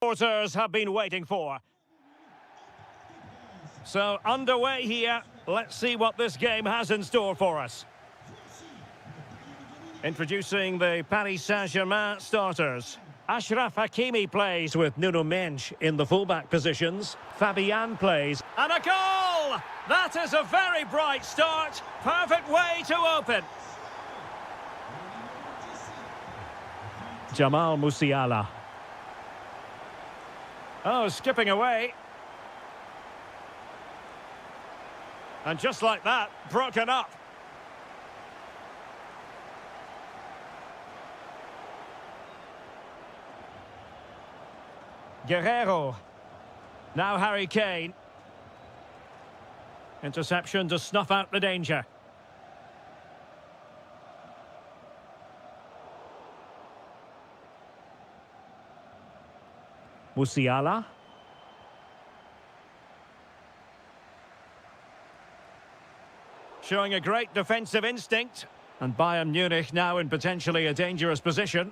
Supporters have been waiting for. So underway here. Let's see what this game has in store for us. Introducing the Paris Saint-Germain starters. Achraf Hakimi plays with Nuno Mendes in the fullback positions. Fabian plays. And a goal! That is a very bright start. Perfect way to open. Jamal Musiala. Oh, skipping away. And just like that, broken up. Guerrero. Now Harry Kane. Interception to snuff out the danger. Musiala. Showing a great defensive instinct. And Bayern Munich now in potentially a dangerous position.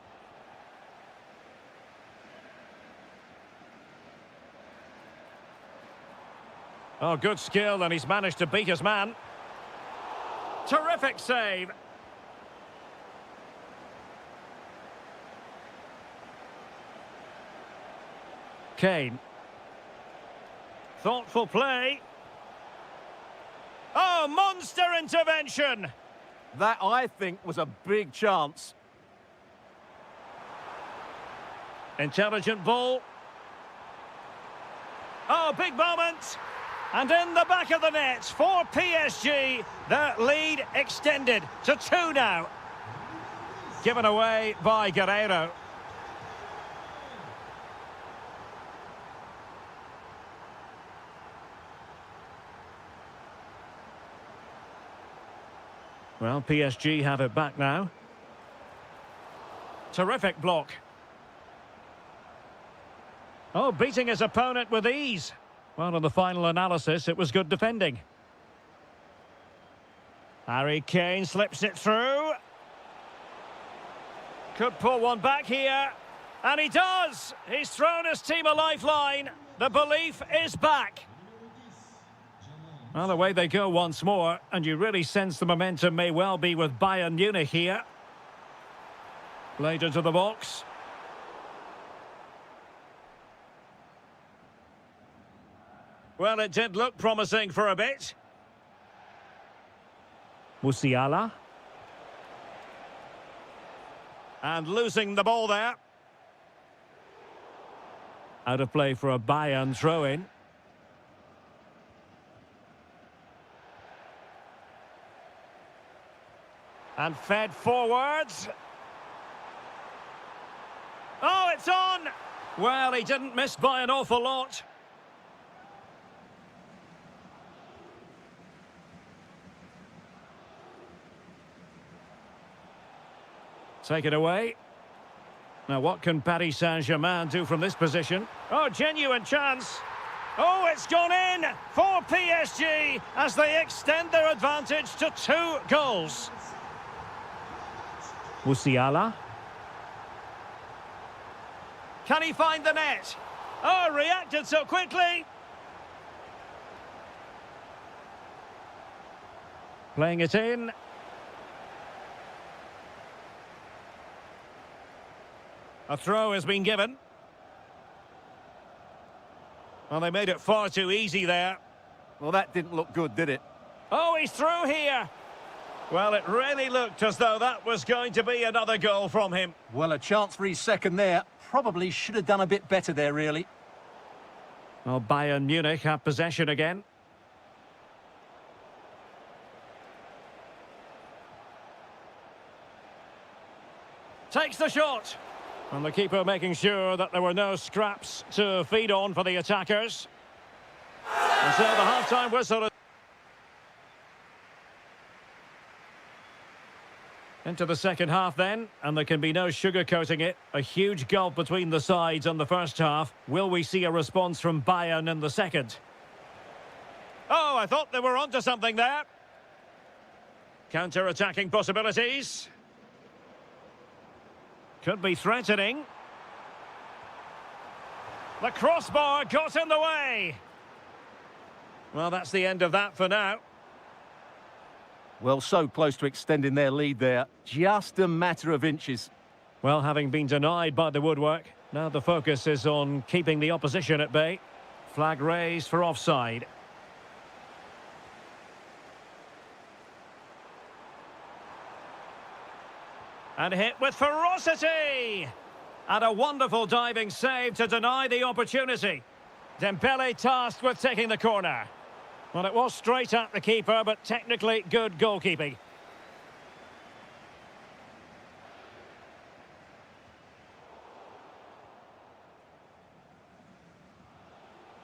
Oh, good skill, and he's managed to beat his man. Terrific save. Kane. Thoughtful play. Oh, monster intervention! That, I think, was a big chance. Intelligent ball. Oh, big moment! And in the back of the net for PSG, their lead extended to 2 now. Given away by Guerrero. Well, PSG have it back now. Terrific block. Oh, beating his opponent with ease. Well, in the final analysis, it was good defending. Harry Kane slips it through. Could pull one back here. And he does! He's thrown his team a lifeline. The belief is back. Well, away they go once more, and you really sense the momentum may well be with Bayern Munich here. Played into the box. Well, it did look promising for a bit. Musiala. And losing the ball there. Out of play for a Bayern throw-in. And fed forwards. Oh, it's on! Well, he didn't miss by an awful lot. Take it away. Now, what can Paris Saint-Germain do from this position? Oh, genuine chance. Oh, it's gone in for PSG as they extend their advantage to 2 goals. Musiala. Can he find the net? Oh, reacted so quickly. Playing it in. A throw has been given. Well, they made it far too easy there. Well, that didn't look good, did it? Oh, he's through here. Well, it really looked as though that was going to be another goal from him. Well, a chance for his second there. Probably should have done a bit better there, really. Well, Bayern Munich have possession again. Takes the shot. And the keeper making sure that there were no scraps to feed on for the attackers. And so the half-time whistle. Into the second half then, and there can be no sugarcoating it. A huge gulf between the sides in the first half. Will we see a response from Bayern in the second? Oh, I thought they were onto something there. Counter-attacking possibilities. Could be threatening. The crossbar got in the way. Well, that's the end of that for now. Well, so close to extending their lead there. Just a matter of inches. Well, having been denied by the woodwork, now the focus is on keeping the opposition at bay. Flag raised for offside. And hit with ferocity! And a wonderful diving save to deny the opportunity. Dembele tasked with taking the corner. Well, it was straight at the keeper, but technically good goalkeeping.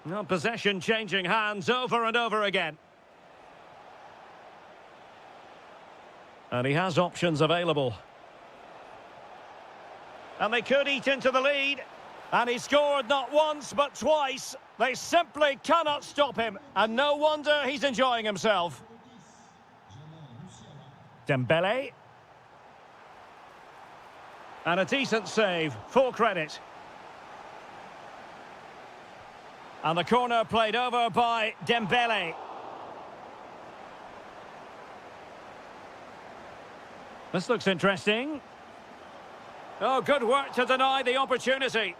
Well, possession changing hands over and over again. And he has options available. And they could eat into the lead. And he scored not once, but twice. They simply cannot stop him. And no wonder he's enjoying himself. Dembele. And a decent save, full credit. And the corner played over by Dembele. This looks interesting. Oh, good work to deny the opportunity.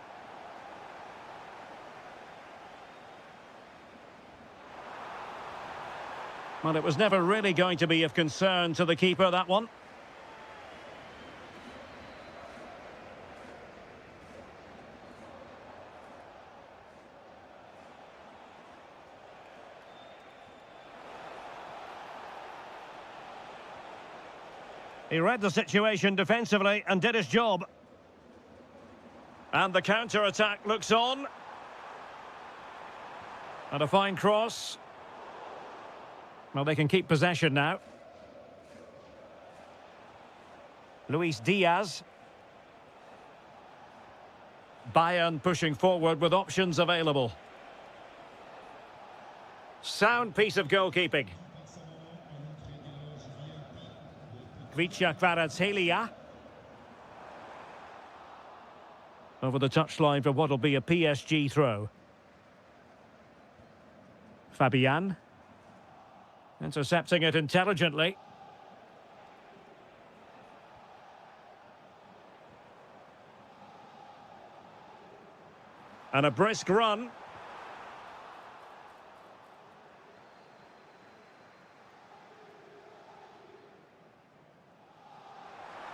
Well, it was never really going to be of concern to the keeper, that one. He read the situation defensively and did his job. And the counter-attack looks on. And a fine cross. Well, they can keep possession now. Luis Diaz. Bayern pushing forward with options available. Sound piece of goalkeeping. Kvaratskhelia. Over the touchline for what will be a PSG throw. Fabian. Intercepting it intelligently. And a brisk run.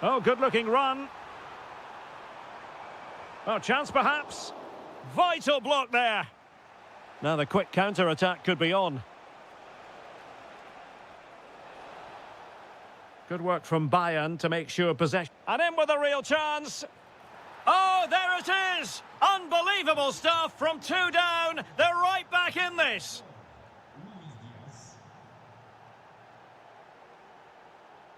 Oh, good-looking run. Oh, chance perhaps. Vital block there. Now the quick counter-attack could be on. Good work from Bayern to make sure possession. And in with a real chance. Oh, there it is! Unbelievable stuff from 2 down. They're right back in this.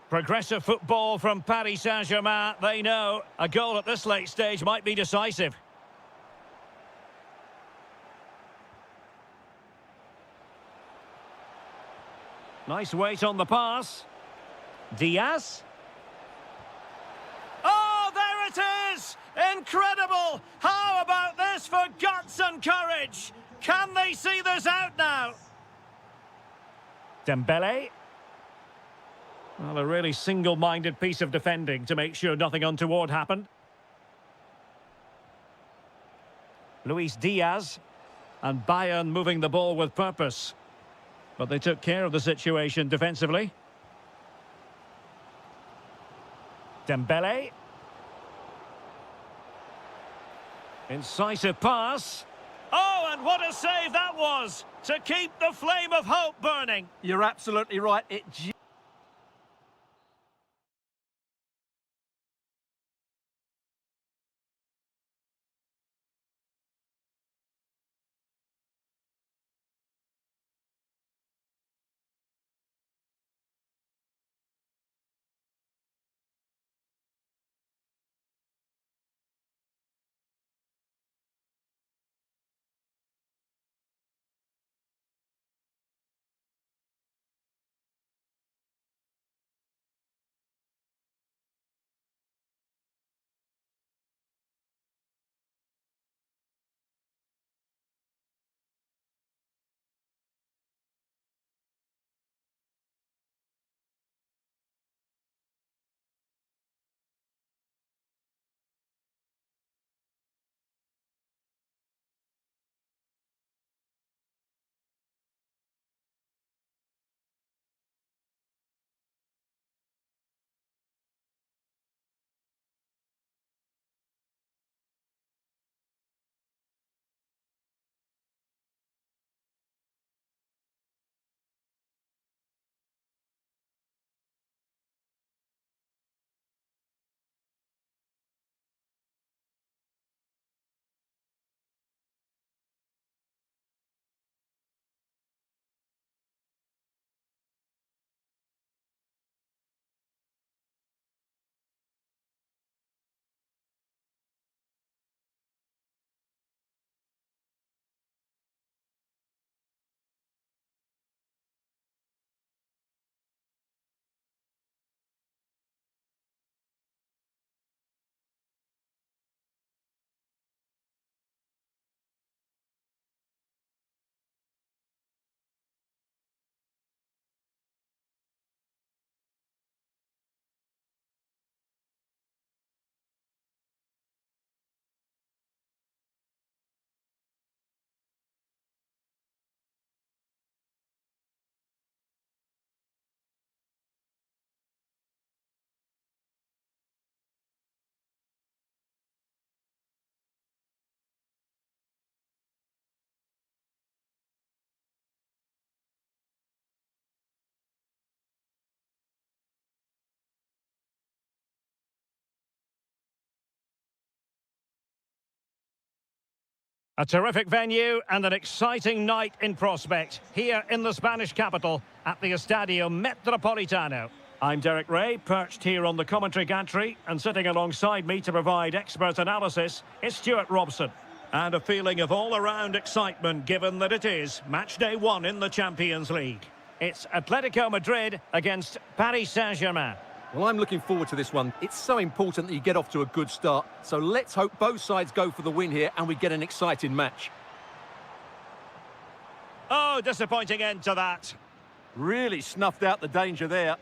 Progressive football from Paris Saint-Germain. They know a goal at this late stage might be decisive. Nice weight on the pass. Diaz. Oh, there it is! Incredible! How about this for guts and courage? Can they see this out now? Dembele. Well, a really single-minded piece of defending to make sure nothing untoward happened. Luis Diaz. And Bayern moving the ball with purpose. But they took care of the situation defensively. Dembele. Incisive pass. Oh, and what a save that was! To keep the flame of hope burning. You're absolutely right. It A terrific venue and an exciting night in prospect here in the Spanish capital at the Estadio Metropolitano. I'm Derek Ray, perched here on the commentary gantry, and sitting alongside me to provide expert analysis is Stuart Robson. And a feeling of all-around excitement given that it is match day 1 in the Champions League. It's Atletico Madrid against Paris Saint-Germain. Well, I'm looking forward to this one. It's so important that you get off to a good start. So let's hope both sides go for the win here and we get an exciting match. Oh, disappointing end to that. Really snuffed out the danger there.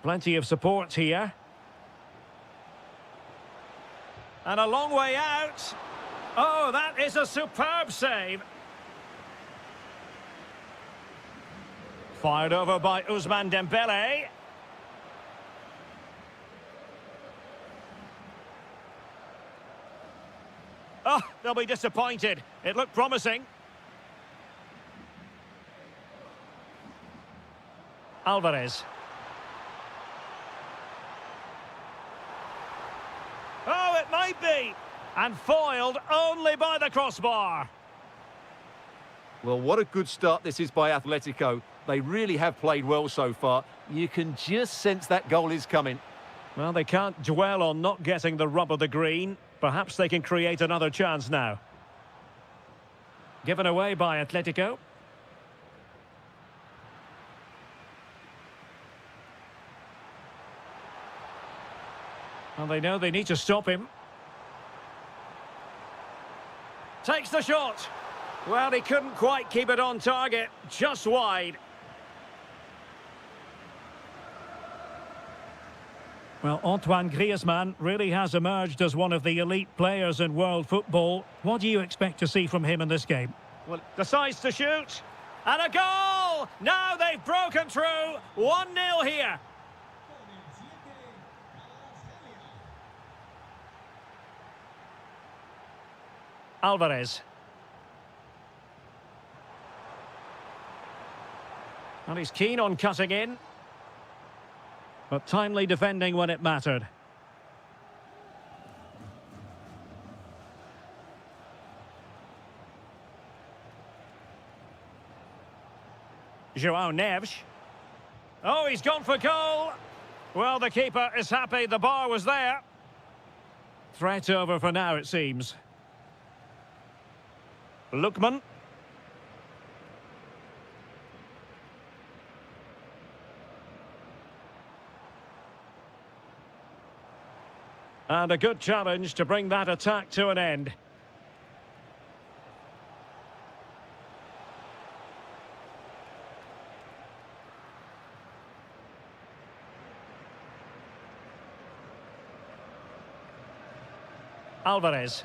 Plenty of support here. And a long way out. Oh, that is a superb save. Fired over by Ousmane Dembele. Oh, they'll be disappointed. It looked promising. Alvarez. Oh, it might be. And foiled only by the crossbar. Well, what a good start this is by Atletico. They really have played well so far. You can just sense that goal is coming. Well, they can't dwell on not getting the rub of the green. Perhaps they can create another chance now. Given away by Atletico. And they know they need to stop him. Takes the shot. Well, he couldn't quite keep it on target. Just wide. Well, Antoine Griezmann really has emerged as one of the elite players in world football. What do you expect to see from him in this game? Well, decides to shoot. And a goal! Now they've broken through. 1-0 here. Alvarez. And he's keen on cutting in. But timely defending when it mattered. João Neves. Oh, he's gone for goal. Well, the keeper is happy the bar was there. Threat over for now, it seems. Lookman. And a good challenge to bring that attack to an end. Alvarez.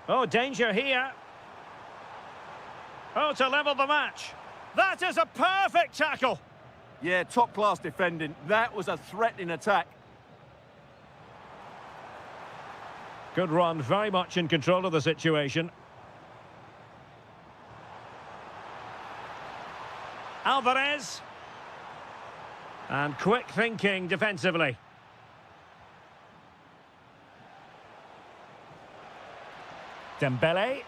Oh, danger here. Oh, to level the match. That is a perfect tackle. Yeah, top-class defending. That was a threatening attack. Good run, very much in control of the situation. Alvarez. And quick thinking defensively. Dembele.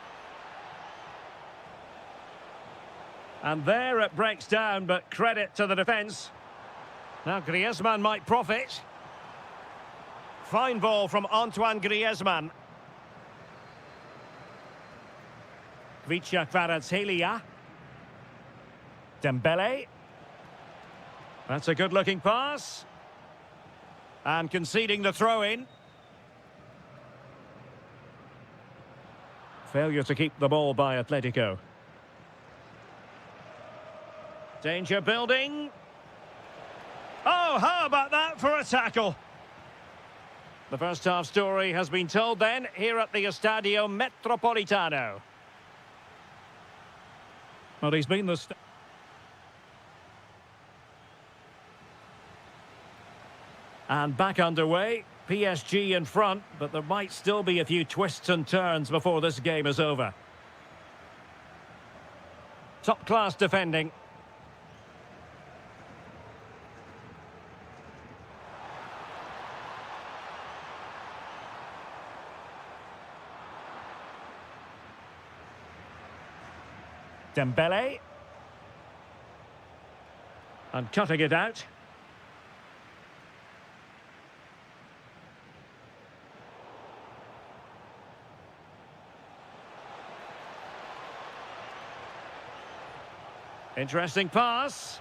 And there it breaks down, but credit to the defence. Now Griezmann might profit. Fine ball from Antoine Griezmann. Kvaratskhelia. Dembele. That's a good-looking pass. And conceding the throw-in. Failure to keep the ball by Atletico. Danger building. Oh, how about that for a tackle? The first half story has been told then here at the Estadio Metropolitano. Well, he's been the... And back underway. PSG in front, but there might still be a few twists and turns before this game is over. Top-class defending. Dembele. And cutting it out. Interesting pass.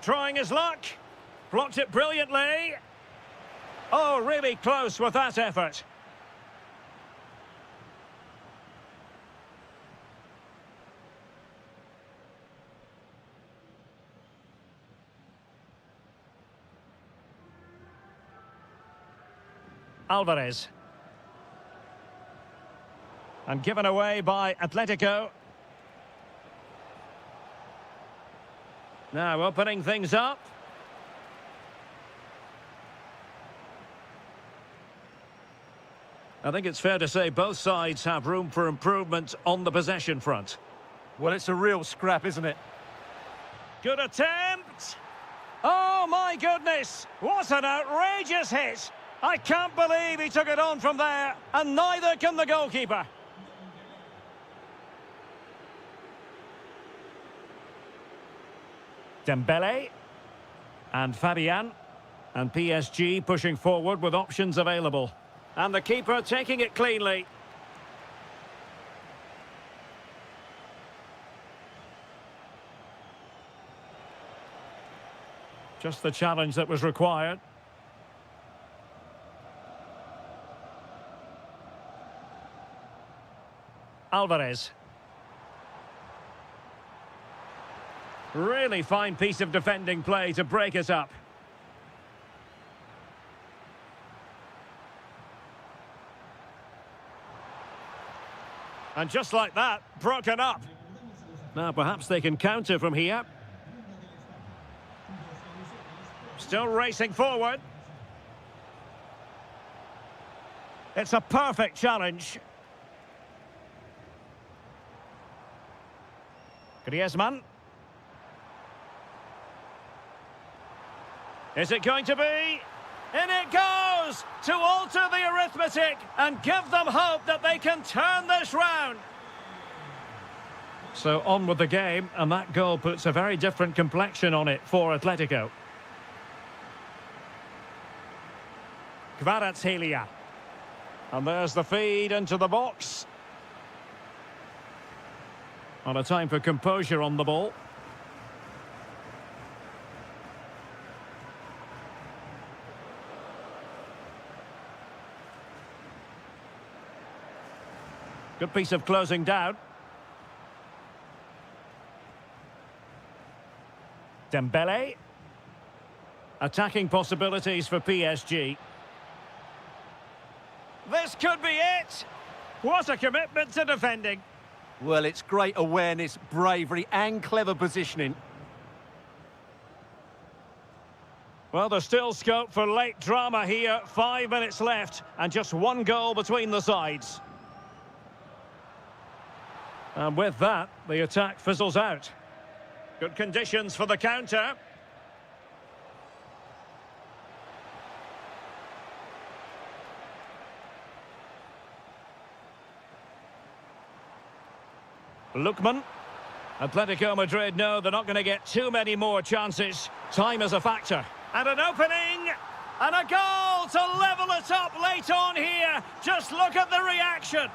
Trying his luck. Blocked it brilliantly. Oh, really close with that effort. Alvarez. And given away by Atletico. Now opening things up. I think it's fair to say both sides have room for improvement on the possession front. Well, it's a real scrap, isn't it? Good attempt. Oh, my goodness. What an outrageous hit. I can't believe he took it on from there, and neither can the goalkeeper. Dembele and Fabian, and PSG pushing forward with options available. And the keeper taking it cleanly. Just the challenge that was required. Alvarez. Really fine piece of defending play to break it up. And just like that, broken up. Now perhaps they can counter from here. Still racing forward. It's a perfect challenge. Griezmann. Is it going to be? In it goes! To alter the arithmetic and give them hope that they can turn this round. So on with the game, and that goal puts a very different complexion on it for Atletico. Kvaratskhelia. And there's the feed into the box. On a time for composure on the ball. Good piece of closing down. Dembele. Attacking possibilities for PSG. This could be it. What a commitment to defending. Well, it's great awareness, bravery and clever positioning. Well, there's still scope for late drama here. 5 minutes left and just one goal between the sides. And with that, the attack fizzles out. Good conditions for the counter. Lookman. Atletico Madrid know they're not going to get too many more chances. Time is a factor. And an opening. And a goal to level it up late on here. Just look at the reaction.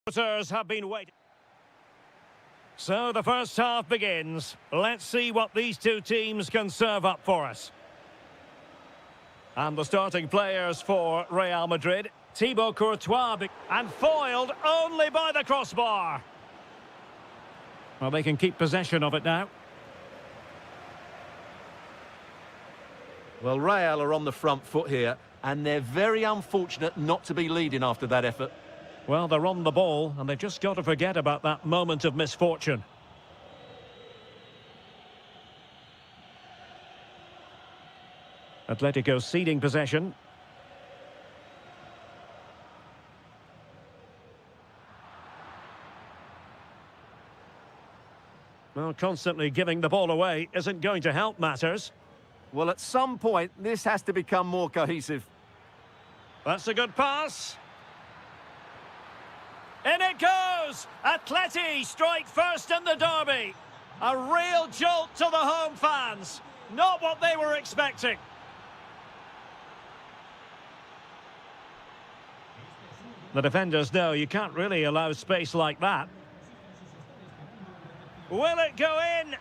Supporters have been waiting. So the first half begins. Let's see what these two teams can serve up for us. And the starting players for Real Madrid. Thibaut Courtois and foiled only by the crossbar. Well, they can keep possession of it now. Well, Real are on the front foot here, and they're very unfortunate not to be leading after that effort. Well, they're on the ball, and they've just got to forget about that moment of misfortune. Atletico ceding possession. Well, constantly giving the ball away isn't going to help matters. Well, at some point, this has to become more cohesive. That's a good pass. In it goes! Atleti strike first in the derby. A real jolt to the home fans. Not what they were expecting. The defenders know you can't really allow space like that. Will it go in?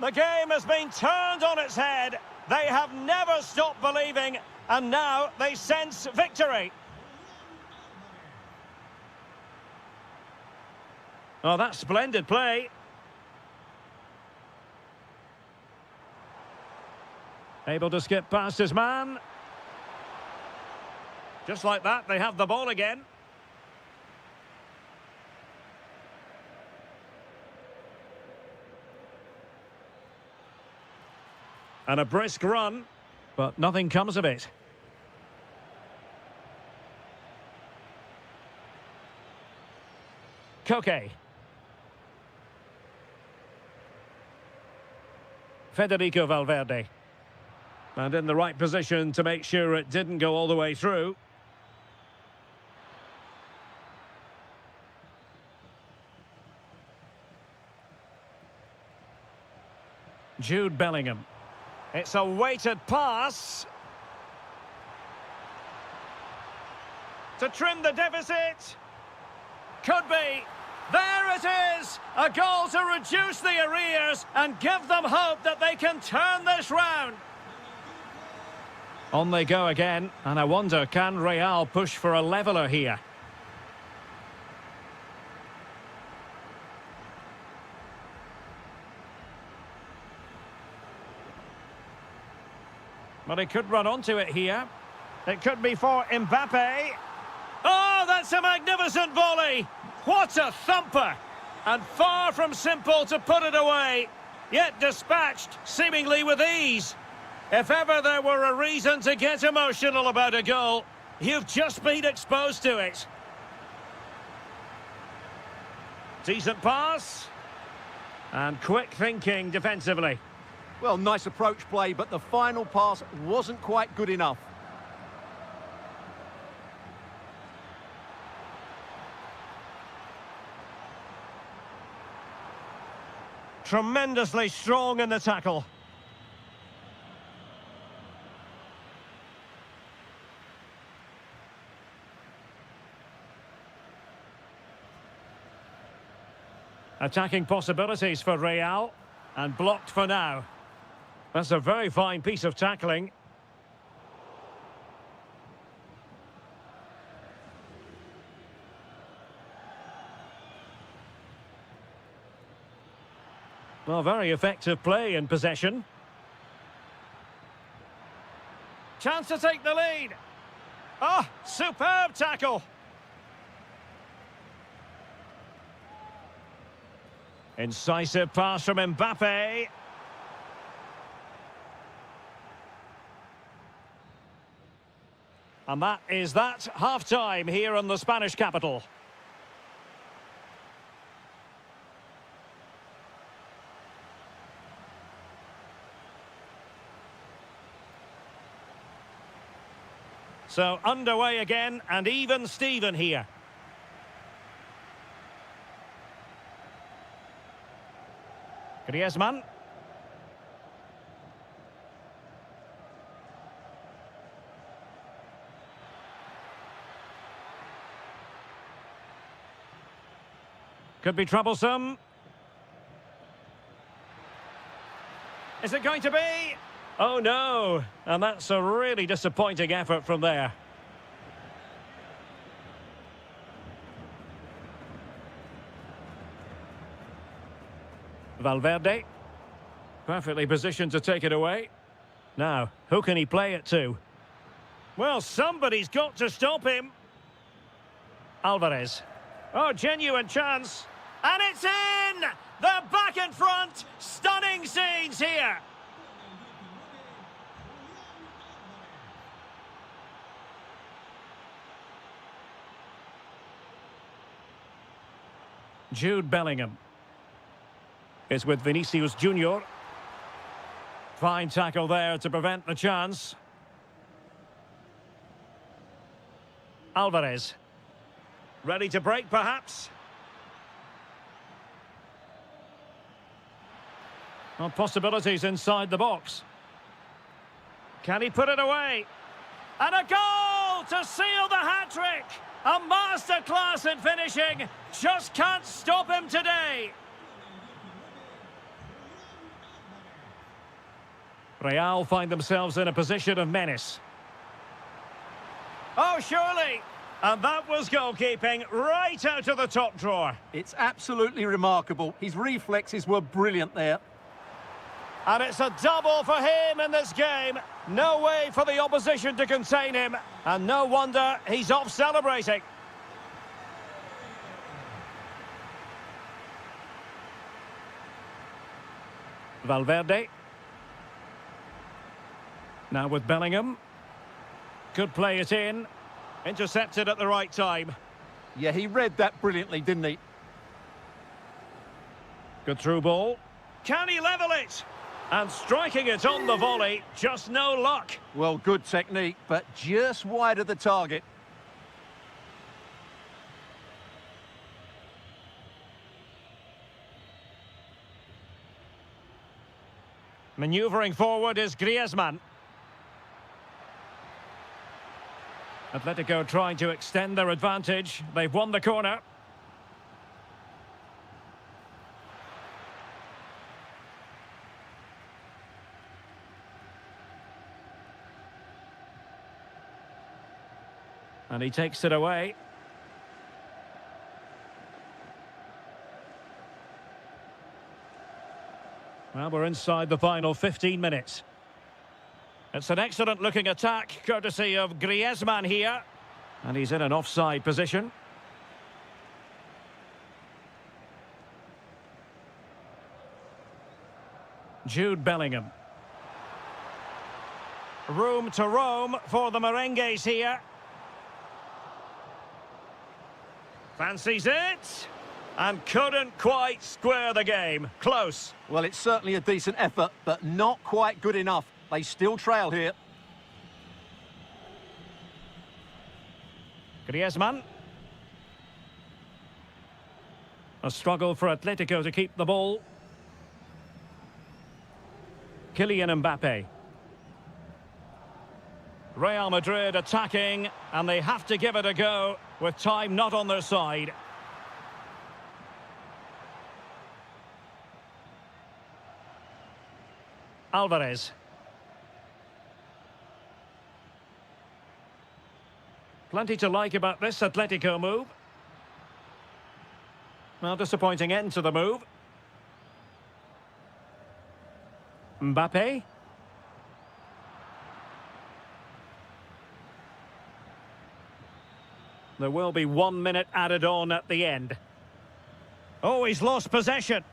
The game has been turned on its head. They have never stopped believing, and now they sense victory. Oh, that's splendid play. Able to skip past his man. Just like that, they have the ball again. And a brisk run, but nothing comes of it. Koke. Federico Valverde. And in the right position to make sure it didn't go all the way through. Jude Bellingham. It's a weighted pass. To trim the deficit. Could be. There it is! A goal to reduce the arrears and give them hope that they can turn this round. On they go again, and I wonder, can Real push for a leveller here? But he could run onto it here. It could be for Mbappe. Oh, that's a magnificent volley! What a thumper! And far from simple to put it away, yet dispatched seemingly with ease. If ever there were a reason to get emotional about a goal, you've just been exposed to it. Decent pass. And quick thinking defensively. Well, nice approach play, but the final pass wasn't quite good enough. Tremendously strong in the tackle. Attacking possibilities for Real, and blocked for now. That's a very fine piece of tackling. Well, very effective play in possession. Chance to take the lead. Oh, superb tackle. Incisive pass from Mbappe. And that is that, half-time here in the Spanish capital. So underway again, and even Steven here. Griezmann. Could be troublesome. Is it going to be? Oh no, and that's a really disappointing effort from there. Valverde, perfectly positioned to take it away. Now, who can he play it to? Well, somebody's got to stop him. Alvarez. Oh, genuine chance. And it's in! They're back in front. Stunning scenes here. Jude Bellingham is with Vinicius Junior. Fine tackle there to prevent the chance. Alvarez. Ready to break, perhaps? Well, possibilities inside the box. Can he put it away? And a goal to seal the hat-trick! A masterclass in finishing. Just can't stop him today. Real find themselves in a position of menace. Oh, surely! And that was goalkeeping right out of the top drawer. It's absolutely remarkable. His reflexes were brilliant there. And it's a double for him in this game. No way for the opposition to contain him. And no wonder he's off celebrating. Valverde. Now with Bellingham. Could play it in. Intercepted at the right time. Yeah, he read that brilliantly, didn't he? Good through ball. Can he level it? And striking it on the volley, just no luck. Well, good technique, but just wide of the target. Manoeuvring forward is Griezmann. Atletico trying to extend their advantage. They've won the corner. And he takes it away. Well, we're inside the final 15 minutes. It's an excellent looking attack, courtesy of Griezmann here. And he's in an offside position. Jude Bellingham. Room to roam for the merengues here. Fancies it. And couldn't quite square the game. Close. Well, it's certainly a decent effort, but not quite good enough. They still trail here. Griezmann. A struggle for Atletico to keep the ball. Kylian Mbappe. Real Madrid attacking, and they have to give it a go with time not on their side. Alvarez. Plenty to like about this Atletico move. Well, disappointing end to the move. Mbappe. There will be 1 minute added on at the end. Oh, he's lost possession.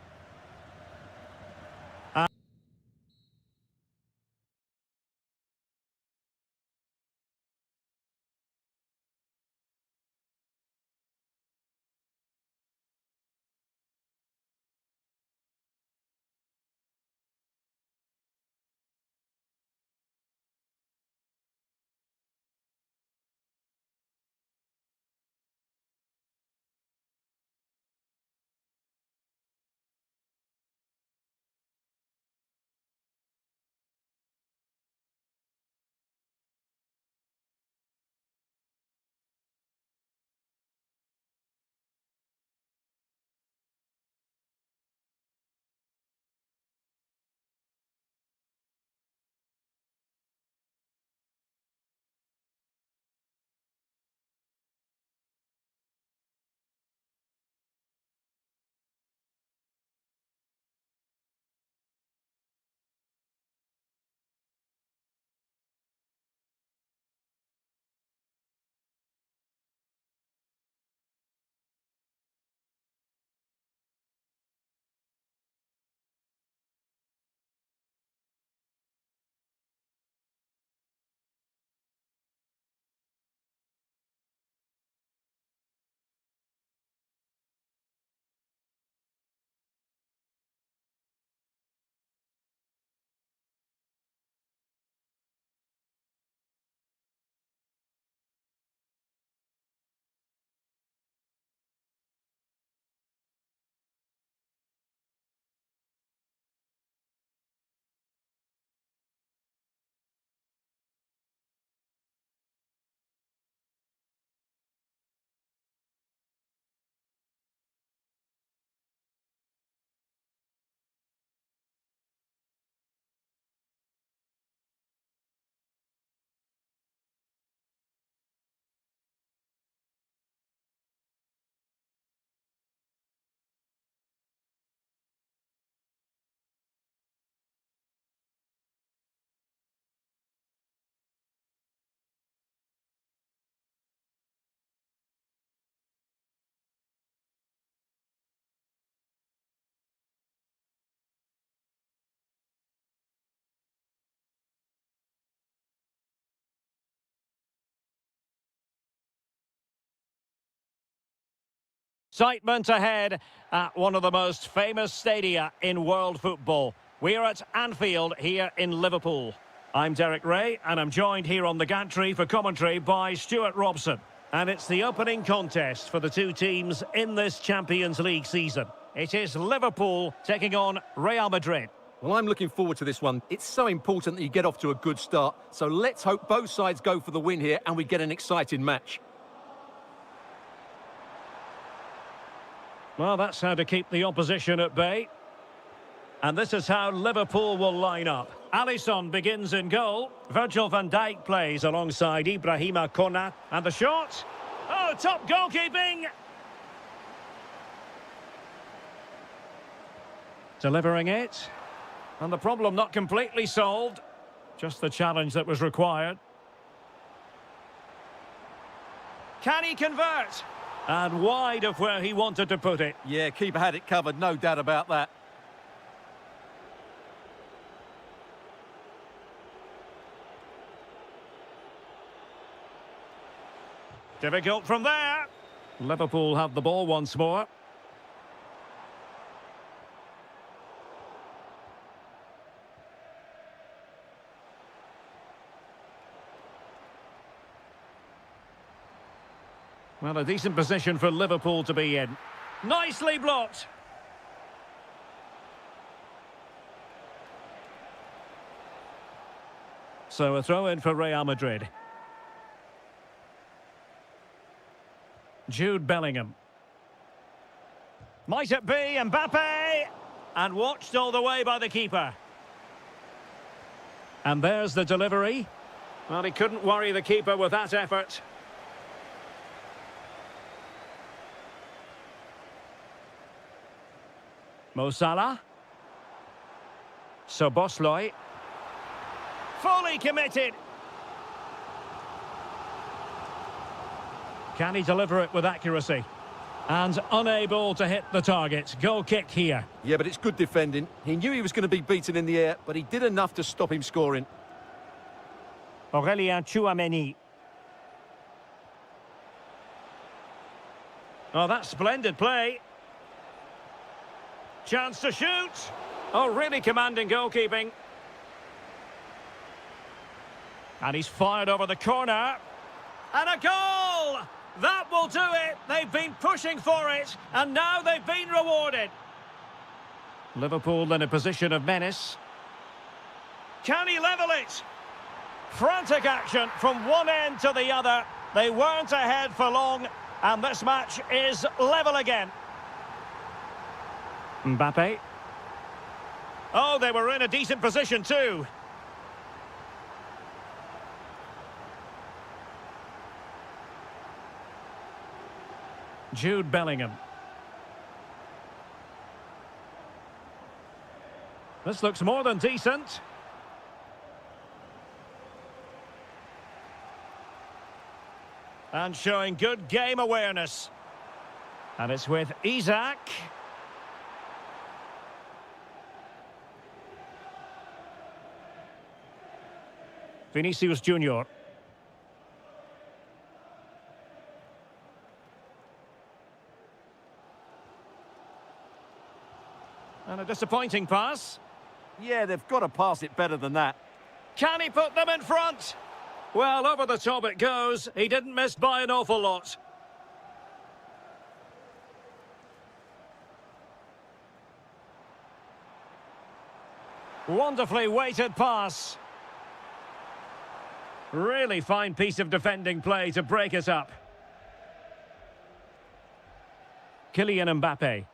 Excitement ahead at one of the most famous stadia in world football. We're at Anfield here in Liverpool. I'm Derek Ray, and I'm joined here on the gantry for commentary by Stuart Robson. And it's the opening contest for the two teams in this Champions League season. It is Liverpool taking on Real Madrid. Well, I'm looking forward to this one. It's so important that you get off to a good start. So let's hope both sides go for the win here and we get an exciting match. Well, that's how to keep the opposition at bay. And this is how Liverpool will line up. Alisson begins in goal. Virgil van Dijk plays alongside Ibrahima Konat. And the shot. Oh, top goalkeeping. Delivering it. And the problem not completely solved. Just the challenge that was required. Can he convert? And wide of where he wanted to put it. Yeah, keeper had it covered, no doubt about that. Difficult from there. Liverpool have the ball once more. Well, a decent position for Liverpool to be in. Nicely blocked. So a throw in for Real Madrid. Jude Bellingham. Might it be Mbappe? And watched all the way by the keeper. And there's the delivery. Well, he couldn't worry the keeper with that effort. Mo Salah. Szoboszlai. Fully committed. Can he deliver it with accuracy? And unable to hit the target. Goal kick here. Yeah, but it's good defending. He knew he was going to be beaten in the air, but he did enough to stop him scoring. Aurélien Tchouameni. Oh, that's splendid play. Chance to shoot. Oh, really commanding goalkeeping. And he's fired over the corner. And a goal! That will do it. They've been pushing for it, and now they've been rewarded. Liverpool in a position of menace. Can he level it? Frantic action from one end to the other. They weren't ahead for long, and this match is level again. Mbappe. Oh, they were in a decent position too. Jude Bellingham. This looks more than decent. And showing good game awareness. And it's with Isaac. Vinicius Junior. And a disappointing pass. Yeah, they've got to pass it better than that. Can he put them in front? Well, over the top it goes. He didn't miss by an awful lot. Wonderfully weighted pass. Really fine piece of defending play to break it up. Kylian Mbappe.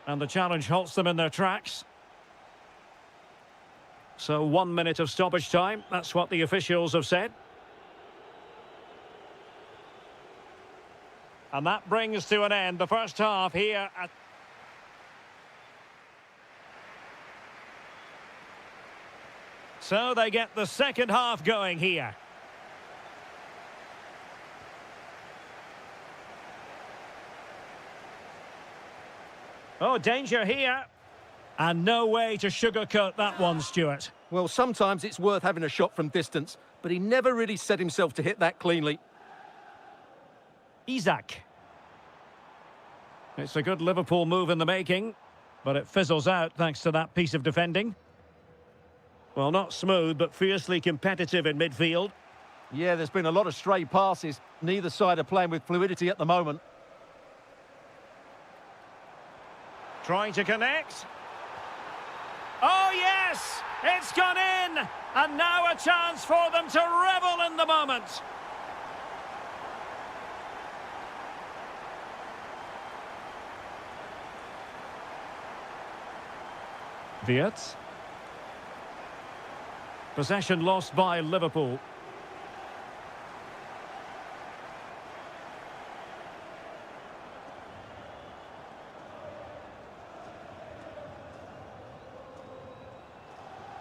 And the challenge halts them in their tracks. So 1 minute of stoppage time. That's what the officials have said. And that brings to an end the first half here at... So they get the second half going here. Oh, danger here. And no way to sugarcoat that one, Stuart. Well, sometimes it's worth having a shot from distance, but he never really set himself to hit that cleanly. Isak. It's a good Liverpool move in the making, but it fizzles out thanks to that piece of defending. Well, not smooth, but fiercely competitive in midfield. Yeah, there's been a lot of stray passes. Neither side are playing with fluidity at the moment. Trying to connect. Oh, yes! It's gone in! And now a chance for them to revel in the moment. Wirtz. Possession lost by Liverpool.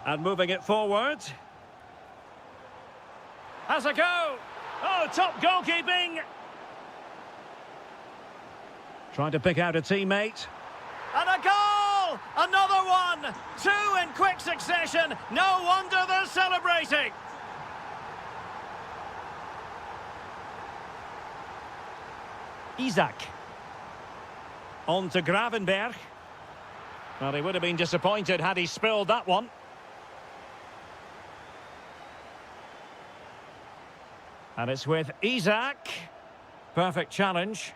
And moving it forward. Has a go. Oh, top goalkeeping. Trying to pick out a teammate. And a goal! Another one! Two in quick succession. No wonder they're celebrating. Isak. On to Gravenberg. Well, he would have been disappointed had he spilled that one. And it's with Isak. Perfect challenge.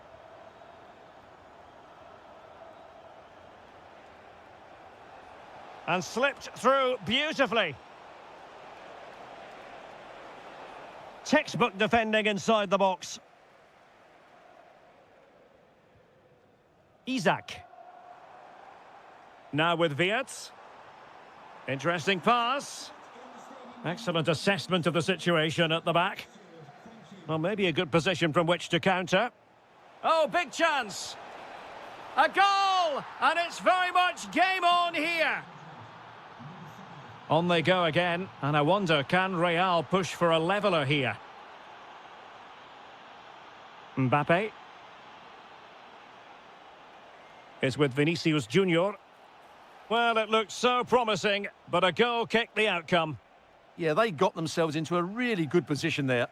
And slipped through beautifully. Textbook defending inside the box. Isak. Now with Wirtz. Interesting pass. Excellent assessment of the situation at the back. Well, maybe a good position from which to counter. Oh, big chance. A goal! And it's very much game on here. On they go again. And I wonder, can Real push for a leveller here? Mbappe. Is with Vinicius Junior. Well, it looked so promising, but a goal kicked the outcome. Yeah, they got themselves into a really good position there.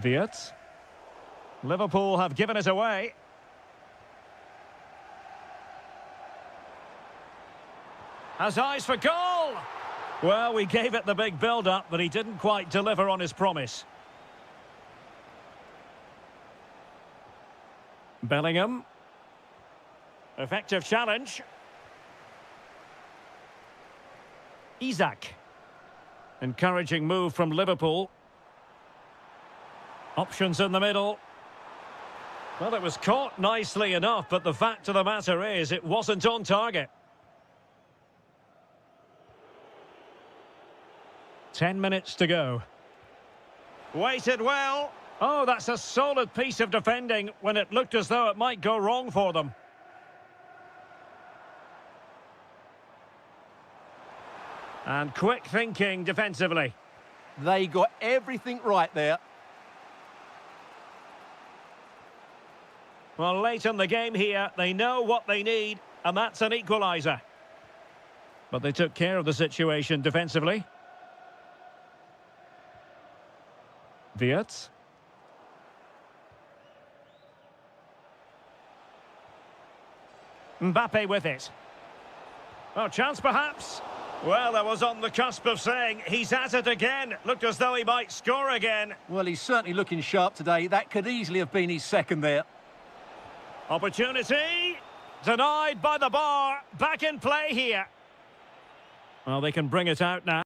Wirtz. Liverpool have given it away. Has eyes for goal. Well, we gave it the big build-up, but he didn't quite deliver on his promise. Bellingham. Effective challenge. Isak. Encouraging move from Liverpool. Options in the middle. Well, it was caught nicely enough, but the fact of the matter is it wasn't on target. 10 minutes to go. Waited well. Oh, that's a solid piece of defending when it looked as though it might go wrong for them. And quick thinking defensively. They got everything right there. Well, late in the game here, they know what they need, and that's an equaliser. But they took care of the situation defensively. Wirtz. Mbappe with it. Oh, chance perhaps. Well, that was on the cusp of saying he's at it again. Looked as though he might score again. Well, he's certainly looking sharp today. That could easily have been his second there. Opportunity. Denied by the bar. Back in play here. Well, they can bring it out now.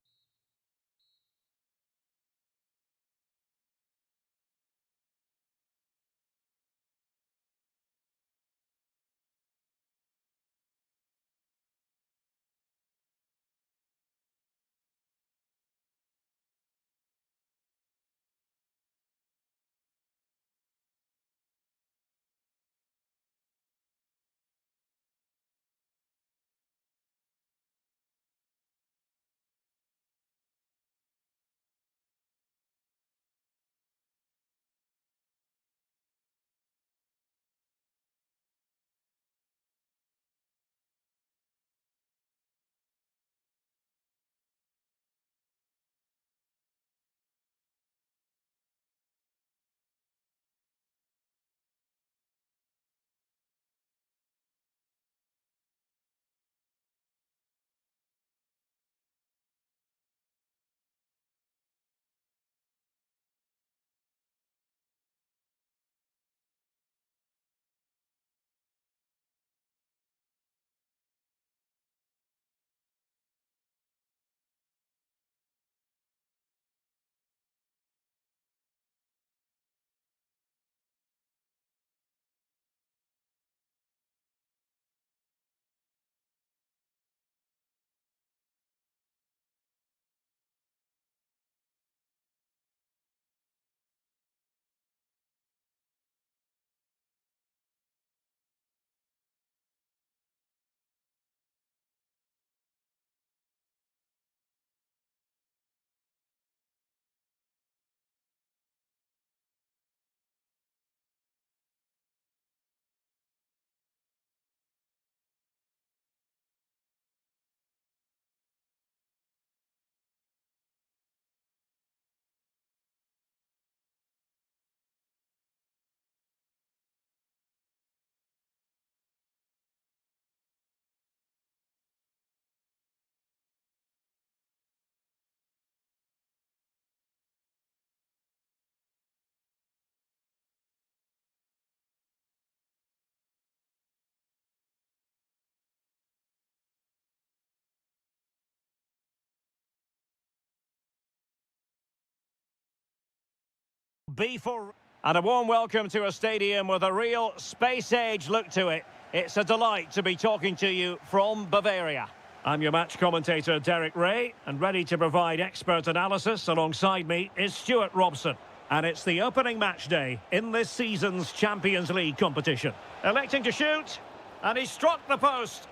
B for... And a warm welcome to a stadium with a real space-age look to it. It's a delight to be talking to you from Bavaria. I'm your match commentator, Derek Ray, and ready to provide expert analysis alongside me is Stuart Robson. And it's the opening match day in this season's Champions League competition. Electing to shoot, and he struck the post.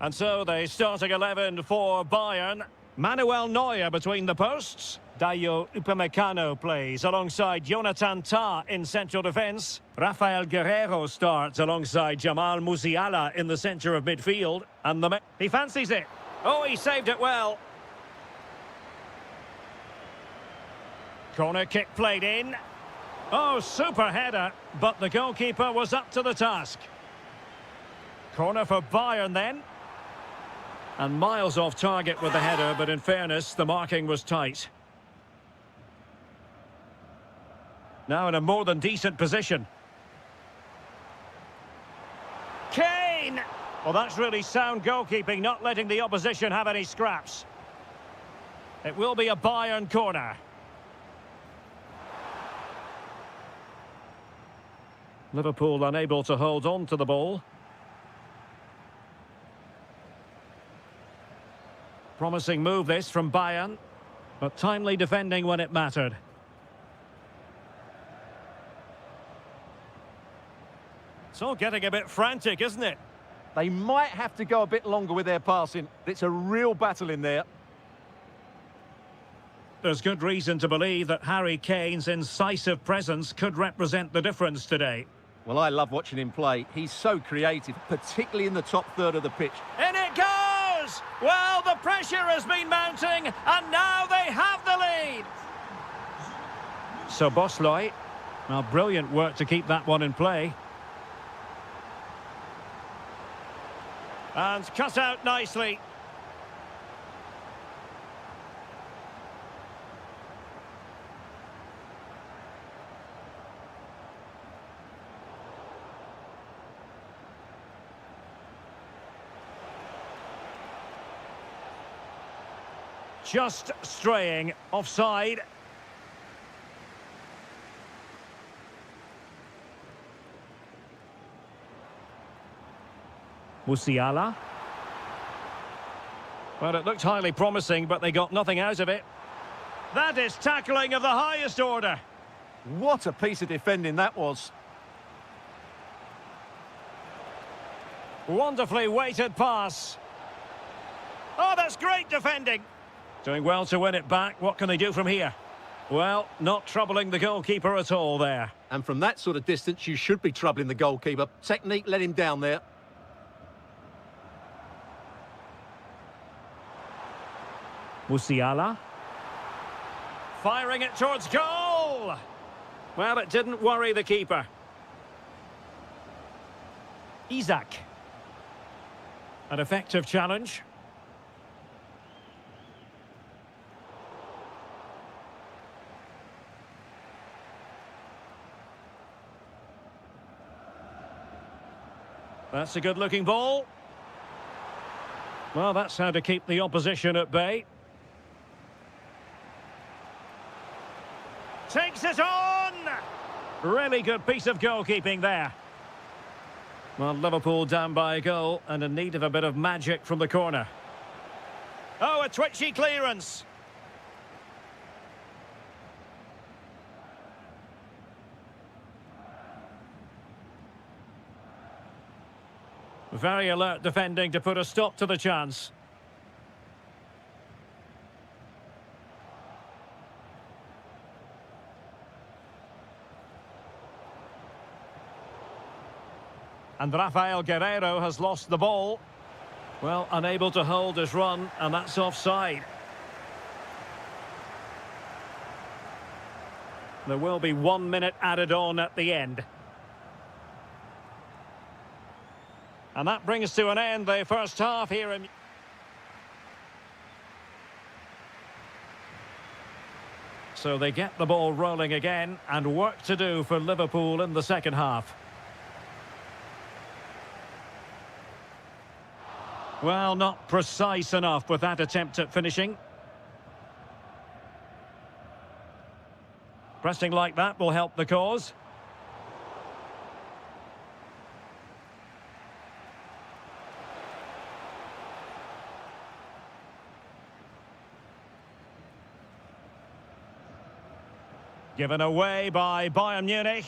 And so the starting 11 for Bayern. Manuel Neuer between the posts. Dayo Upamecano plays alongside Jonathan Tah in central defence. Rafael Guerreiro starts alongside Jamal Musiala in the centre of midfield. And he fancies it. Oh, he saved it well. Corner kick played in. Oh, super header, but the goalkeeper was up to the task. Corner for Bayern then. And miles off target with the header, but in fairness, the marking was tight. Now in a more than decent position. Kane! Well, that's really sound goalkeeping, not letting the opposition have any scraps. It will be a Bayern corner. Liverpool unable to hold on to the ball. Promising move this from Bayern, but timely defending when it mattered. It's all getting a bit frantic, isn't it? They might have to go a bit longer with their passing. It's a real battle in there. There's good reason to believe that Harry Kane's incisive presence could represent the difference today. Well, I love watching him play. He's so creative, particularly in the top third of the pitch. In it goes! Well, the pressure has been mounting, and now they have the lead. So Bosley, well, brilliant work to keep that one in play. And cut out nicely. Just straying offside. Musiala. Well, it looked highly promising, but they got nothing out of it. That is tackling of the highest order. What a piece of defending that was. Wonderfully weighted pass. Oh, that's great defending. Doing well to win it back. What can they do from here? Well, not troubling the goalkeeper at all there. And from that sort of distance, you should be troubling the goalkeeper. Technique let him down there. Musiala. Firing it towards goal. Well, it didn't worry the keeper. Isak. An effective challenge. That's a good-looking ball. Well, that's how to keep the opposition at bay. Takes it on! Really good piece of goalkeeping there. Well, Liverpool down by a goal and in need of a bit of magic from the corner. Oh, a twitchy clearance. Very alert defending to put a stop to the chance. And Rafael Guerreiro has lost the ball. Well, unable to hold his run, and that's offside. There will be 1 minute added on at the end. And that brings to an end the first half here in... So they get the ball rolling again, and work to do for Liverpool in the second half. Well, not precise enough with that attempt at finishing. Pressing like that will help the cause. Given away by Bayern Munich.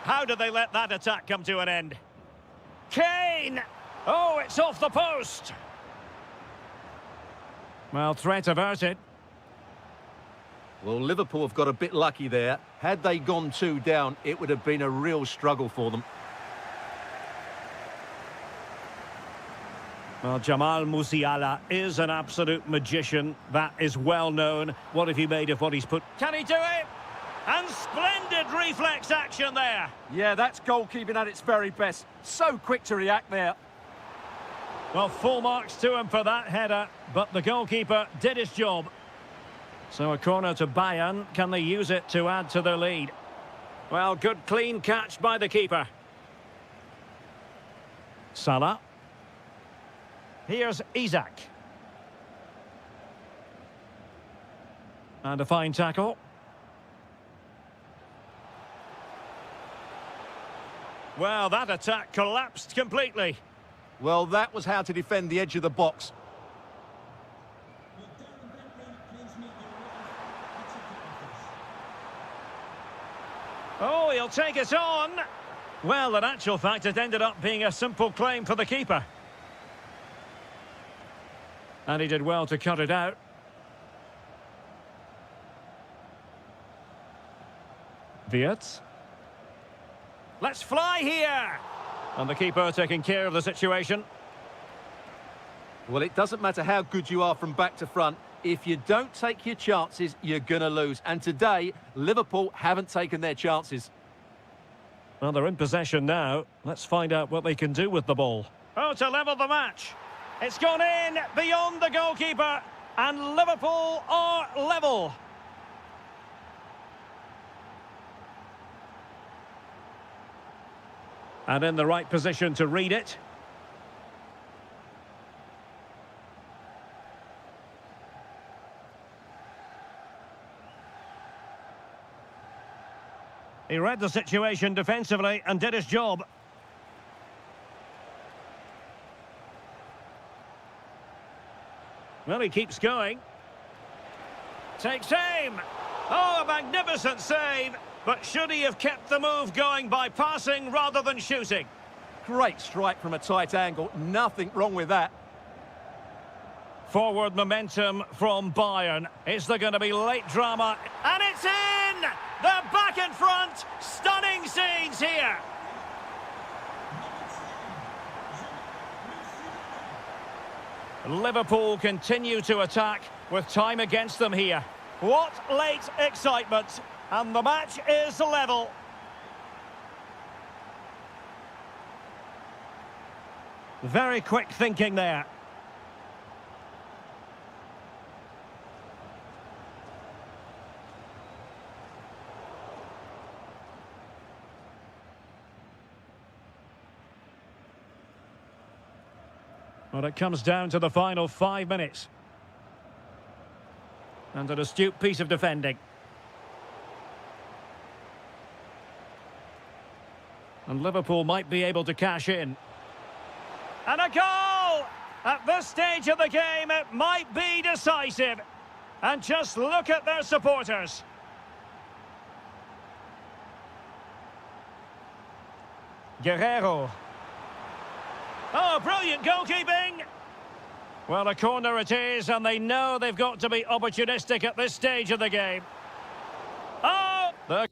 How did they let that attack come to an end? Kane! Oh, it's off the post! Well, threat averted. Well, Liverpool have got a bit lucky there. Had they gone 2 down, it would have been a real struggle for them. Well, Jamal Musiala is an absolute magician. That is well known. What have you made of what he's put? Can he do it? And splendid reflex action there. Yeah, that's goalkeeping at its very best. So quick to react there. Well, full marks to him for that header, but the goalkeeper did his job. So a corner to Bayern. Can they use it to add to their lead? Well, good clean catch by the keeper. Salah. Here's Isak. And a fine tackle. Well, that attack collapsed completely. Well, that was how to defend the edge of the box. Oh, he'll take it on. Well, in actual fact, it ended up being a simple claim for the keeper. And he did well to cut it out. Wirtz. Let's fly here! And the keeper taking care of the situation. Well, it doesn't matter how good you are from back to front. If you don't take your chances, you're going to lose. And today, Liverpool haven't taken their chances. Well, they're in possession now. Let's find out what they can do with the ball. Oh, to level the match. It's gone in beyond the goalkeeper. And Liverpool are level. And in the right position to read it. He read the situation defensively and did his job. Well, he keeps going. Takes aim. Oh, a magnificent save. But should he have kept the move going by passing rather than shooting? Great strike from a tight angle. Nothing wrong with that. Forward momentum from Bayern. Is there going to be late drama? And it's in! They're back in front. Stunning scenes here. Liverpool continue to attack with time against them here. What late excitement. And the match is level. Very quick thinking there. Well, it comes down to the final 5 minutes. And an astute piece of defending. And Liverpool might be able to cash in. And a goal! At this stage of the game, it might be decisive. And just look at their supporters. Guerrero. Oh, brilliant goalkeeping! Well, a corner it is, and they know they've got to be opportunistic at this stage of the game. Oh! The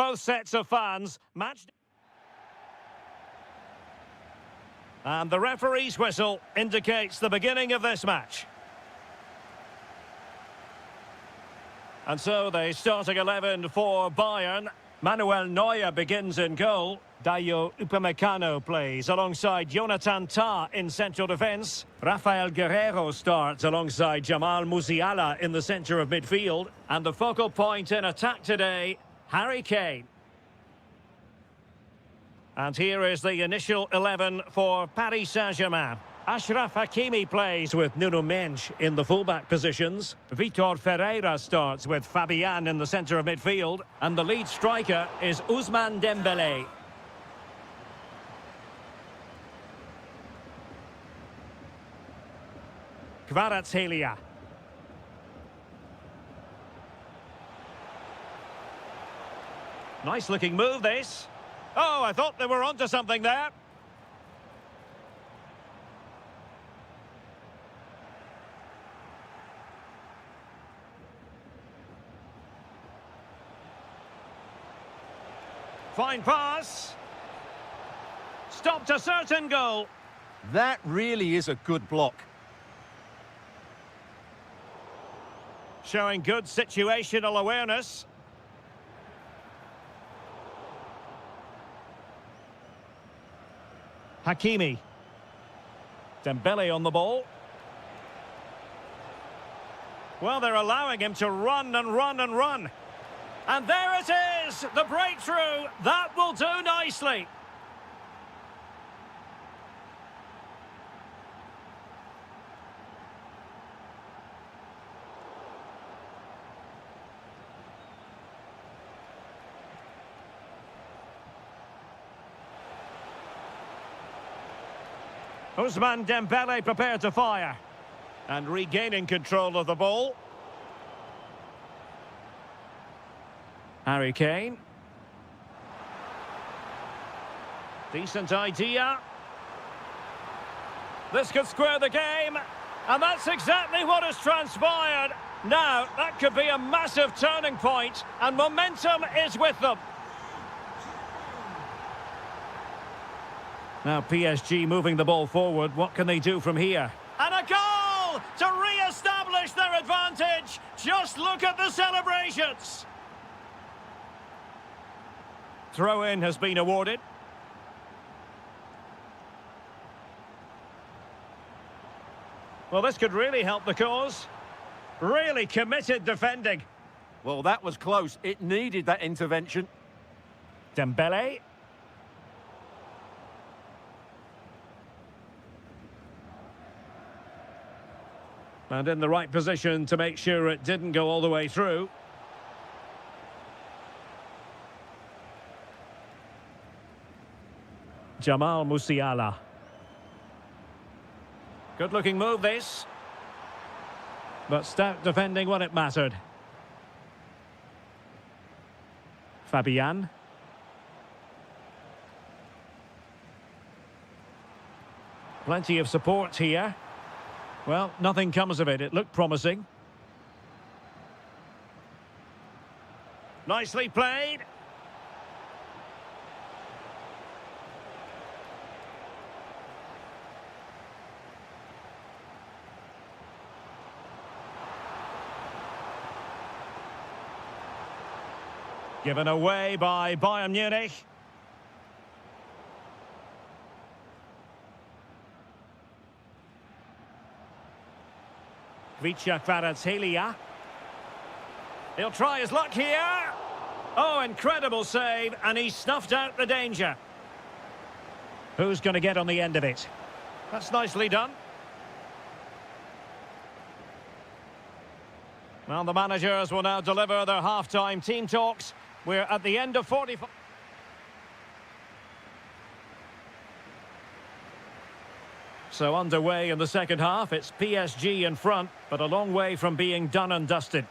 both sets of fans. Match. And the referee's whistle indicates the beginning of this match. And so the starting 11 for Bayern. Manuel Neuer begins in goal. Dayo Upamecano plays alongside Jonathan Tah in central defence. Rafael Guerreiro starts alongside Jamal Musiala in the centre of midfield. And the focal point in attack today, Harry Kane. And here is the initial 11 for Paris Saint-Germain. Achraf Hakimi plays with Nuno Mendes in the fullback positions. Vitor Ferreira starts with Fabian in the centre of midfield. And the lead striker is Ousmane Dembélé. Kvaratskhelia. Nice looking move this. Oh, I thought they were onto something there. Fine pass. Stopped a certain goal. That really is a good block. Showing good situational awareness. Hakimi. Dembele on the ball. Well, they're allowing him to run and run and run. And there it is, the breakthrough. That will do nicely. Ousmane Dembele prepared to fire. And regaining control of the ball. Harry Kane. Decent idea. This could square the game. And that's exactly what has transpired. Now, that could be a massive turning point. And momentum is with them. Now PSG moving the ball forward. What can they do from here? And a goal to re-establish their advantage. Just look at the celebrations. Throw-in has been awarded. Well, this could really help the cause. Really committed defending. Well, that was close. It needed that intervention. Dembele. And in the right position to make sure it didn't go all the way through. Jamal Musiala. Good looking move this. But stout defending when it mattered. Fabian. Plenty of support here. Well, nothing comes of it. It looked promising. Nicely played. Given away by Bayern Munich. Kvaratskhelia. He'll try his luck here. Oh, incredible save, and he snuffed out the danger. Who's going to get on the end of it? That's nicely done. Well, the managers will now deliver their half-time team talks. We're at the end of 45. So underway in the second half, it's PSG in front, but a long way from being done and dusted.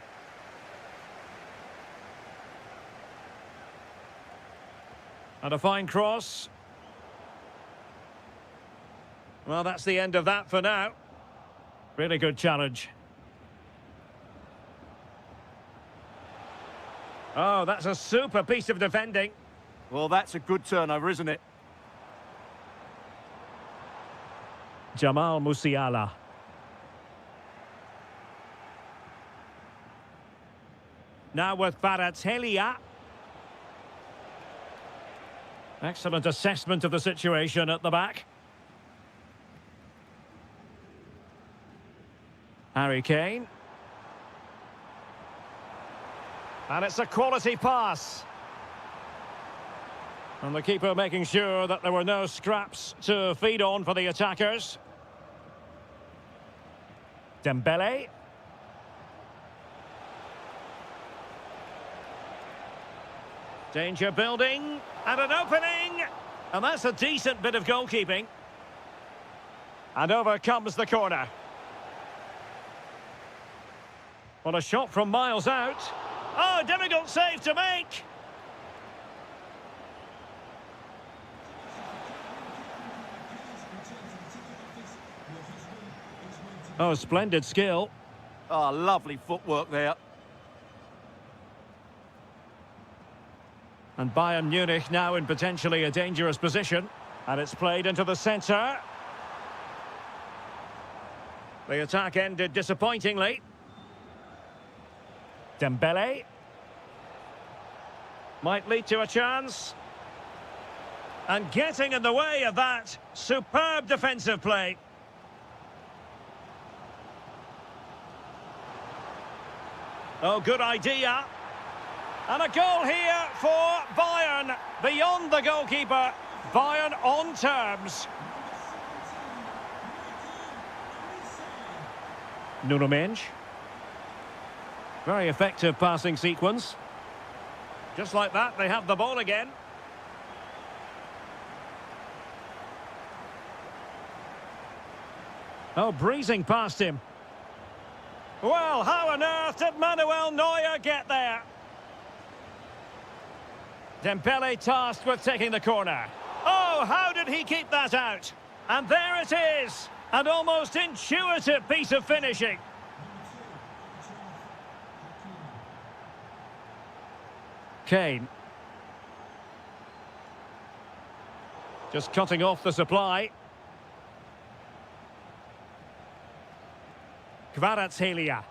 And a fine cross. Well, that's the end of that for now. Really good challenge. Oh, that's a super piece of defending. Well, that's a good turnover, isn't it? Jamal Musiala. Now with Kvaratskhelia. Excellent assessment of the situation at the back. Harry Kane. And it's a quality pass. And the keeper making sure that there were no scraps to feed on for the attackers. Dembele. Danger building, and an opening! And that's a decent bit of goalkeeping. And over comes the corner. Well, a shot from miles out. Oh, difficult save to make! Oh, splendid skill. Oh, lovely footwork there. And Bayern Munich now in potentially a dangerous position. And it's played into the centre. The attack ended disappointingly. Dembele. Might lead to a chance. And getting in the way of that. Superb defensive play. Oh, good idea. And a goal here for Bayern. Beyond the goalkeeper. Bayern on terms. Nuno Mendes. Very effective passing sequence. Just like that, they have the ball again. Oh, breezing past him. Well, how on earth did Manuel Neuer get there? Dembele tasked with taking the corner. Oh, how did he keep that out? And there it is. An almost intuitive piece of finishing. Kane. Just cutting off the supply. Kvaratskhelia.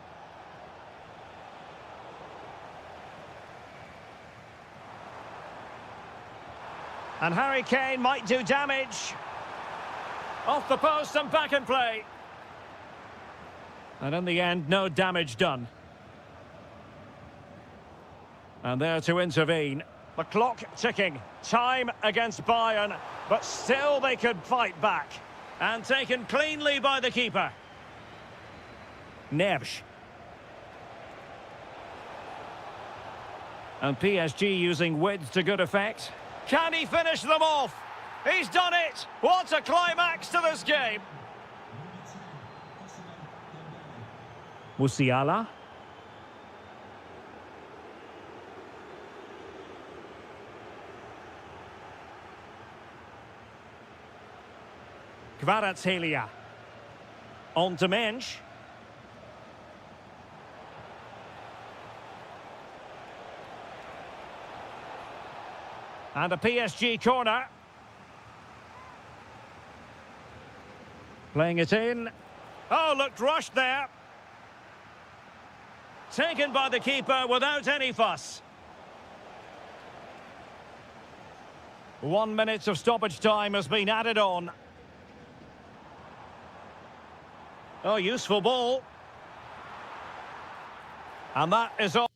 And Harry Kane might do damage. Off the post and back in play. And in the end, no damage done. And there to intervene. The clock ticking. Time against Bayern. But still they could fight back. And taken cleanly by the keeper. Neves. And PSG using width to good effect. Can he finish them off? He's done it! What a climax to this game! Musiala. Kvaratskhelia. On to Mendes. And a PSG corner. Playing it in. Oh, looked rushed there. Taken by the keeper without any fuss. 1 minute of stoppage time has been added on. Oh, useful ball. And that is all.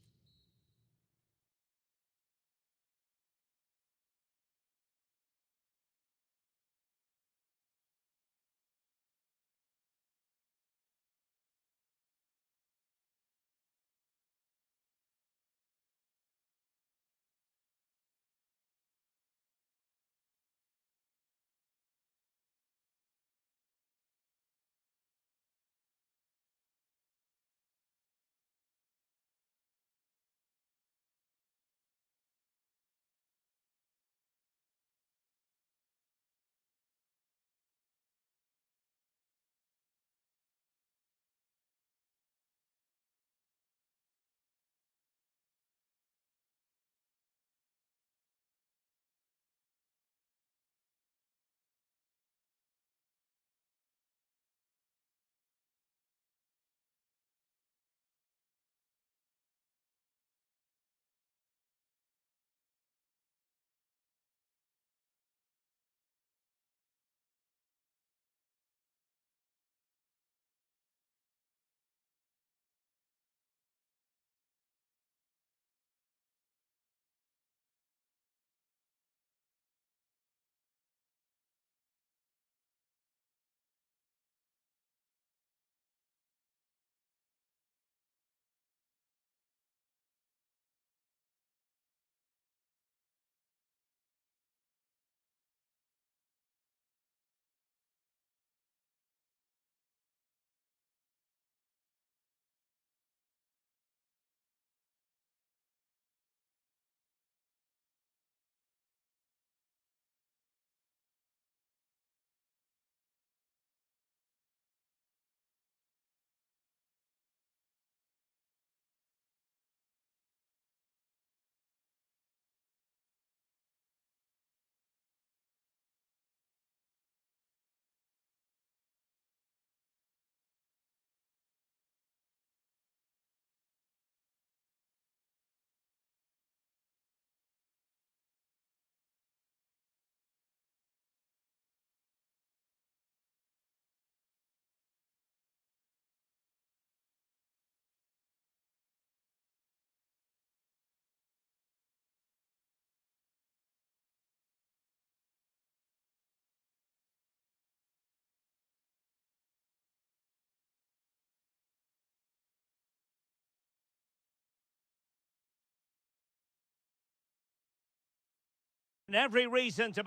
Every reason to...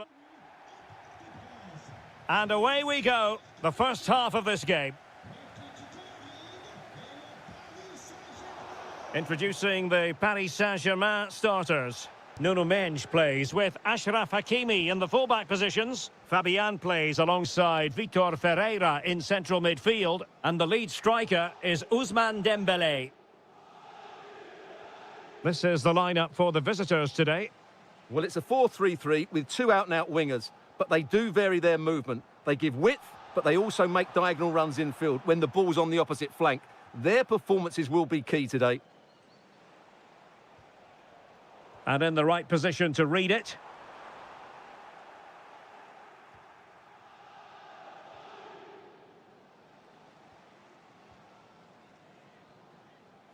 And away we go, the first half of this game. Introducing the Paris Saint-Germain starters. Nuno Mendes plays with Achraf Hakimi in the fullback positions. Fabian plays alongside Vitor Ferreira in central midfield. And the lead striker is Ousmane Dembélé. This is the lineup for the visitors today. Well, it's a 4-3-3 with two out-and-out wingers, but they do vary their movement. They give width, but they also make diagonal runs infield when the ball's on the opposite flank. Their performances will be key today. And in the right position to read it.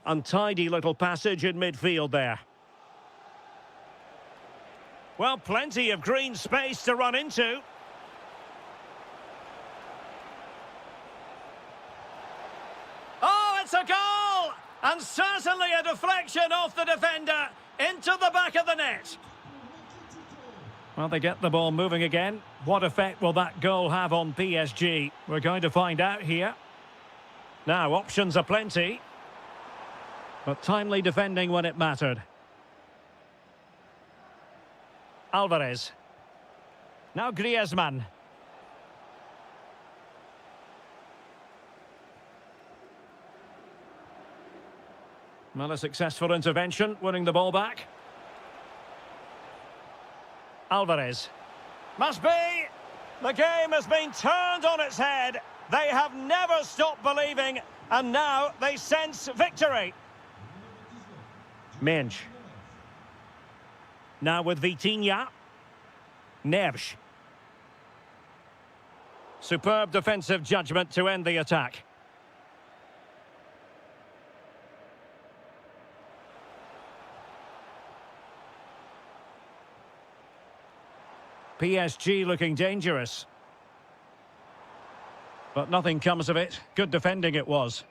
Untidy little passage in midfield there. Well, plenty of green space to run into. Oh, it's a goal! And certainly a deflection off the defender into the back of the net. Well, they get the ball moving again. What effect will that goal have on PSG? We're going to find out here. Now, options are plenty. But timely defending when it mattered. Alvarez. Now Griezmann. Well, a successful intervention, winning the ball back. Alvarez. Must be! The game has been turned on its head. They have never stopped believing, and now they sense victory. Mendes. Now with Vitinha. Neves. Superb defensive judgment to end the attack. PSG looking dangerous. But nothing comes of it. Good defending it was.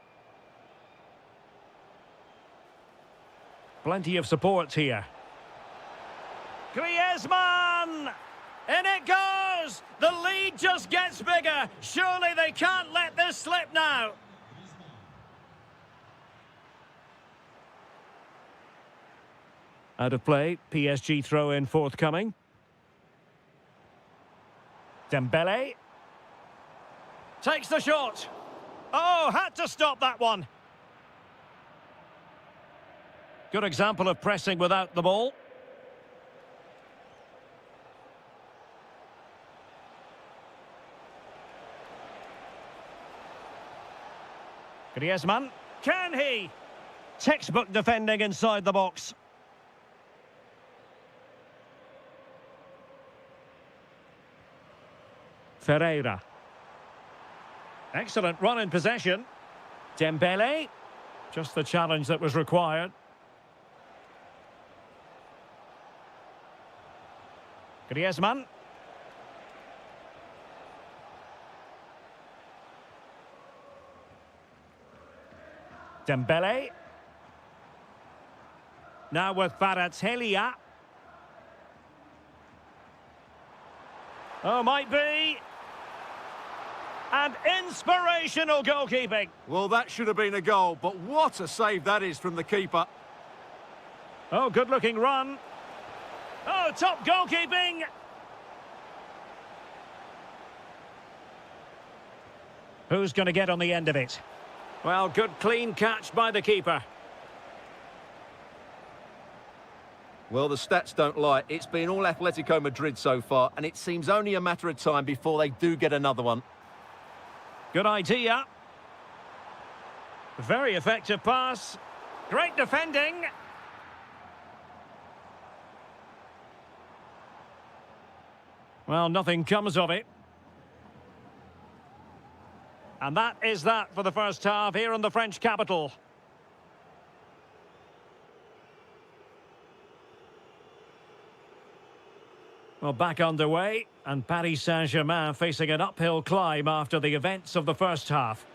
Plenty of support here. Griezmann! In it goes! The lead just gets bigger. Surely they can't let this slip now. Out of play, PSG throw-in forthcoming. Dembélé. Takes the shot. Oh, had to stop that one. Good example of pressing without the ball. Griezmann. Can he? Textbook defending inside the box. Ferreira. Excellent run in possession. Dembélé. Just the challenge that was required. Griezmann. Dembélé. Now with Kvaratskhelia. Oh, might be. And inspirational goalkeeping. Well, that should have been a goal, but what a save that is from the keeper. Oh, good-looking run. Oh, top goalkeeping. Who's going to get on the end of it? Well, good clean catch by the keeper. Well, the stats don't lie. It's been all Atletico Madrid so far, and it seems only a matter of time before they do get another one. Good idea. Very effective pass. Great defending. Well, nothing comes of it. And that is that for the first half here in the French capital. Well, back underway, and Paris Saint-Germain facing an uphill climb after the events of the first half.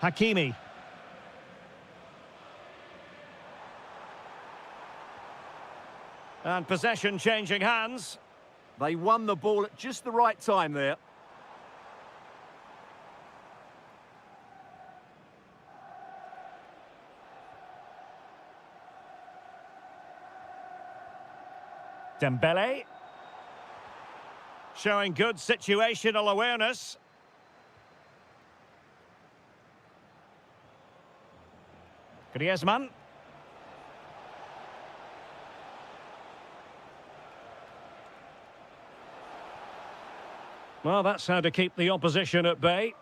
Hakimi. And possession changing hands. They won the ball at just the right time there. Dembele. Showing good situational awareness. Griezmann. Well, that's how to keep the opposition at bay.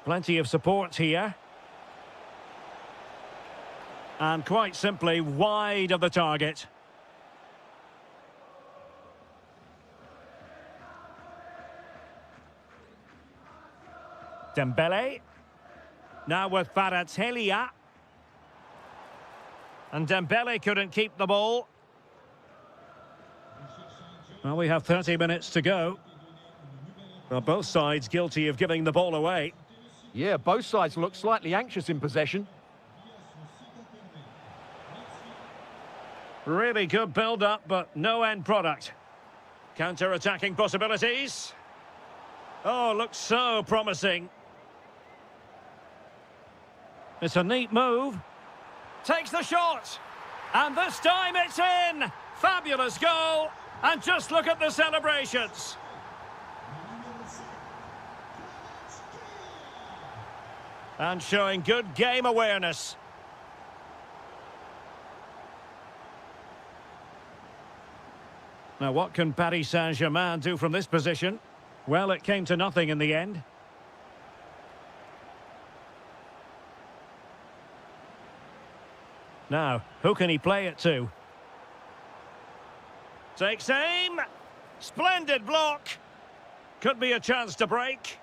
Plenty of support here. And quite simply wide of the target. Dembele. Now with Kvaratskhelia. And Dembele couldn't keep the ball. Well, we have 30 minutes to go. Well, both sides guilty of giving the ball away. Yeah, both sides look slightly anxious in possession. Really good build-up, but no end product. Counter-attacking possibilities. Oh, looks so promising. It's a neat move. Takes the shot. And this time it's in. Fabulous goal. And just look at the celebrations. And showing good game awareness. Now, what can Paris Saint-Germain do from this position? Well, it came to nothing in the end. Now, who can he play it to? Takes aim. Splendid block. Could be a chance to break.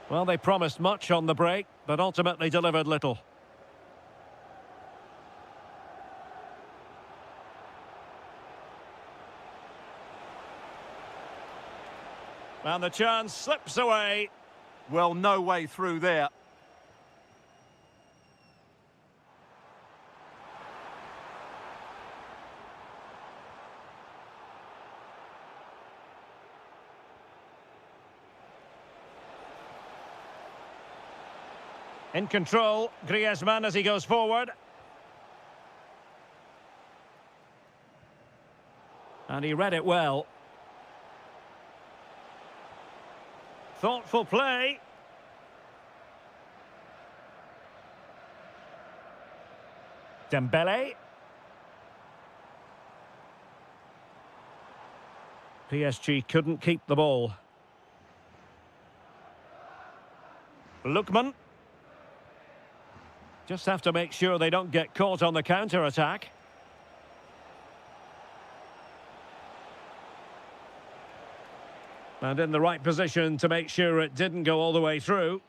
Well, they promised much on the break, but ultimately delivered little. And the chance slips away. Well, no way through there. In control, Griezmann as he goes forward. And he read it well. Thoughtful play. Dembele. PSG couldn't keep the ball. Lookman. Just have to make sure they don't get caught on the counter-attack. And in the right position to make sure it didn't go all the way through.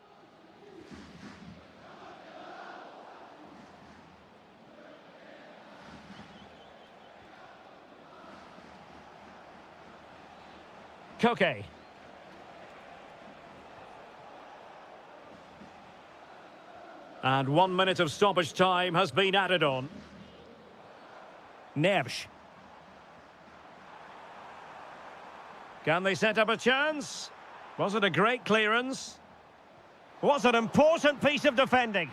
Koke. And 1 minute of stoppage time has been added on. Neves. Can they set up a chance? Was it a great clearance? Was an important piece of defending.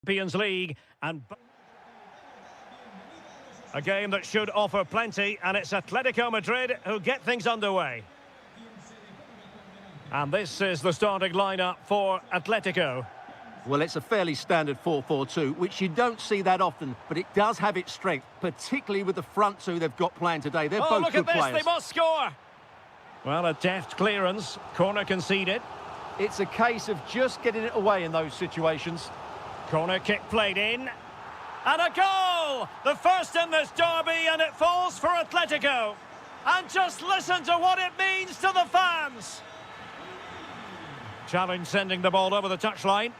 Champions League, and a game that should offer plenty, and it's Atletico Madrid who get things underway. And this is the starting lineup for Atletico. Well, it's a fairly standard 4-4-2, which you don't see that often, but it does have its strength, particularly with the front two they've got playing today. They're both look good at this, players. they must score. Well, a deft clearance, corner conceded. It's a case of just getting it away in those situations. Corner kick played in. And a goal! The first in this derby, and it falls for Atletico. And just listen to what it means to the fans. Challenge sending the ball over the touchline.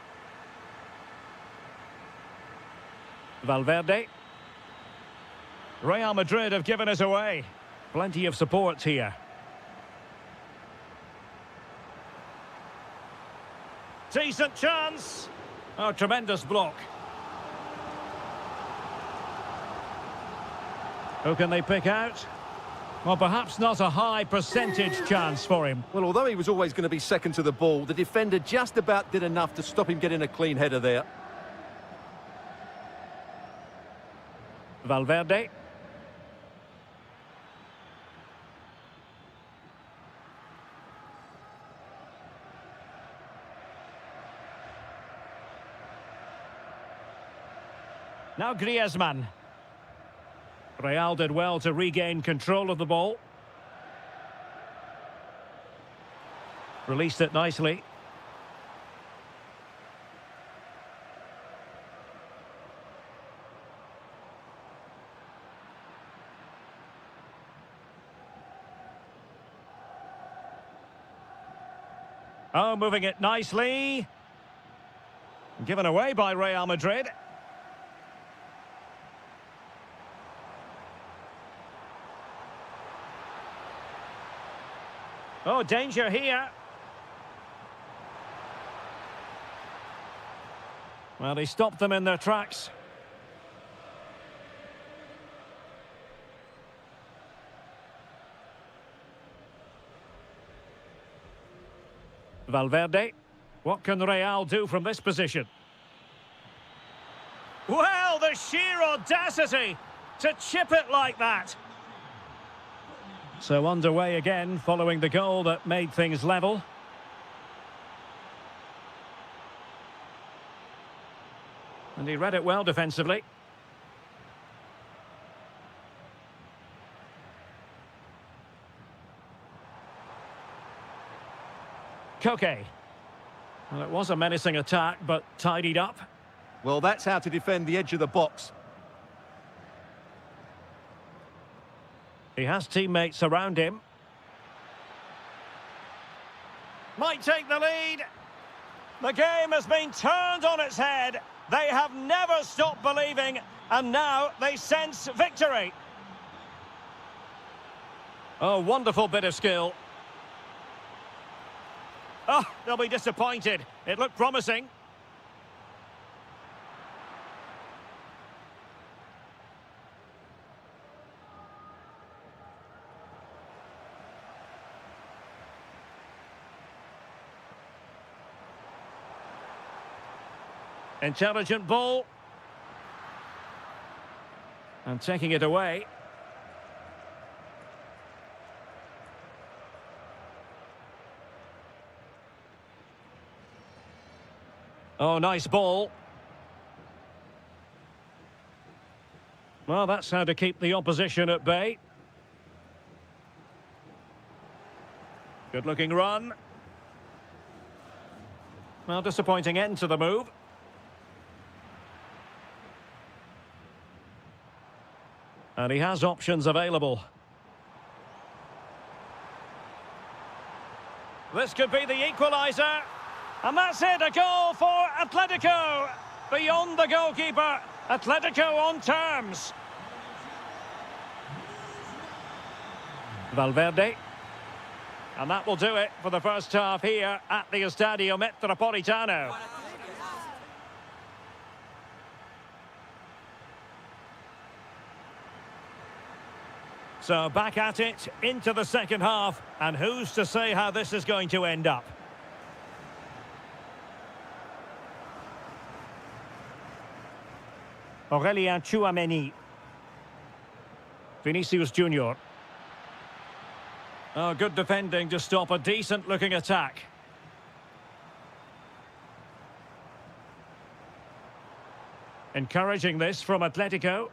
Valverde. Real Madrid have given us away. Plenty of support here. Decent chance. Oh, tremendous block. Who can they pick out? Well, perhaps not a high percentage chance for him. Well, although he was always going to be second to the ball, the defender just about did enough to stop him getting a clean header there. Valverde. Now Griezmann. Real did well to regain control of the ball. Released it nicely. Oh, moving it nicely. Given away by Real Madrid. Oh, danger here. Well, he stopped them in their tracks. Valverde. What can Real do from this position? Well, the sheer audacity to chip it like that. So underway again following the goal that made things level. And he read it well defensively. Koke. Well, it was a menacing attack, but tidied up. Well, that's how to defend the edge of the box. He has teammates around him. Might take the lead. The game has been turned on its head. They have never stopped believing, and now they sense victory. Oh, wonderful bit of skill. Oh, they'll be disappointed. It looked promising. Intelligent ball. And taking it away. Oh, nice ball. Well, that's how to keep the opposition at bay. Good-looking run. Well, disappointing end to the move. And he has options available. This could be the equaliser. And that's it, a goal for Atletico. Beyond the goalkeeper, Atletico on terms. Valverde. And that will do it for the first half here at the Estadio Metropolitano. So back at it into the second half, and who's to say how this is going to end up? Aurelien Tchouameni. Vinicius Junior. Oh, good defending to stop a decent-looking attack. Encouraging this from Atletico,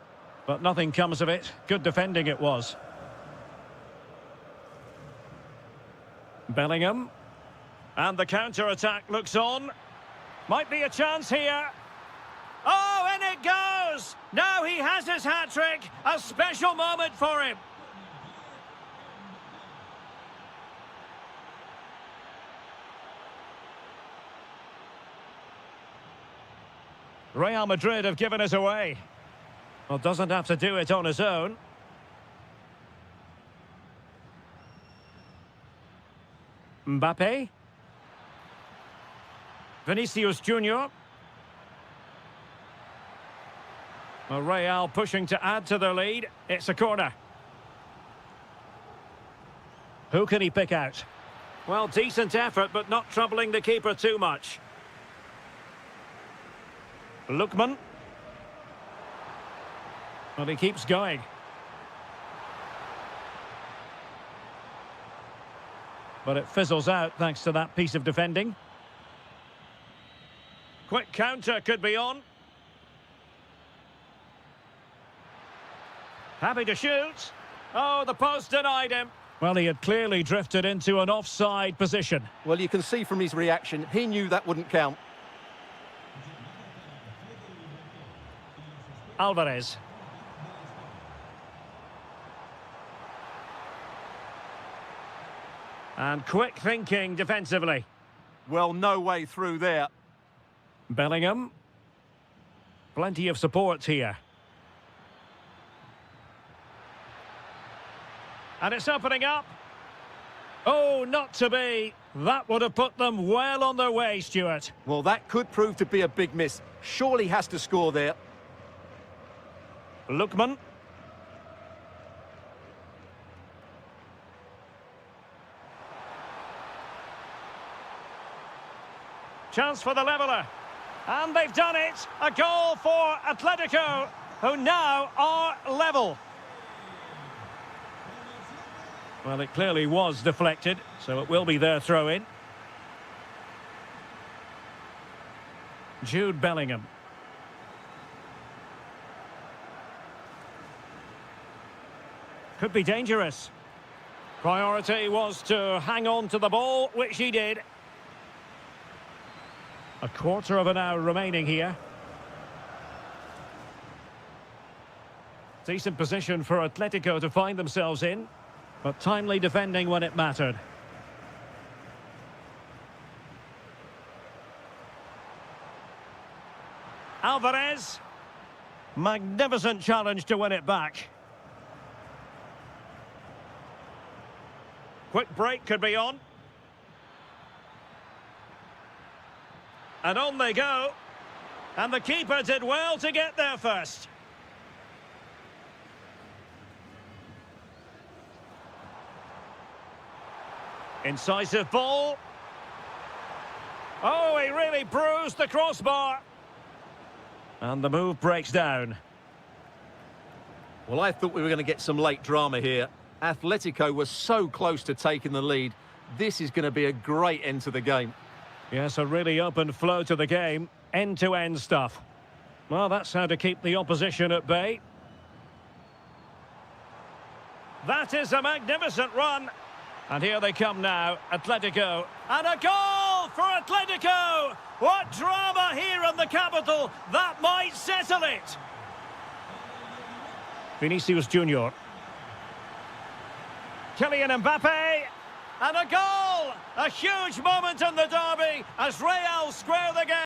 but nothing comes of it. Good defending it was. Bellingham. And the counter-attack looks on. Might be a chance here. Oh, and it goes! Now he has his hat-trick. A special moment for him. Real Madrid have given us away. Well, doesn't have to do it on his own. Mbappe. Vinicius Junior. Well, Real pushing to add to their lead. It's a corner. Who can he pick out? Well, decent effort, but not troubling the keeper too much. Lookman. Well, he keeps going. But it fizzles out thanks to that piece of defending. Quick counter could be on. Happy to shoot. Oh, the post denied him. Well, he had clearly drifted into an offside position. Well, you can see from his reaction, he knew that wouldn't count. Alvarez. And quick thinking defensively. Well, no way through there. Bellingham. Plenty of support here. And it's opening up. Oh, not to be. That would have put them well on their way, Stuart. Well, that could prove to be a big miss. Surely has to score there. Lookman. Chance for the leveller. And they've done it. A goal for Atletico, who now are level. Well, it clearly was deflected, so it will be their throw-in. Jude Bellingham. Could be dangerous. Priority was to hang on to the ball, which he did. A quarter of an hour remaining here. Decent position for Atletico to find themselves in, but timely defending when it mattered. Alvarez. Magnificent challenge to win it back. Quick break could be on. And on they go. And the keeper did well to get there first. Incisive ball. Oh, he really bruised the crossbar. And the move breaks down. Well, I thought we were going to get some late drama here. Atletico was so close to taking the lead. This is going to be a great end to the game. Yes, a really open flow to the game. End-to-end stuff. Well, that's how to keep the opposition at bay. That is a magnificent run. And here they come now, Atletico. And a goal for Atletico! What drama here in the capital! That might settle it! Vinicius Junior. Kylian Mbappe. And a goal! A huge moment in the derby as Real square the game.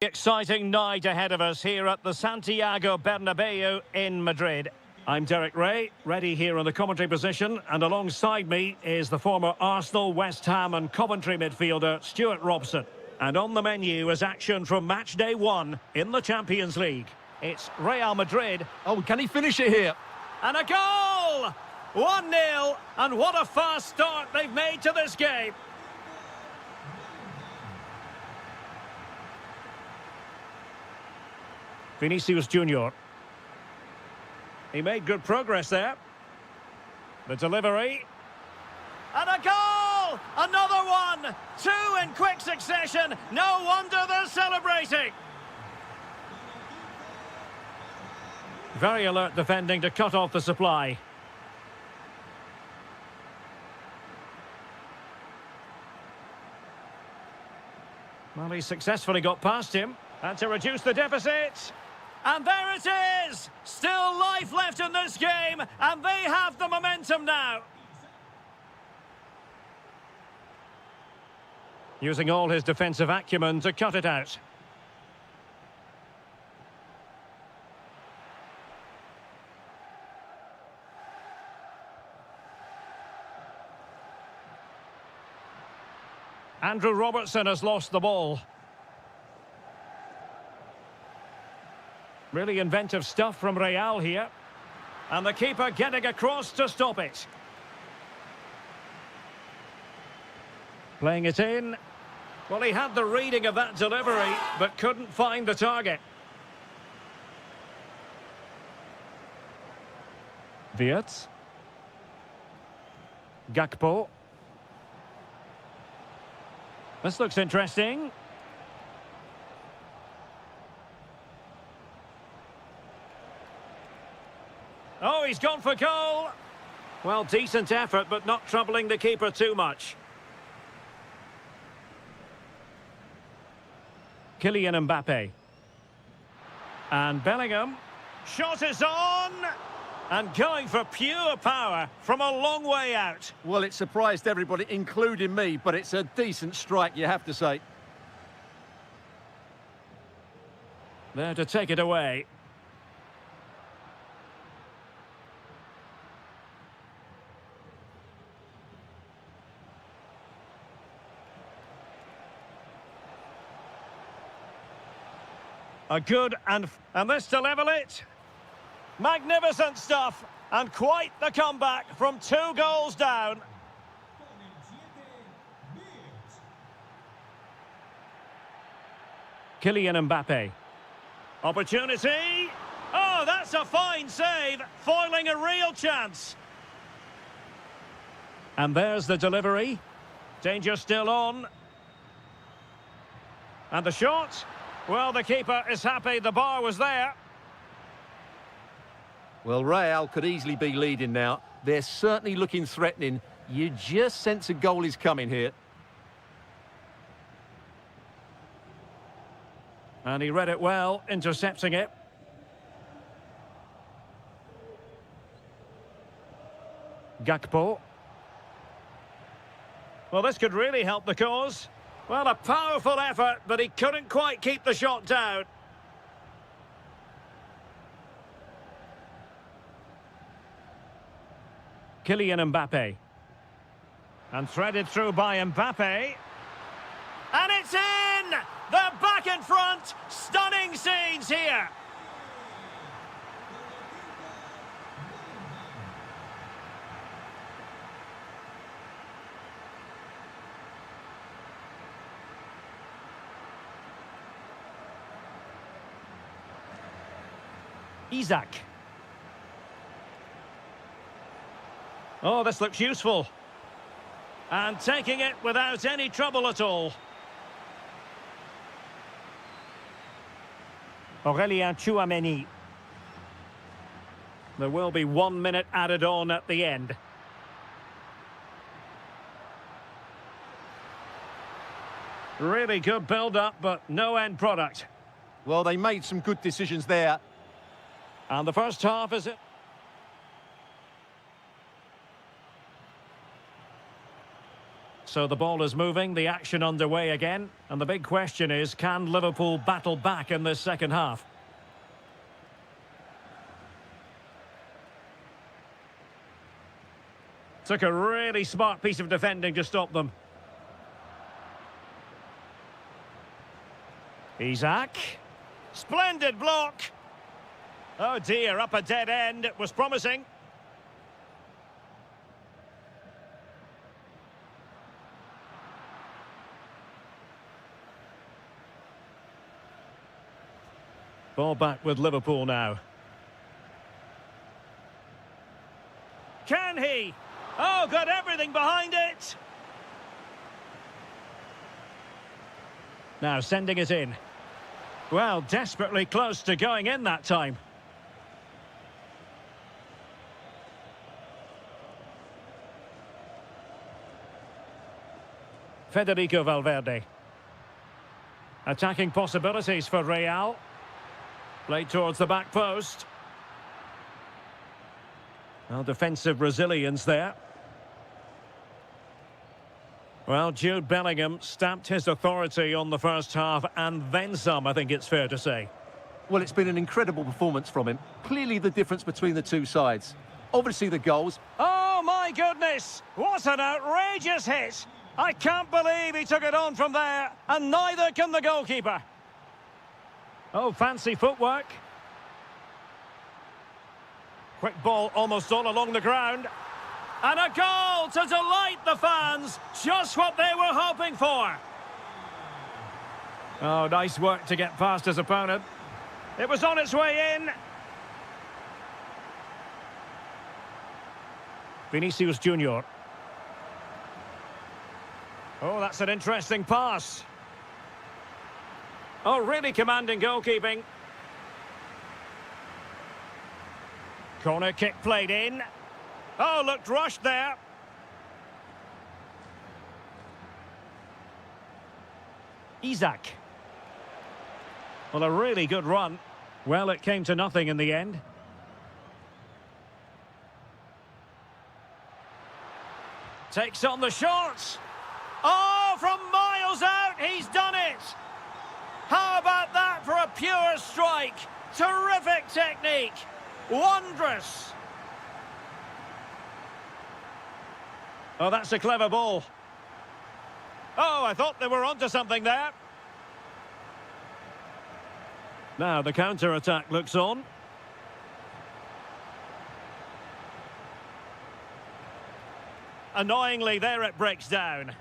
Exciting night ahead of us here at the Santiago Bernabeu in Madrid. I'm Derek Ray, ready here in the commentary position, and alongside me is the former Arsenal, West Ham and Coventry midfielder Stuart Robson. And on the menu is action from match day 1 in the Champions League. It's Real Madrid. Oh, can he finish it here? And a goal! 1-0, and what a fast start they've made to this game. Vinicius Junior. He made good progress there. The delivery. And a goal! Another one! 2 in quick succession. No wonder they're celebrating. Very alert defending to cut off the supply. Well, he successfully got past him. And to reduce the deficit. And there it is! Still life left in this game, and they have the momentum now. Using all his defensive acumen to cut it out. Andrew Robertson has lost the ball. Really inventive stuff from Real here. And the keeper getting across to stop it. Playing it in. Well, he had the reading of that delivery, but couldn't find the target. Wirtz. Gakpo. This looks interesting. Oh, he's gone for goal. Well, decent effort, but not troubling the keeper too much. Kylian Mbappe. And Bellingham. Shot is on. And going for pure power from a long way out. Well, it surprised everybody, including me, but it's a decent strike, you have to say. There to take it away. A good and this to level it. Magnificent stuff, and quite the comeback from 2 goals down. Kylian Mbappe. Opportunity. Oh, that's a fine save, foiling a real chance. And there's the delivery. Danger still on. And the shot. Well, the keeper is happy the bar was there. Well, Real could easily be leading now. They're certainly looking threatening. You just sense a goal is coming here. And he read it well, intercepting it. Gakpo. Well, this could really help the cause. Well, a powerful effort, but he couldn't quite keep the shot down. Kylian Mbappe. And threaded through by Mbappe. And it's in! They're back in front! Stunning scenes here! Isaac. Oh, this looks useful. And taking it without any trouble at all. Aurélien Tchouameni. There will be 1 minute added on at the end. Really good build-up, but no end product. Well, they made some good decisions there. And the first half is it. So the ball is moving, the action underway again. And the big question is, can Liverpool battle back in this second half? Took a really smart piece of defending to stop them. Isak. Splendid block. Oh dear, up a dead end. It was promising. Ball back with Liverpool now. Can he? Oh, got everything behind it. Now sending it in. Well, desperately close to going in that time. Federico Valverde. Attacking possibilities for Real. Played towards the back post. Well, defensive resilience there. Well, Jude Bellingham stamped his authority on the first half and then some, I think it's fair to say. Well, it's been an incredible performance from him. Clearly the difference between the two sides. Obviously the goals. Oh, my goodness! What an outrageous hit! I can't believe he took it on from there, and neither can the goalkeeper. Oh, fancy footwork. Quick ball almost all along the ground. And a goal to delight the fans. Just what they were hoping for. Oh, nice work to get past his opponent. It was on its way in. Vinicius Junior. Oh, that's an interesting pass. Oh, really commanding goalkeeping. Corner kick played in. Oh, looked rushed there. Isak. Well, a really good run. Well, it came to nothing in the end. Takes on the shot. Oh, from miles out, he's done it. How about that for a pure strike? Terrific technique. Wondrous. Oh, that's a clever ball. Oh, I thought they were onto something there. Now the counter-attack looks on. Annoyingly, there it breaks down.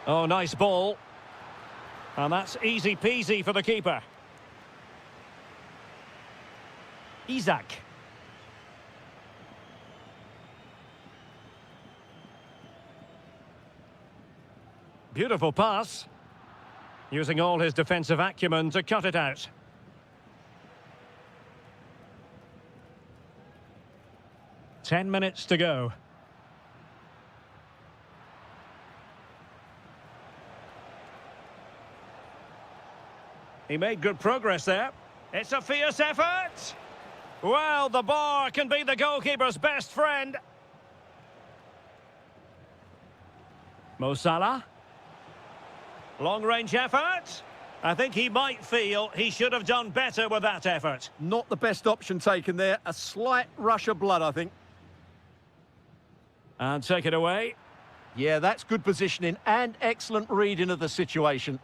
Oh, nice ball. And that's easy peasy for the keeper. Isak. Beautiful pass. Using all his defensive acumen to cut it out. Ten minutes to go. He made good progress there. It's a fierce effort. Well, the bar can be the goalkeeper's best friend. Mo Salah. Long-range effort. I think he might feel he should have done better with that effort. Not the best option taken there. A slight rush of blood, I think. And take it away. Yeah, that's good positioning and excellent reading of the situation.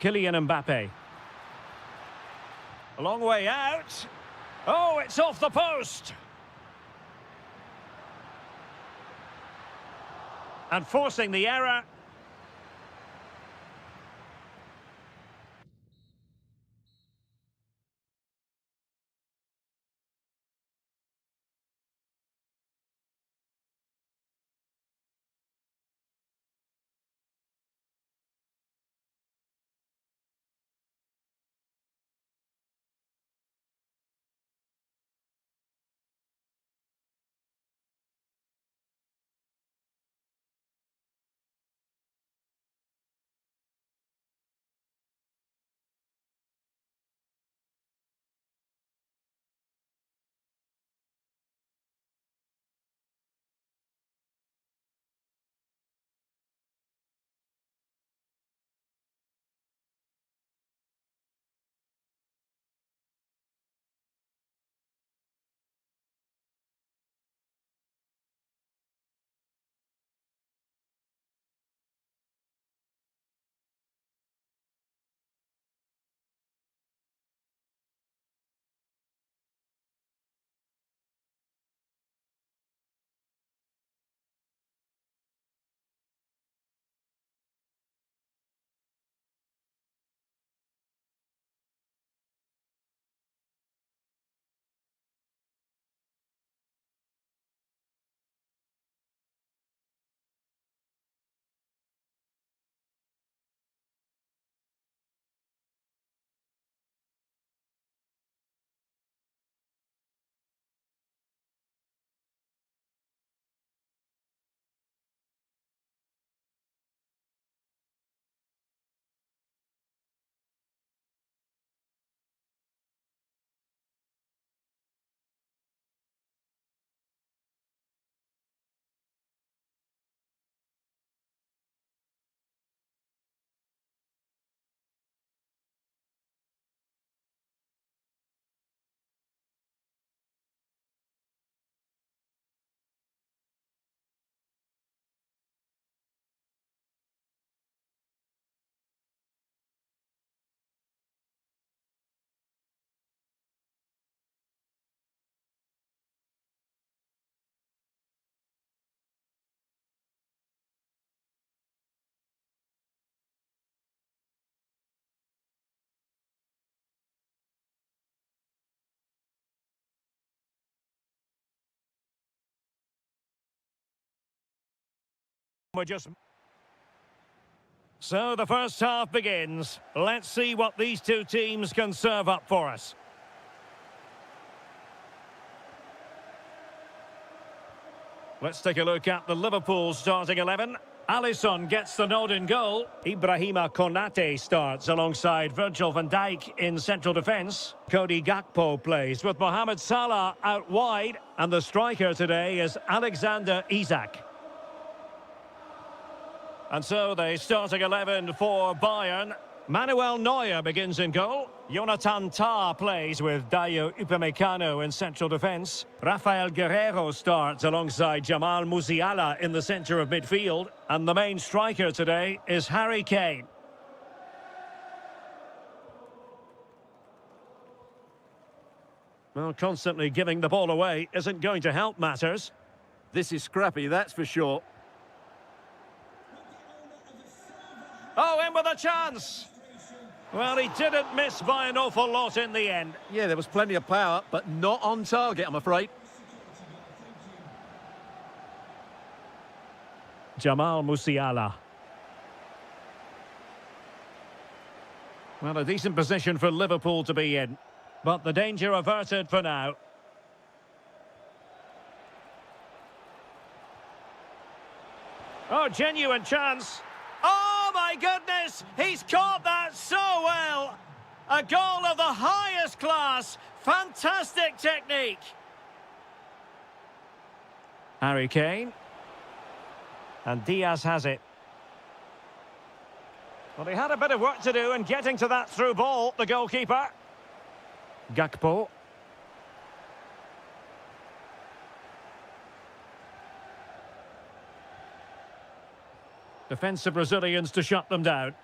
Kylian Mbappe. A long way out. Oh, it's off the post. And forcing the error. We're just... So the first half begins. Let's see what these two teams can serve up for us. Let's take a look at the Liverpool starting 11. Alisson gets the nod in goal. Ibrahima Konate starts alongside Virgil van Dijk in central defence. Cody Gakpo plays with Mohamed Salah out wide. And the striker today is Alexander Isak. And so the starting 11 for Bayern. Manuel Neuer begins in goal. Jonathan Tah plays with Dayo Upamecano in central defence. Rafael Guerreiro starts alongside Jamal Musiala in the centre of midfield. And the main striker today is Harry Kane. Well, constantly giving the ball away isn't going to help matters. This is scrappy, that's for sure. Oh, in with a chance! Well, he didn't miss by an awful lot in the end. Yeah, there was plenty of power, but not on target, I'm afraid. Jamal Musiala. Well, a decent position for Liverpool to be in. But the danger averted for now. Oh, genuine chance. Oh, my goodness! He's caught that so well! A goal of the highest class. Fantastic technique. Harry Kane. And Diaz has it. Well, he had a bit of work to do in getting to that through ball, the goalkeeper. Gakpo. Defensive Brazilians to shut them down.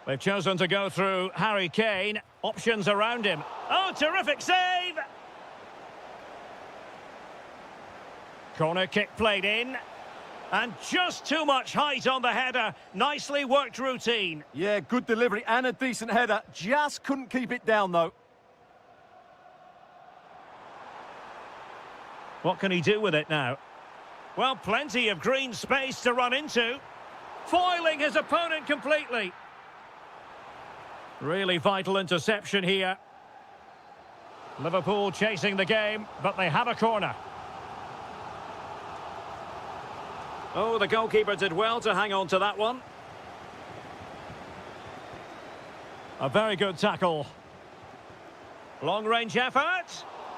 They've chosen to go through Harry Kane. Options around him. Oh, terrific save! Corner kick played in. And just too much height on the header. Nicely worked routine. Yeah, good delivery and a decent header. Just couldn't keep it down, though. What can he do with it now? Well, plenty of green space to run into. Foiling his opponent completely. Really vital interception here. Liverpool chasing the game, but they have a corner. Oh, the goalkeeper did well to hang on to that one. A very good tackle. Long-range effort.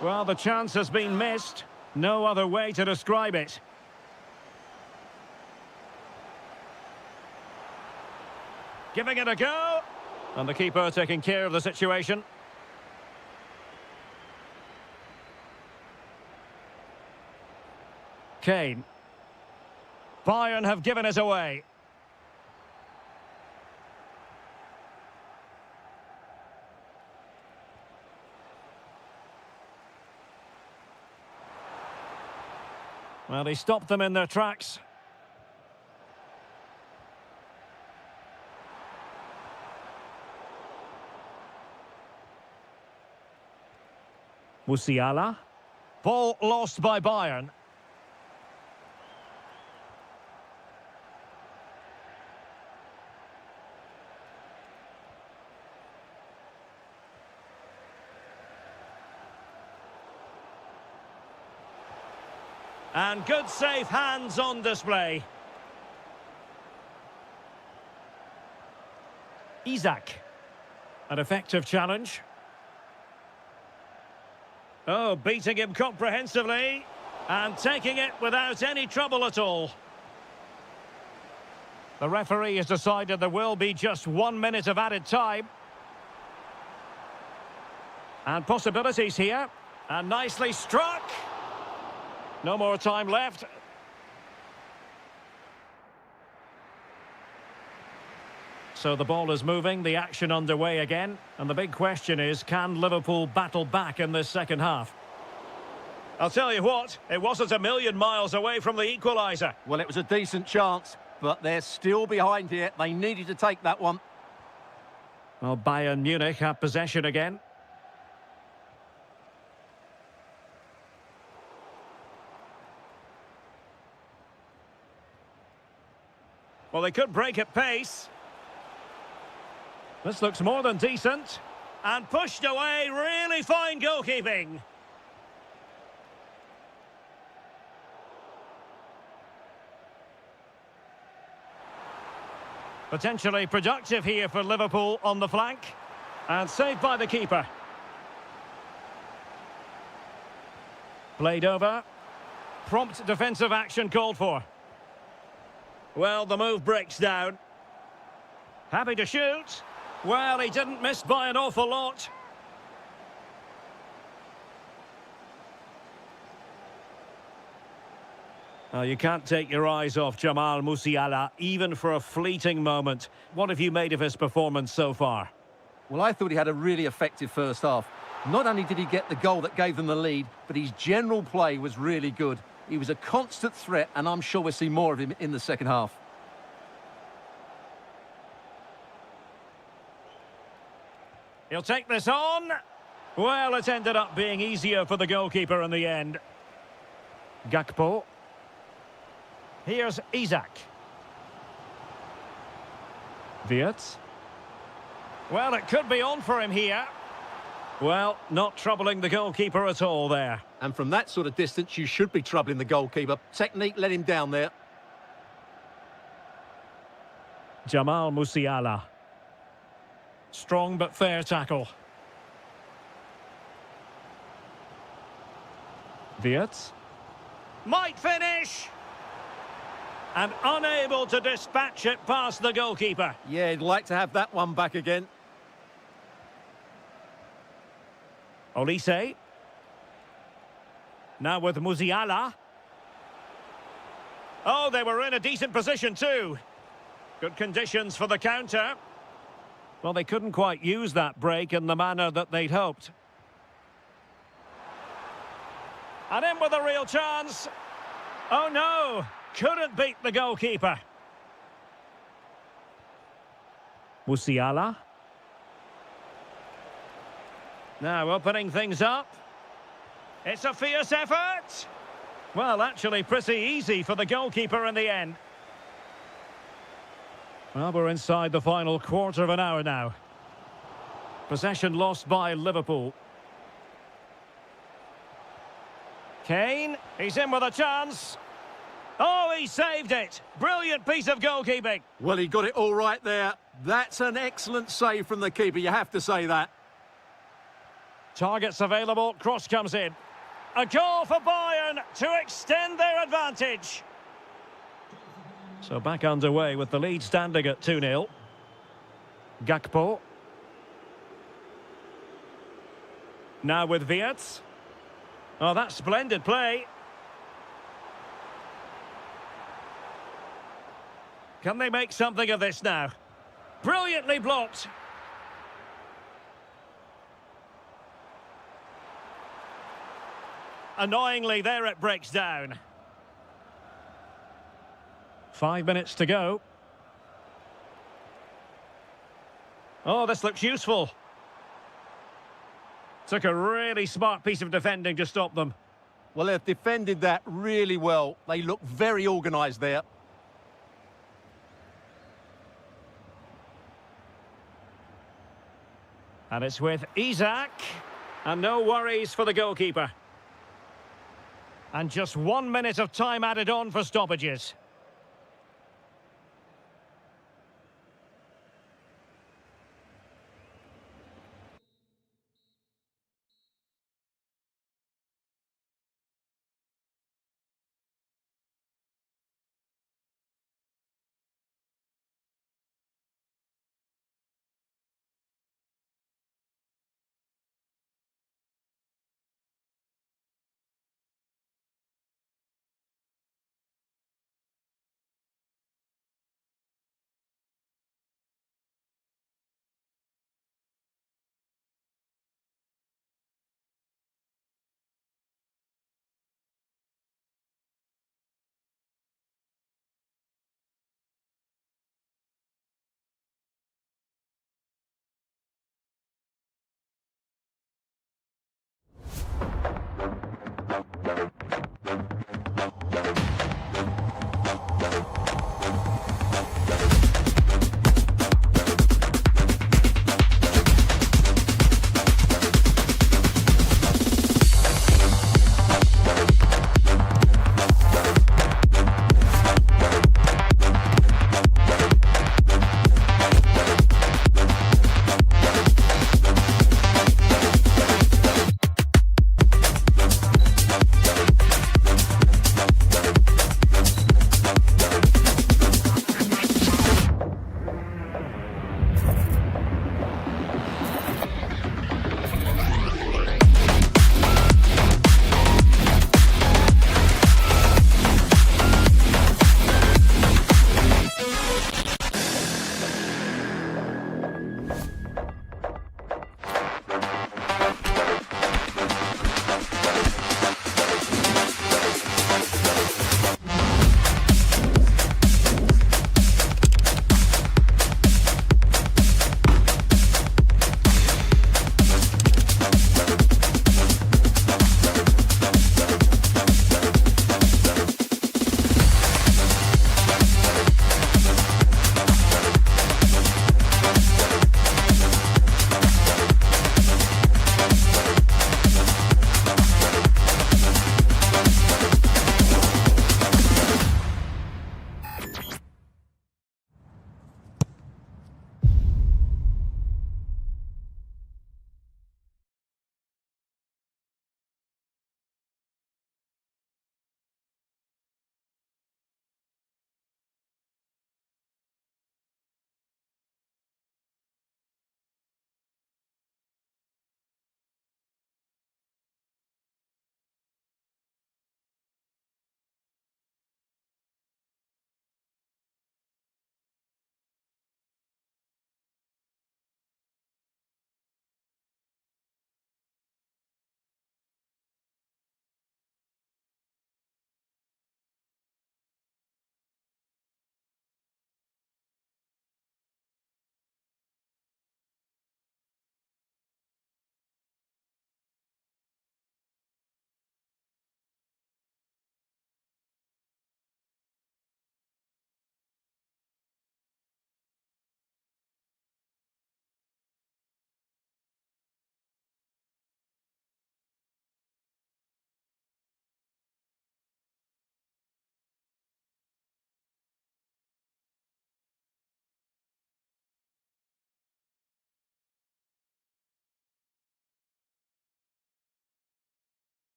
Well, the chance has been missed. No other way to describe it. Giving it a go. And the keeper taking care of the situation. Kane. Bayern have given it away. Well, he stopped them in their tracks. Musiala. Ball lost by Bayern. And good safe hands on display. Isak. An effective challenge. Oh, beating him comprehensively. And taking it without any trouble at all. The referee has decided there will be just 1 minute of added time. And possibilities here. And nicely struck. No more time left. So the ball is moving, the action underway again. And the big question is, can Liverpool battle back in this second half? I'll tell you what, it wasn't a million miles away from the equaliser. Well, it was a decent chance, but they're still behind here. They needed to take that one. Well, Bayern Munich have possession again. Well, they could break at pace. This looks more than decent. And pushed away, really fine goalkeeping. Potentially productive here for Liverpool on the flank. And saved by the keeper. Played over. Prompt defensive action called for. Well, the move breaks down. Happy to shoot. Well, he didn't miss by an awful lot. Oh, you can't take your eyes off Jamal Musiala, even for a fleeting moment. What have you made of his performance so far? Well, I thought he had a really effective first half. Not only did he get the goal that gave them the lead, but his general play was really good. He was a constant threat, and I'm sure we'll see more of him in the second half. He'll take this on. Well, it ended up being easier for the goalkeeper in the end. Gakpo. Here's Isak. Wirtz. Well, it could be on for him here. Well, not troubling the goalkeeper at all there. And from that sort of distance, you should be troubling the goalkeeper. Technique let him down there. Jamal Musiala. Strong but fair tackle. Wirtz. Might finish! And unable to dispatch it past the goalkeeper. Yeah, he'd like to have that one back again. Olise. Now with Musiala. Oh, they were in a decent position too. Good conditions for the counter. Well, they couldn't quite use that break in the manner that they'd hoped. And in with a real chance. Oh no, couldn't beat the goalkeeper. Musiala. Now opening things up. It's a fierce effort. Well, actually pretty easy for the goalkeeper in the end. Well, we're inside the final quarter of an hour now. Possession lost by Liverpool. Kane, he's in with a chance. Oh, he saved it. Brilliant piece of goalkeeping. Well, he got it all right there. That's an excellent save from the keeper, you have to say that. Targets available, cross comes in. A goal for Bayern to extend their advantage. So back underway with the lead standing at 2-0. Gakpo. Now with Wirtz. Oh, that's splendid play. Can they make something of this now? Brilliantly blocked. Annoyingly, there it breaks down. 5 minutes to go. Oh, this looks useful. Took a really smart piece of defending to stop them. Well, they've defended that really well. They look very organised there. And it's with Isak. And no worries for the goalkeeper. And just 1 minute of time added on for stoppages.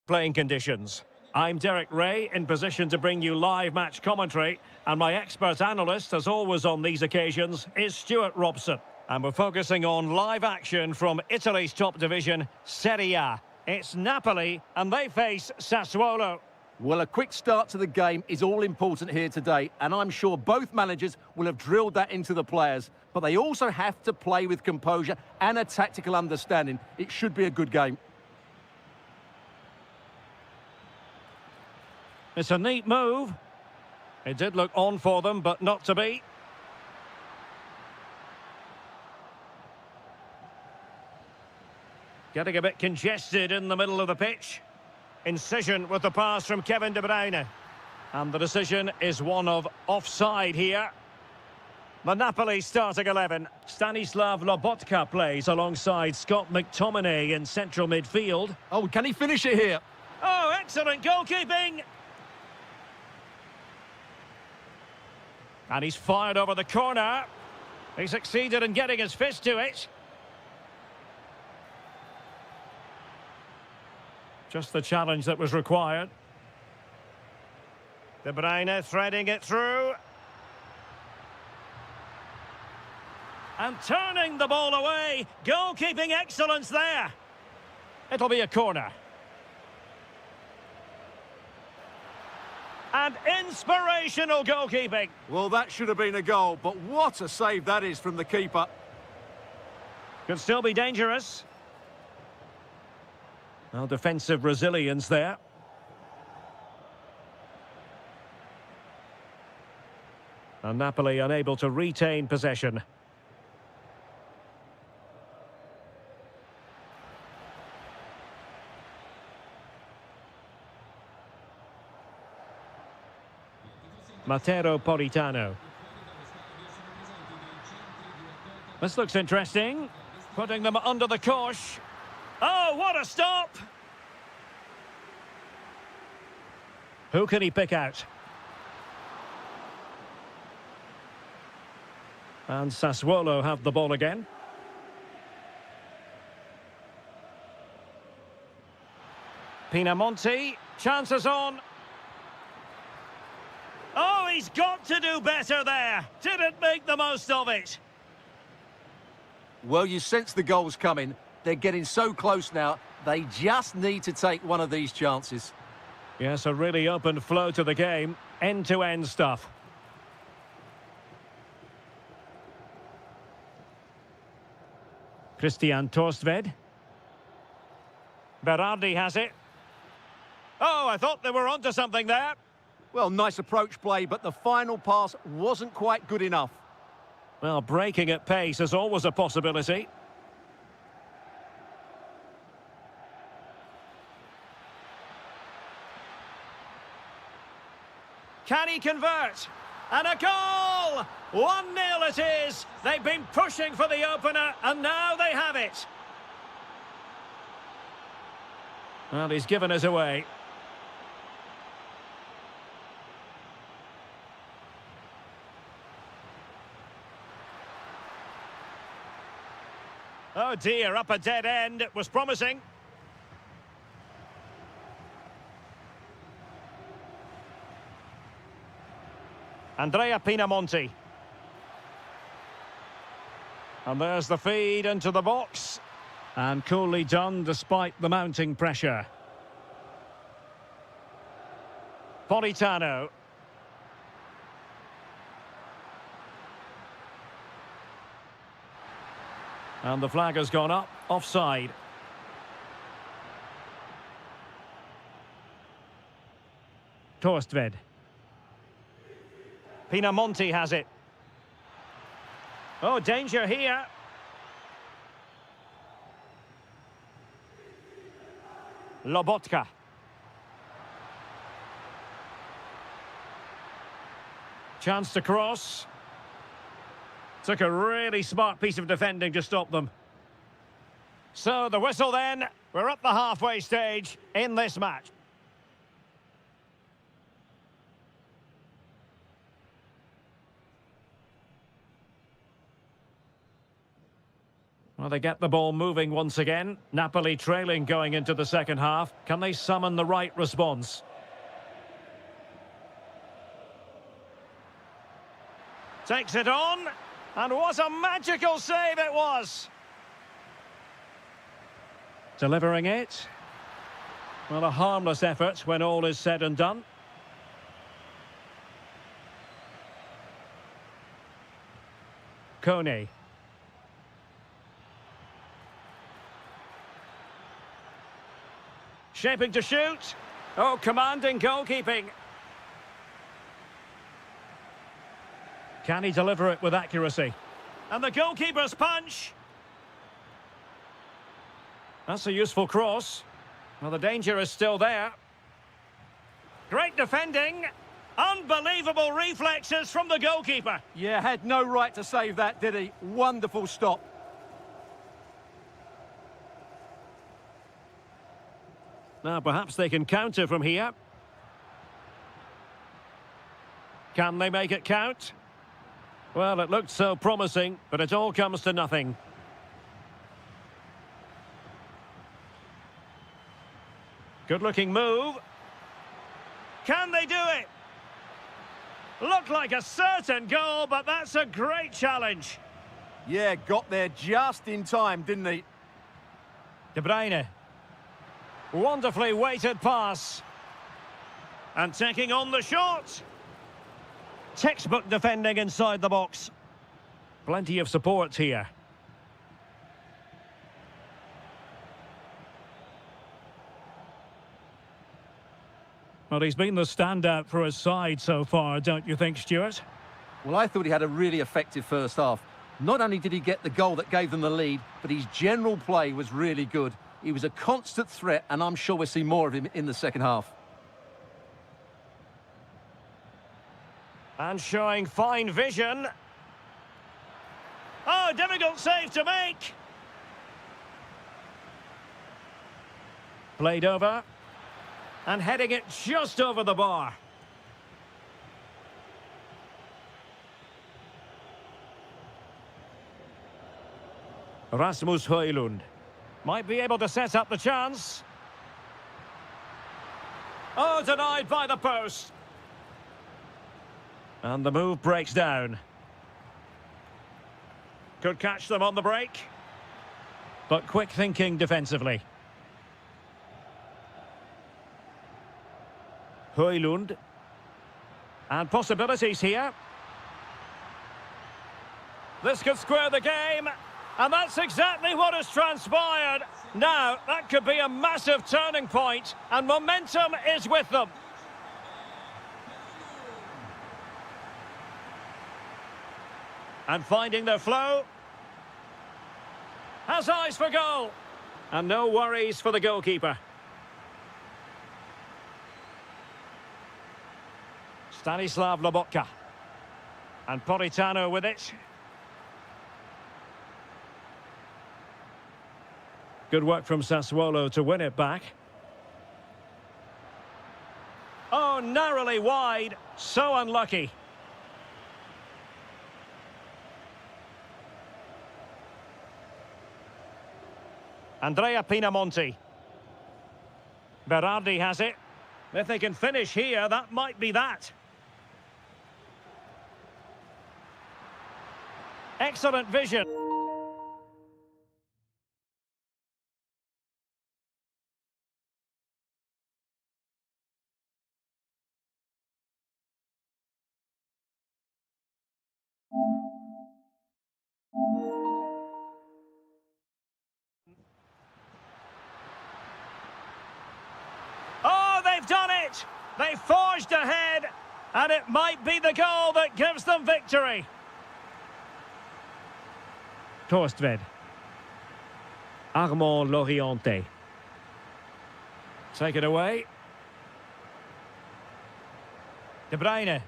Playing conditions. I'm Derek Ray, in position to bring you live match commentary, and my expert analyst, as always on these occasions, is Stuart Robson. And we're focusing on live action from Italy's top division, Serie A. It's Napoli, and they face Sassuolo. Well, a quick start to the game is all important here today, and I'm sure both managers will have drilled that into the players. But they also have to play with composure and a tactical understanding. It should be a good game. It's a neat move. It did look on for them, but not to be. Getting a bit congested in the middle of the pitch. Incision with the pass from Kevin De Bruyne. And the decision is one of offside here. The Napoli starting 11. Stanislav Lobotka plays alongside Scott McTominay in central midfield. Oh, can he finish it here? Oh, excellent goalkeeping! And he's fired over the corner. He succeeded in getting his fist to it. Just the challenge that was required. De Bruyne threading it through. And turning the ball away. Goalkeeping excellence there. It'll be a corner. And inspirational goalkeeping. Well, that should have been a goal, but what a save that is from the keeper. Could still be dangerous. Well, defensive resilience there. And Napoli unable to retain possession. Matteo Politano. This looks interesting. Putting them under the cosh. Oh, what a stop! Who can he pick out? And Sassuolo have the ball again. Pinamonti, chances on. Oh, he's got to do better there. Didn't make the most of it. Well, you sense the goals coming. They're getting so close now, they just need to take one of these chances. Yes, a really open flow to the game. End-to-end stuff. Christian Torstved. Berardi has it. Oh, I thought they were onto something there. Well, nice approach play, but the final pass wasn't quite good enough. Well, breaking at pace is always a possibility. Can he convert? And a goal! 1-0 it is. They've been pushing for the opener, and now they have it. Well, he's given us away. Oh dear, up a dead end. It was promising. Andrea Pinamonti. And there's the feed into the box. And coolly done despite the mounting pressure. Politano. And the flag has gone up, offside. Torstved. Pinamonti has it. Oh, danger here. Lobotka. Chance to cross. Took a really smart piece of defending to stop them. So the whistle then. We're at the halfway stage in this match. Well, they get the ball moving once again. Napoli trailing going into the second half. Can they summon the right response? Takes it on. And what a magical save it was. Delivering it. Well, a harmless effort when all is said and done. Kone. Shaping to shoot. Oh, commanding goalkeeping. Can he deliver it with accuracy? And the goalkeeper's punch. That's a useful cross. Well, the danger is still there. Great defending. Unbelievable reflexes from the goalkeeper. Yeah, had no right to save that, did he? Wonderful stop. Now, perhaps they can counter from here. Can they make it count? Well, it looked so promising, but it all comes to nothing. Good-looking move. Can they do it? Looked like a certain goal, but that's a great challenge. Yeah, got there just in time, didn't he? De Bruyne. Wonderfully weighted pass. And taking on the shot. Textbook defending inside the box. Plenty of support here. Well, he's been the standout for his side so far, don't you think, Stuart? Well, I thought he had a really effective first half. Not only did he get the goal that gave them the lead, but his general play was really good. He was a constant threat, and I'm sure we'll see more of him in the second half. And showing fine vision. Oh, difficult save to make. Played over. And heading it just over the bar. Rasmus Højlund might be able to set up the chance. Oh, denied by the post. And the move breaks down. Could catch them on the break. But quick thinking defensively. Højlund. And possibilities here. This could square the game. And that's exactly what has transpired. Now, that could be a massive turning point, and momentum is with them. And finding their flow. Has eyes for goal. And no worries for the goalkeeper. Stanislav Lobotka. And Politano with it. Good work from Sassuolo to win it back. Oh, narrowly wide. So unlucky. Andrea Pinamonti. Berardi has it. If they can finish here, that might be that. Excellent vision. Oh, they've done it! They forged ahead, and it might be the goal that gives them victory. Torstved. Armand Loriente. Take it away. De Bruyne.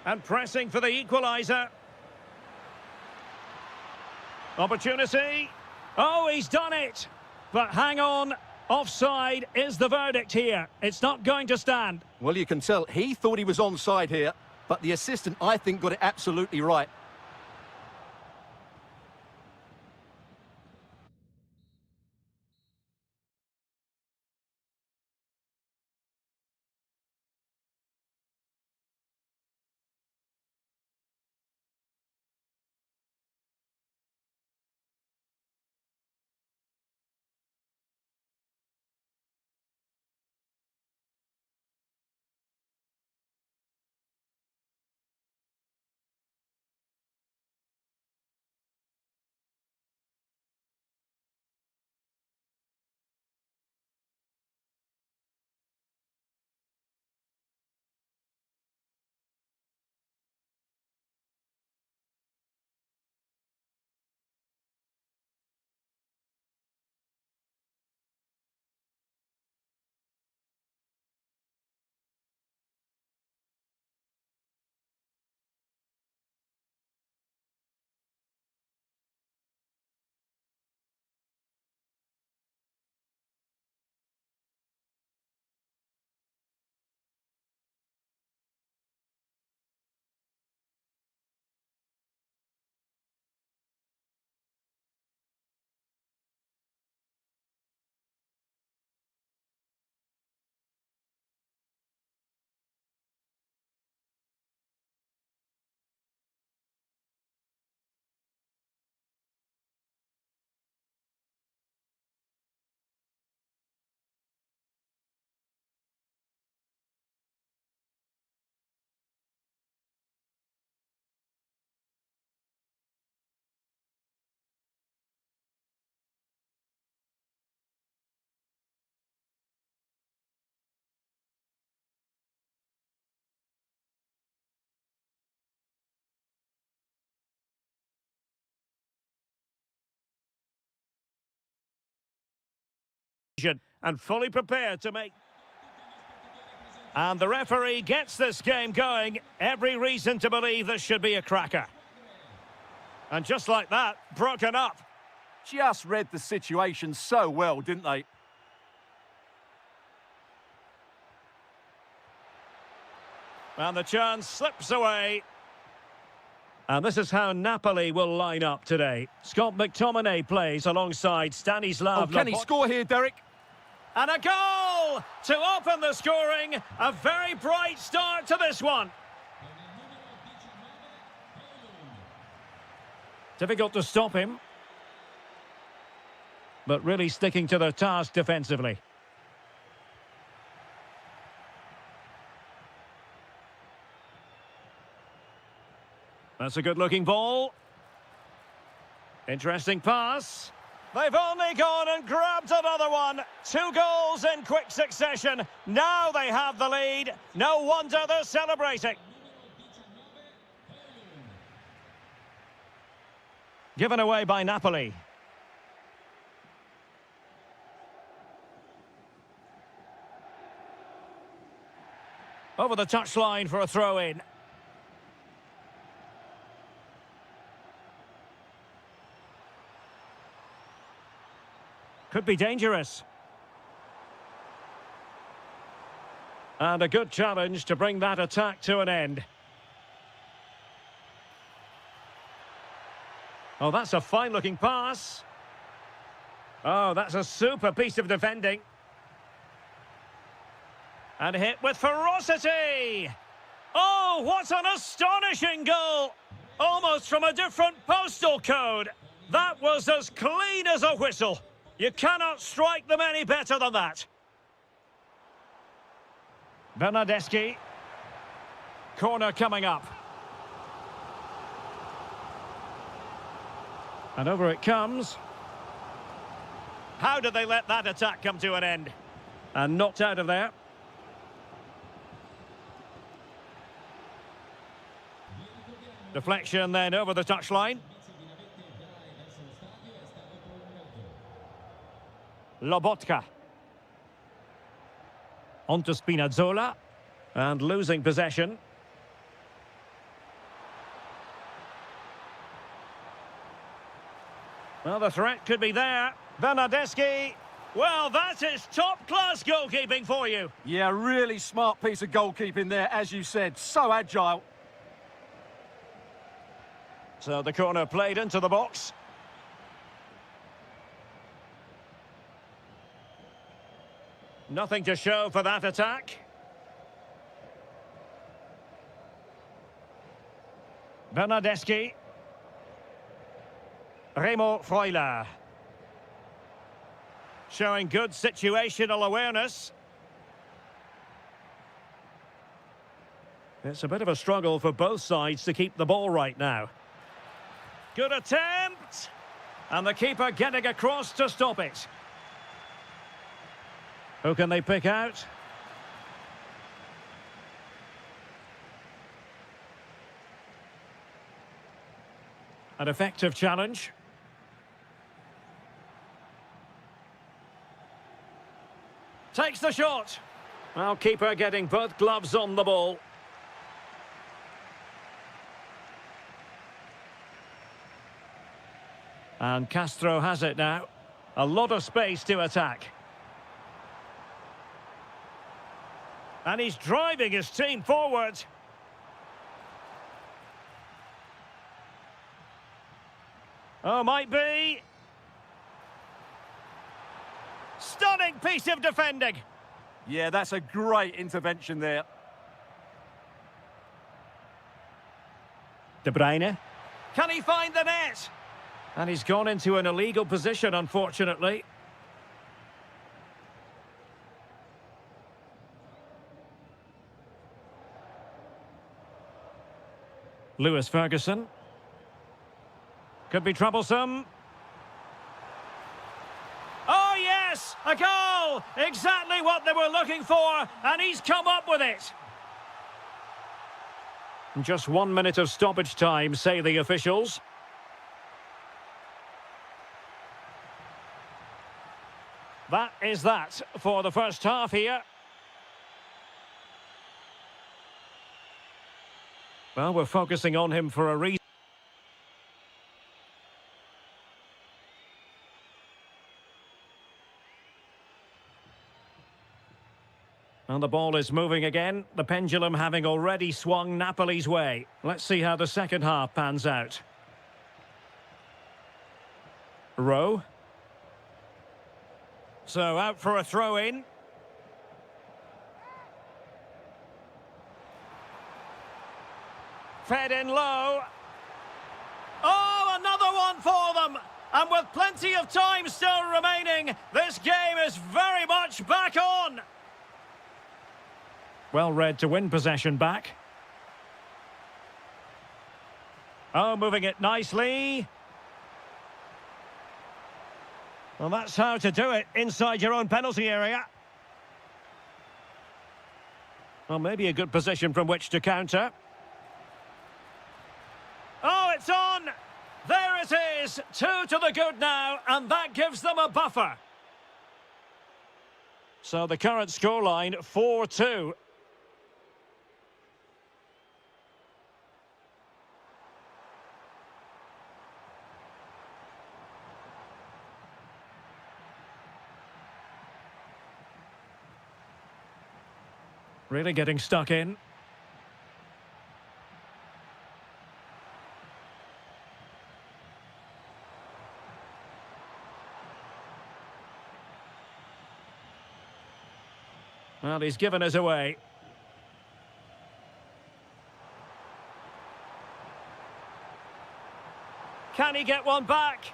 And pressing for the equaliser. Opportunity. Oh, he's done it. But hang on. Offside is the verdict here. It's not going to stand. Well, you can tell he thought he was onside here. but the assistant, I think, got it absolutely right. And fully prepared to make... And the referee gets this game going. Every reason to believe this should be a cracker. And just like that, broken up. Just read the situation so well, didn't they? And the chance slips away. And this is how Napoli will line up today. Scott McTominay plays alongside Stanislav. Oh, can he score here, Derek? And a goal to open the scoring. A very bright start to this one. Difficult to stop him. But really sticking to their task defensively. That's a good-looking ball. Interesting pass. They've only gone and grabbed another one. 2 goals in quick succession. Now they have the lead. No wonder they're celebrating. Given away by Napoli. Over the touchline for a throw-in. Could be dangerous. And a good challenge to bring that attack to an end. Oh, that's a fine-looking pass. Oh, that's a super piece of defending. And hit with ferocity. Oh, what an astonishing goal. Almost from a different postal code. That was as clean as a whistle. You cannot strike them any better than that. Bernardeschi. Corner coming up. And over it comes. How did they let that attack come to an end? And knocked out of there. Deflection then over the touchline. Lobotka. Onto Spinazzola. And losing possession. Well, the threat could be there. Bernardeschi. Well, that is top-class goalkeeping for you. Yeah, really smart piece of goalkeeping there, as you said. So agile. So the corner played into the box. Nothing to show for that attack. Bernardeschi. Remo Freuler. Showing good situational awareness. It's a bit of a struggle for both sides to keep the ball right now. Good attempt! And the keeper getting across to stop it. Who can they pick out? An effective challenge. Takes the shot. Well, keeper getting both gloves on the ball. And Castro has it now. A lot of space to attack. And he's driving his team forward. Oh, might be. Stunning piece of defending. Yeah, that's a great intervention there. De Bruyne. Can he find the net? And he's gone into an illegal position, unfortunately. Lewis Ferguson. Could be troublesome. Oh, yes! A goal! Exactly what they were looking for, and he's come up with it. Just 1 minute of stoppage time, say the officials. That is that for the first half here. Well, we're focusing on him for a reason. And the ball is moving again, the pendulum having already swung Napoli's way. Let's see how the second half pans out. Rowe. So out for a throw-in. Fed in low. Oh, another one for them! And with plenty of time still remaining, this game is very much back on! Well read to win possession back. Oh, moving it nicely. Well, that's how to do it inside your own penalty area. Well, maybe a good position from which to counter. Oh, it's on! There it is! 2 to the good now, and that gives them a buffer. So the current scoreline, 4-2. Really getting stuck in. Well, he's given us away. Can he get one back?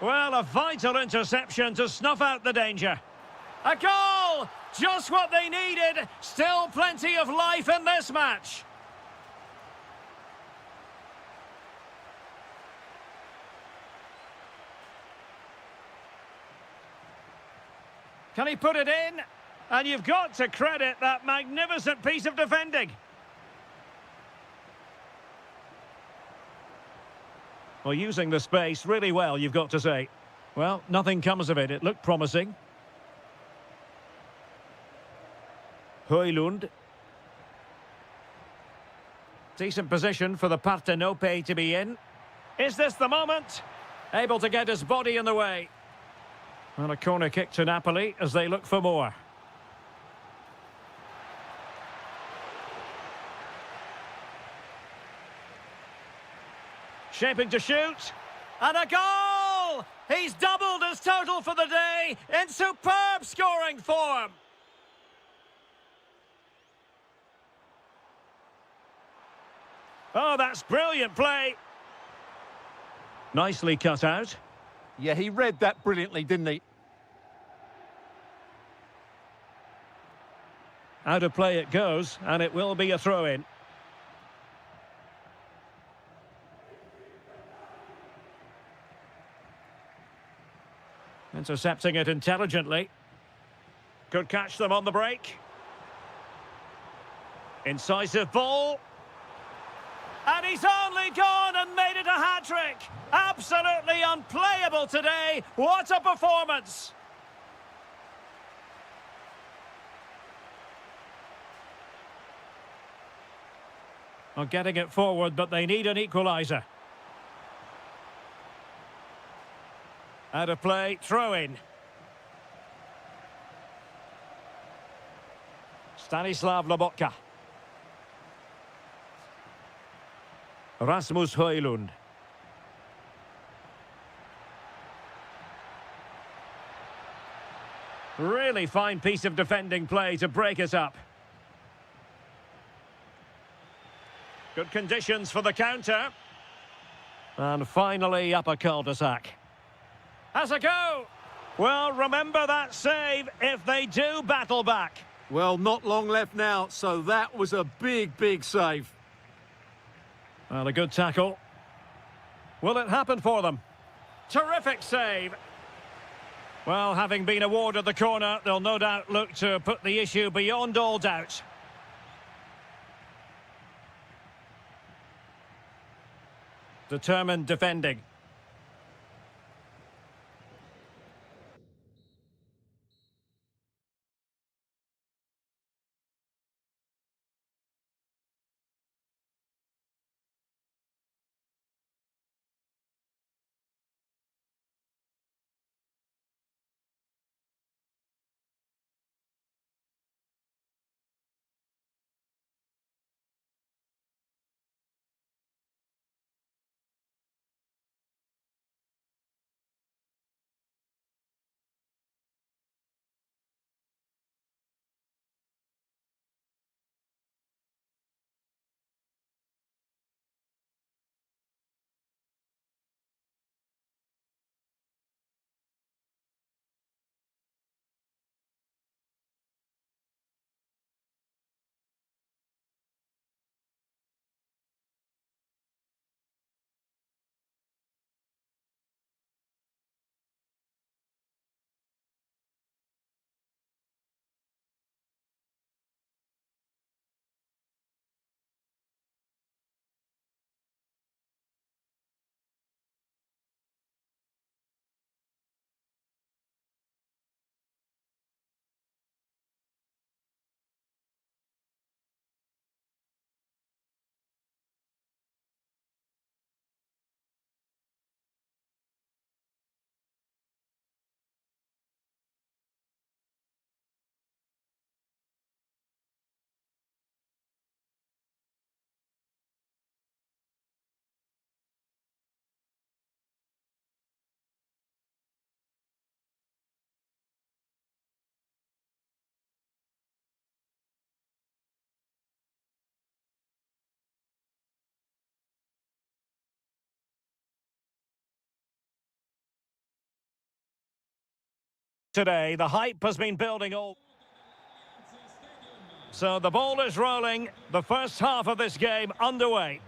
Well, a vital interception to snuff out the danger. A goal! Just what they needed. Still plenty of life in this match. Can he put it in? And you've got to credit that magnificent piece of defending. Well, using the space really well, you've got to say. Well, nothing comes of it. It looked promising. Højlund. Decent position for the Partenope to be in. Is this the moment? Able to get his body in the way. And a corner kick to Napoli as they look for more. Shaping to shoot. And a goal! He's doubled his total for the day in superb scoring form. Oh, that's brilliant play. Nicely cut out. Yeah, he read that brilliantly, didn't he? Out of play it goes, and it will be a throw-in. Intercepting it intelligently. Could catch them on the break. Incisive ball. And he's only gone and made it a hat-trick. Absolutely unplayable today. What a performance. Well, getting it forward, but they need an equaliser. Out of play, throw-in. Stanislav Lobotka. Rasmus Højlund. Really fine piece of defending play to break it up. Good conditions for the counter. And finally up a cul-de-sac. Has a go. Well, remember that save if they do battle back. Well, not long left now, so that was a big, big save. Well, a good tackle. Will it happen for them? Terrific save. Well, having been awarded the corner, they'll no doubt look to put the issue beyond all doubt. Determined defending. Today, the hype has been building all. So the ball is rolling, the first half of this game underway.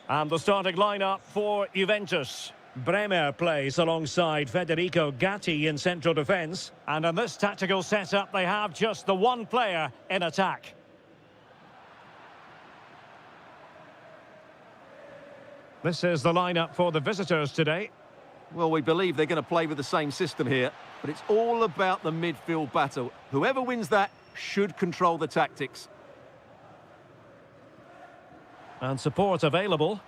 And the starting lineup for Juventus. Bremer plays alongside Federico Gatti in central defence. And in this tactical setup, they have just the one player in attack. This is the lineup for the visitors today. Well, we believe they're going to play with the same system here, but it's all about the midfield battle. Whoever wins that should control the tactics. And support available.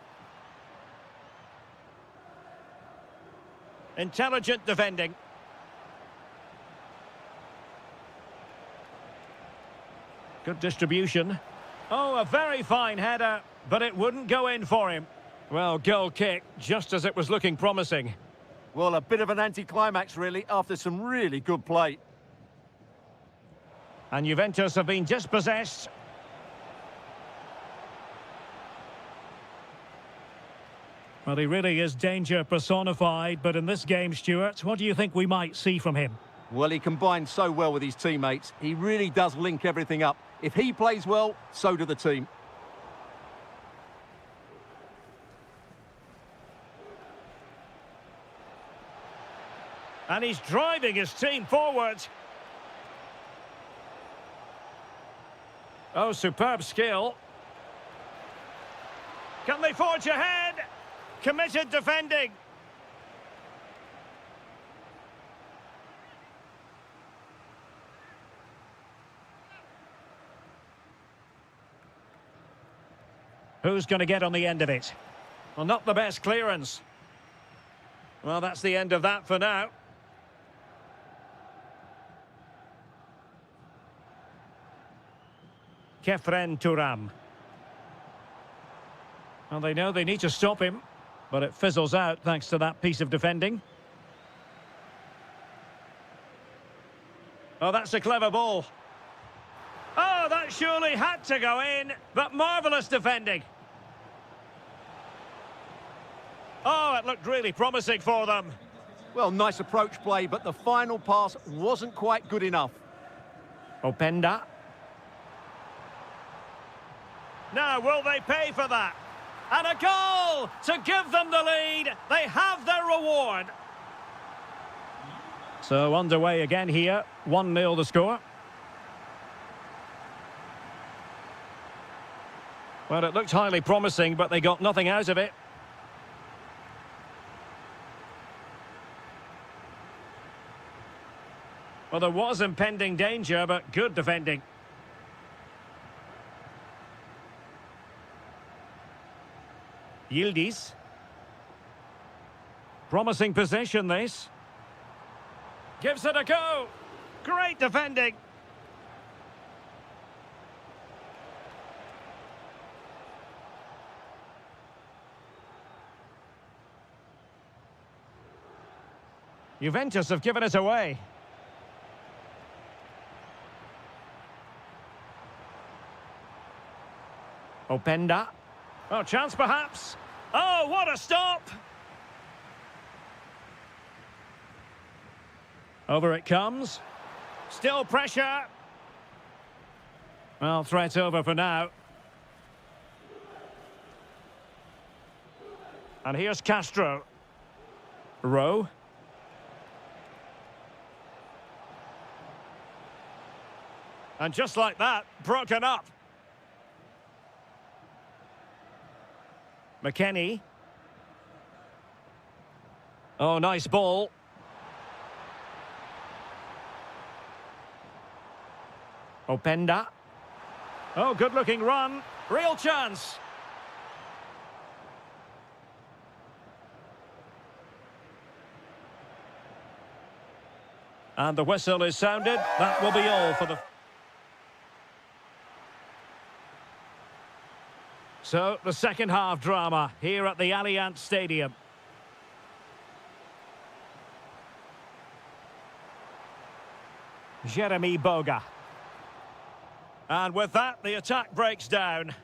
Intelligent defending. Good distribution. Oh, a very fine header, but it wouldn't go in for him. Well, goal kick, just as it was looking promising. Well, a bit of an anticlimax, really, after some really good play. And Juventus have been dispossessed. Well, he really is danger personified, but in this game, Stuart, what do you think we might see from him? Well, he combines so well with his teammates. He really does link everything up. If he plays well, so do the team. And he's driving his team forward. Oh, superb skill. Can they forge ahead? Committed defending. Who's going to get on the end of it? Well, not the best clearance. Well, that's the end of that for now. Kefren Turam. Well, they know they need to stop him, but it fizzles out thanks to that piece of defending. Oh, that's a clever ball. Oh, that surely had to go in, but marvellous defending. Oh, it looked really promising for them. Well, nice approach play, but the final pass wasn't quite good enough. Openda. Now, will they pay for that? And a goal to give them the lead. They have their reward. So underway again here. 1-0 the score. Well, it looked highly promising, but they got nothing out of it. Well, there was impending danger, but good defending. Yildiz. Promising possession, this. Gives it a go. Great defending. Juventus have given it away. Openda. Oh, chance perhaps. Oh, what a stop! Over it comes. Still pressure. Well, threat over for now. And here's Castro. Rowe. And just like that, broken up. McKennie. Oh, nice ball. Openda. Oh, good-looking run. Real chance. And the whistle is sounded. That will be all for the... So, the second half drama here at the Allianz Stadium. Jeremy Boga. And with that, the attack breaks down.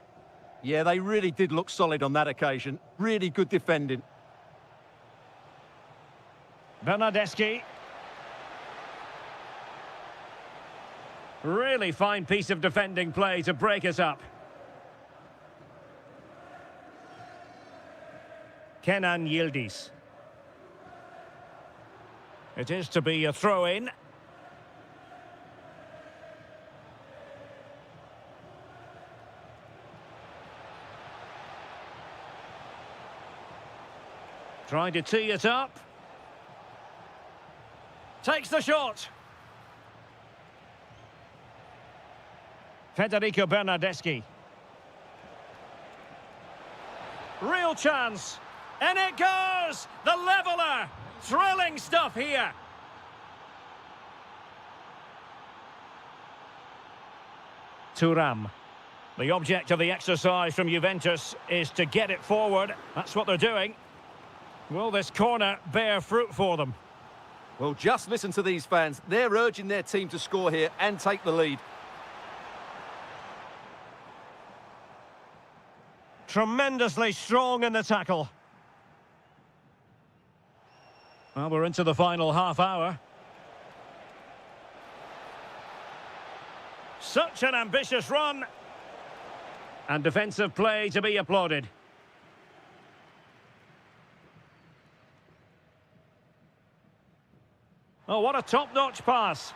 Yeah, they really did look solid on that occasion. Really good defending. Bernardeschi. Really fine piece of defending play to break us up. Kenan Yildiz. It is to be a throw-in. Trying to tee it up. Takes the shot. Federico Bernardeschi. Real chance. And it goes! The leveller! Thrilling stuff here. Turam. The object of the exercise from Juventus is to get it forward. That's what they're doing. Will this corner bear fruit for them? Well, just listen to these fans. They're urging their team to score here and take the lead. Tremendously strong in the tackle. Well, we're into the final half hour. Such an ambitious run. And defensive play to be applauded. Oh, what a top-notch pass.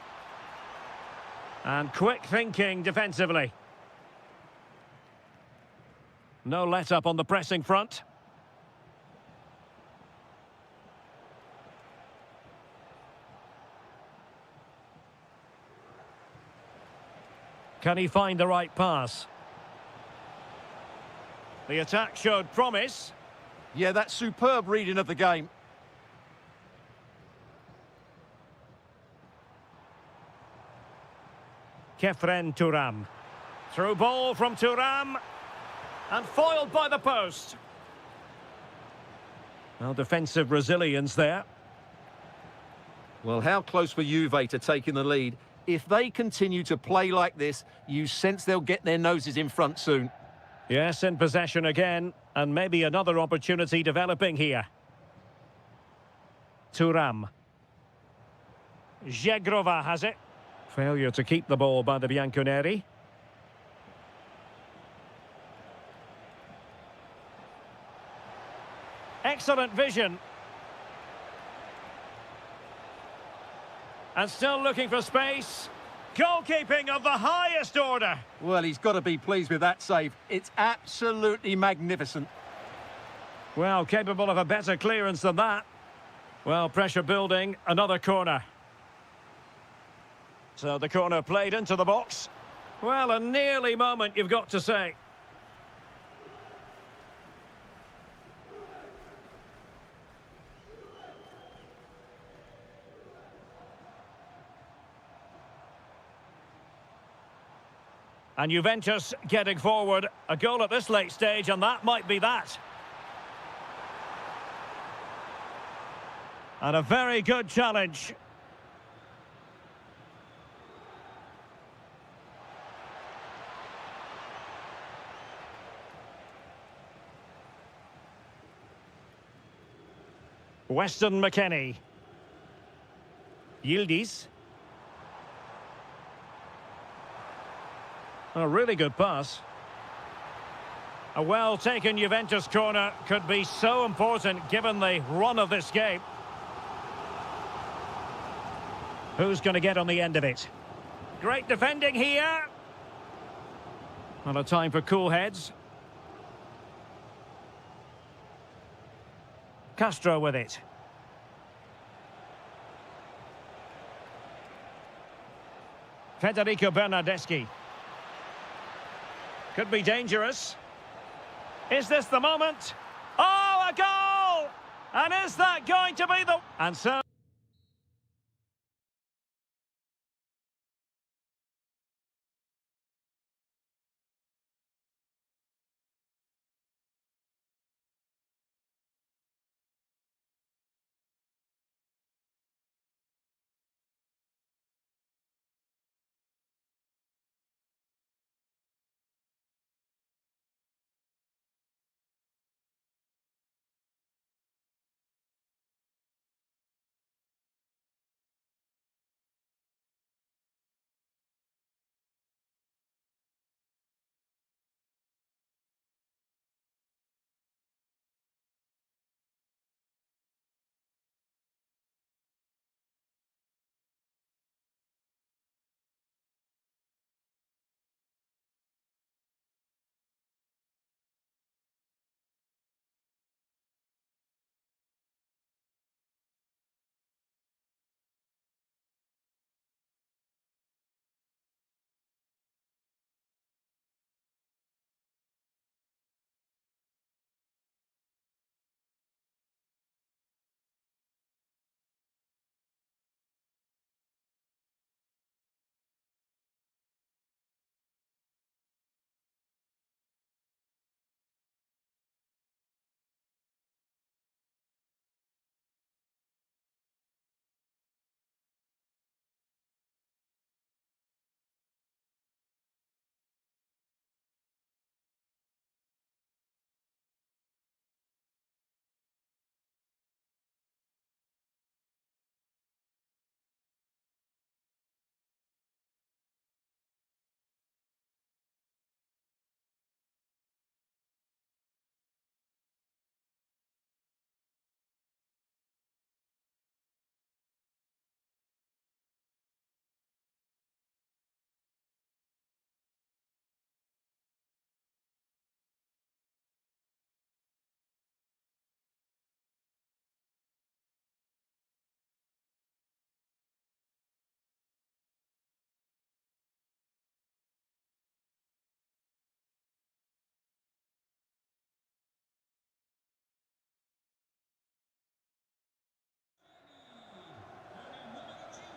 And quick thinking defensively. No let-up on the pressing front. Can he find the right pass? The attack showed promise. Yeah, that's superb reading of the game. Kefren Turam. Through ball from Turam. And foiled by the post. Well, defensive resilience there. Well, how close were Juve to taking the lead? If they continue to play like this, you sense they'll get their noses in front soon. Yes, in possession again, and maybe another opportunity developing here. Turam. Zegrova has it. Failure to keep the ball by the Bianconeri. Excellent vision. And still looking for space. Goalkeeping of the highest order. Well, he's got to be pleased with that save. It's absolutely magnificent. Well, capable of a better clearance than that. Well, pressure building, another corner. So the corner played into the box. Well, a nearly moment, you've got to say. And Juventus getting forward. A goal at this late stage, and that might be that. And a very good challenge. Weston McKennie. Yildiz. A really good pass. A well-taken Juventus corner could be so important given the run of this game. Who's going to get on the end of it? Great defending here. Not a time for cool heads. Castro with it. Federico Bernardeschi. Could be dangerous. Is this the moment? Oh, a goal! And is that going to be the... And so...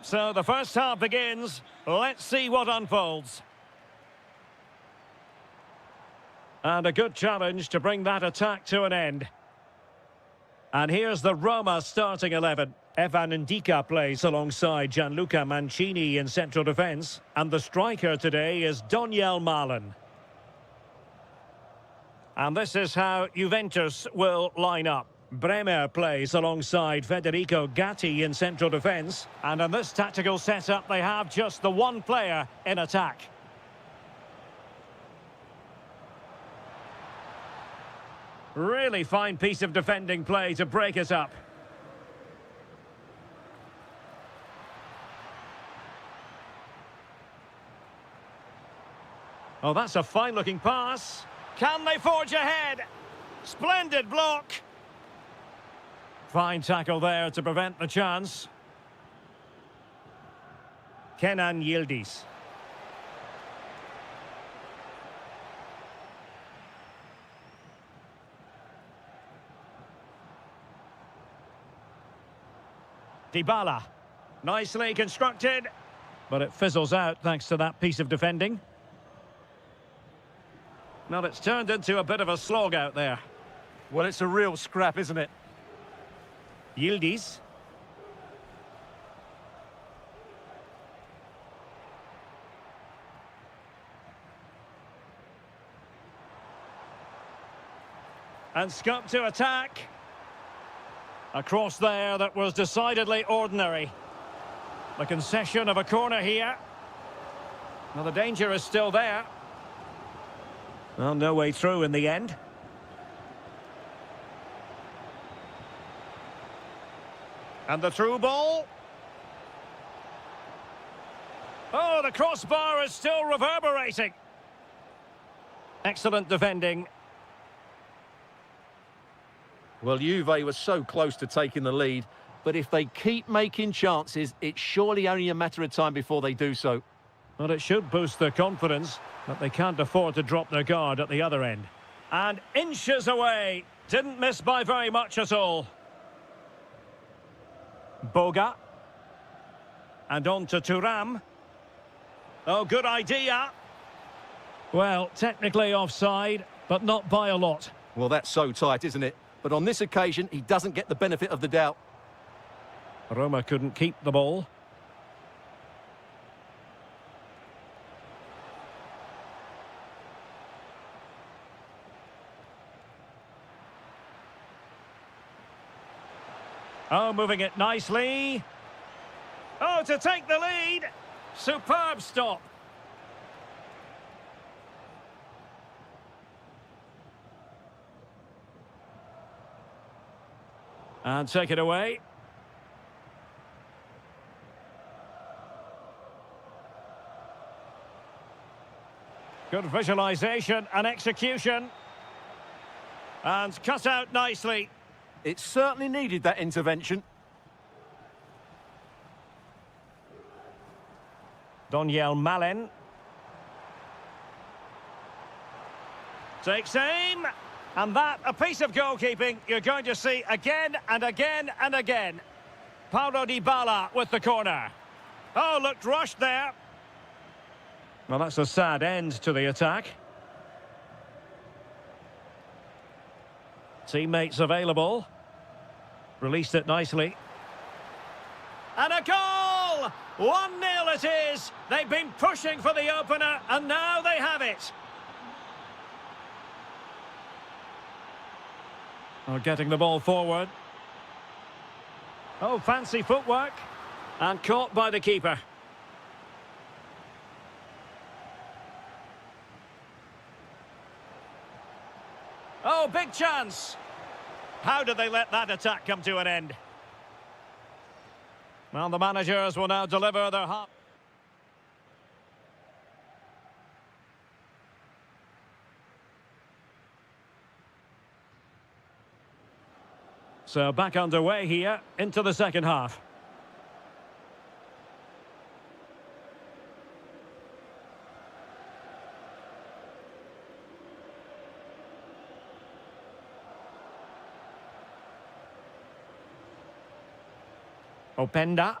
So the first half begins. Let's see what unfolds. And a good challenge to bring that attack to an end. And here's the Roma starting 11. Evan Ndika plays alongside Gianluca Mancini in central defence. And the striker today is Doniel Malen. And this is how Juventus will line up. Bremer plays alongside Federico Gatti in central defence. And in this tactical setup, they have just the one player in attack. Really fine piece of defending play to break it up. Oh, that's a fine-looking pass. Can they forge ahead? Splendid block. Fine tackle there to prevent the chance. Kenan Yildiz. Dybala. Nicely constructed. But it fizzles out thanks to that piece of defending. Well, it's turned into a bit of a slog out there. Well, it's a real scrap, isn't it? Yildiz. And scope to attack. A cross there that was decidedly ordinary. The concession of a corner here. Well, the danger is still there. Well, no way through in the end. And the through ball. Oh, the crossbar is still reverberating. Excellent defending. Well, Juve was so close to taking the lead, but if they keep making chances, it's surely only a matter of time before they do so. Well, it should boost their confidence, but they can't afford to drop their guard at the other end. And inches away. Didn't miss by very much at all. Boga. And on to Thuram. Oh, good idea. Well, technically offside, but not by a lot. Well, that's so tight, isn't it? But on this occasion, he doesn't get the benefit of the doubt. Roma couldn't keep the ball. Oh, moving it nicely. Oh, to take the lead. Superb stop. And take it away. Good visualization and execution. And cut out nicely. It certainly needed that intervention. Doniel Malen. Takes aim. And that, a piece of goalkeeping you're going to see again and again and again. Paulo Dybala with the corner. Oh, looked rushed there. Well, that's a sad end to the attack. Teammates available. Released it nicely. And a goal! 1-0 it is. They've been pushing for the opener, and now they have it. Getting the ball forward. Oh, fancy footwork. And caught by the keeper. Oh, big chance. How did they let that attack come to an end? Well, the managers will now deliver their half. So back underway here into the second half. Openda.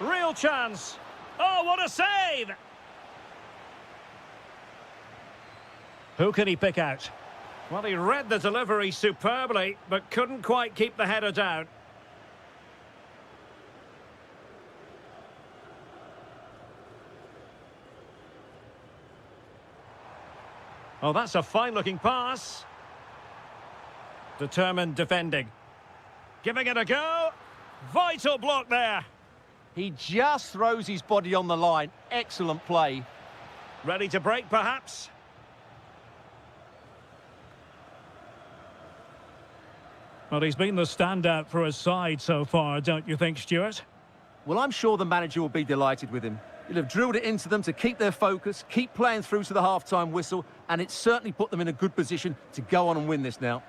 Real chance. Oh, what a save! Who can he pick out? Well, he read the delivery superbly, but couldn't quite keep the header down. Oh, that's a fine-looking pass. Determined defending. Giving it a go. Vital block there. He just throws his body on the line. Excellent play. Ready to break, perhaps? Well, he's been the standout for his side so far, don't you think, Stuart? Well, I'm sure the manager will be delighted with him. He'll have drilled it into them to keep their focus, keep playing through to the half-time whistle, and it's certainly put them in a good position to go on and win this now.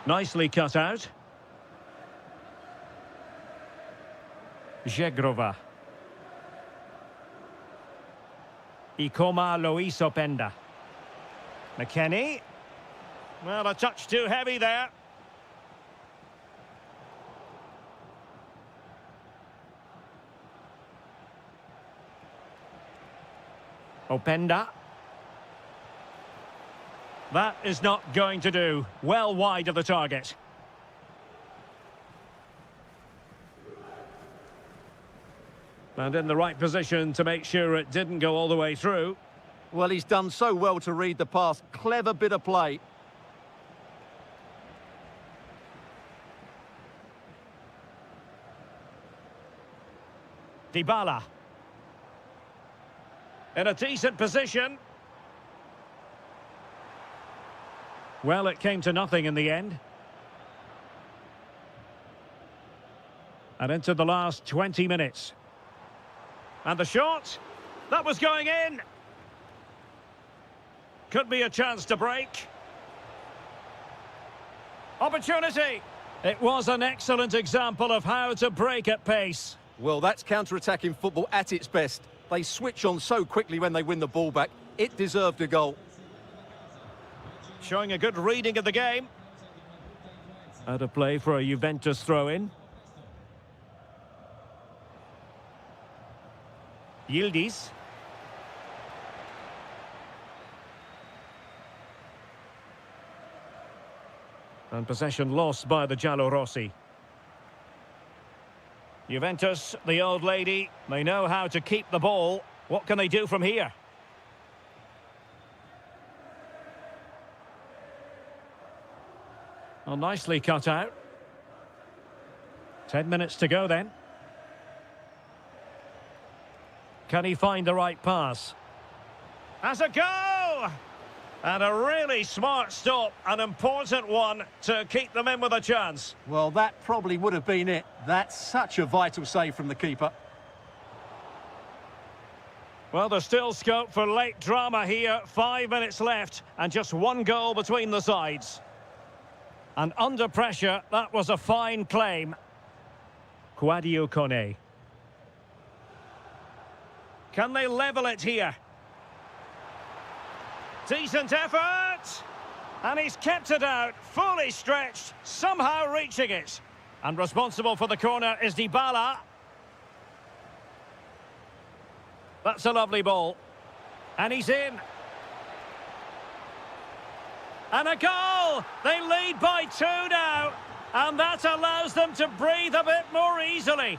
Nicely cut out. Żegrova. Ikoma Lois Openda. McKennie. Well, a touch too heavy there. Openda. That is not going to do. Well wide of the target. And in the right position to make sure it didn't go all the way through. Well, he's done so well to read the pass. Clever bit of play. Dybala. In a decent position. Well, it came to nothing in the end. And into the last 20 minutes. And the shot. That was going in. Could be a chance to break. Opportunity. It was an excellent example of how to break at pace. Well, that's counter-attacking football at its best. They switch on so quickly when they win the ball back. It deserved a goal. Showing a good reading of the game. Out of play for a Juventus throw-in. Yildiz. And possession lost by the Giallorossi. Juventus, the old lady, they know how to keep the ball. What can they do from here? Well, nicely cut out. 10 minutes to go then. Can he find the right pass? Has a go! And a really smart stop, an important one to keep them in with a chance. Well, that probably would have been it. That's such a vital save from the keeper. Well, there's still scope for late drama here. 5 minutes left and just one goal between the sides. And under pressure, that was a fine claim. Quadio Kone. Can they level it here? Decent effort! And he's kept it out, fully stretched, somehow reaching it. And responsible for the corner is Dybala. That's a lovely ball. And he's in. And a goal! They lead by 2 now. And that allows them to breathe a bit more easily.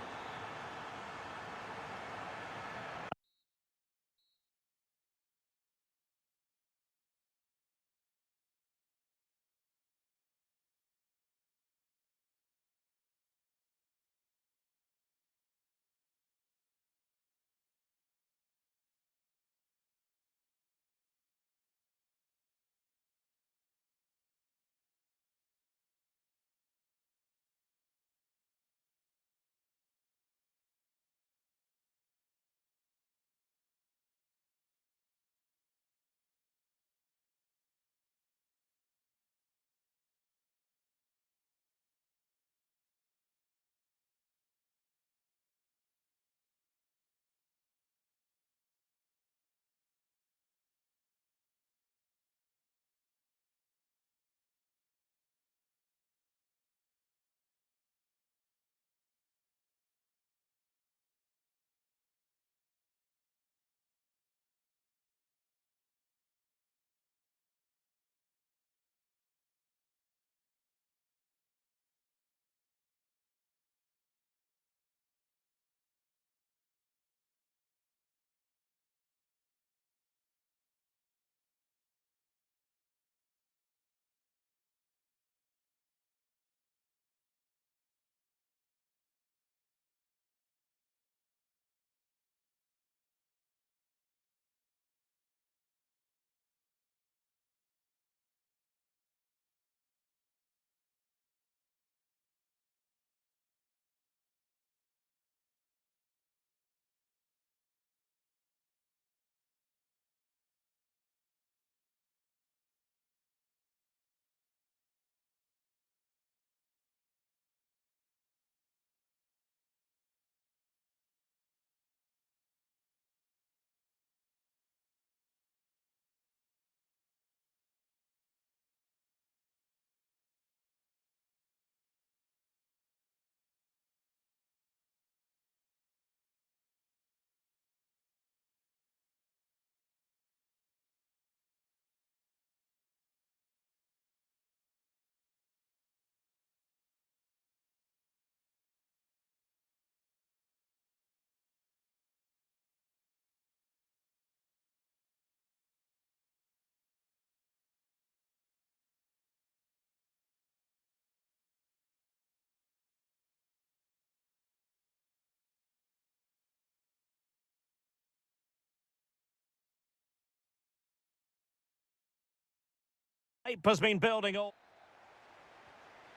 hype has been building all.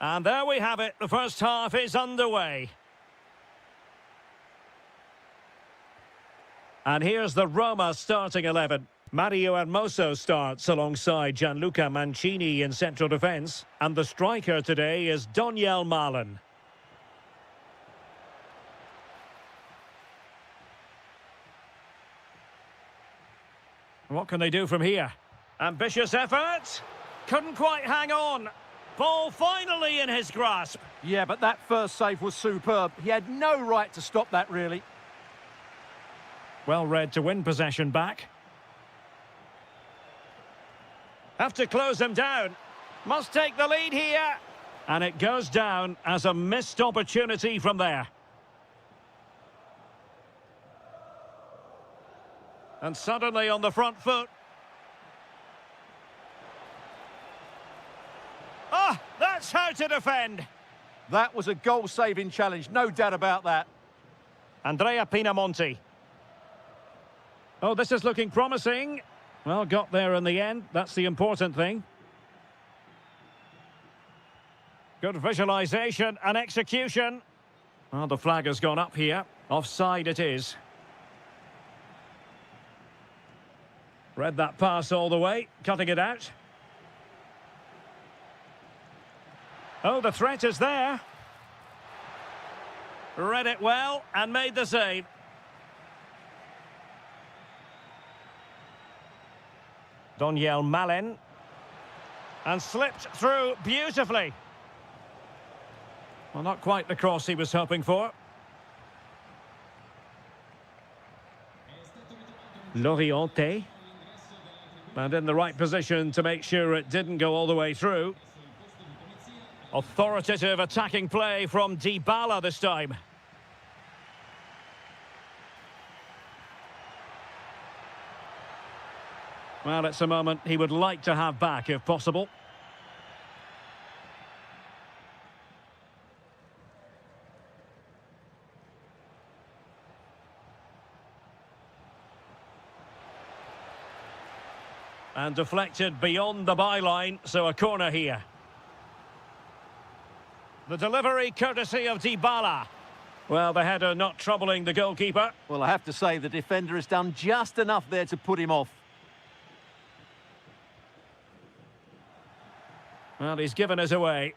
And there we have it. The first half is underway. And here's the Roma starting 11. Mario Hermoso starts alongside Gianluca Mancini in central defence. And the striker today is Doniel Malen. What can they do from here? Ambitious effort. Couldn't quite hang on. Ball finally in his grasp. Yeah, but that first save was superb. He had no right to stop that, really. Well read to win possession back. Have to close him down. Must take the lead here. And it goes down as a missed opportunity from there. And suddenly on the front foot. Ah, that's how to defend. That was a goal-saving challenge, no doubt about that. Andrea Pinamonti. Oh, this is looking promising. Well, got there in the end. That's the important thing. Good visualization and execution. Well, the flag has gone up here. Offside it is. Read that pass all the way, cutting it out. Oh, the threat is there. Read it well and made the save. Doniel Malen. And slipped through beautifully. Well, not quite the cross he was hoping for. Loriente. And in the right position to make sure it didn't go all the way through. Authoritative attacking play from Dybala this time. Well, it's a moment he would like to have back if possible. And deflected beyond the byline, so a corner here. The delivery courtesy of Dybala. Well, the header not troubling the goalkeeper. Well, I have to say the defender has done just enough there to put him off. Well, he's given us away.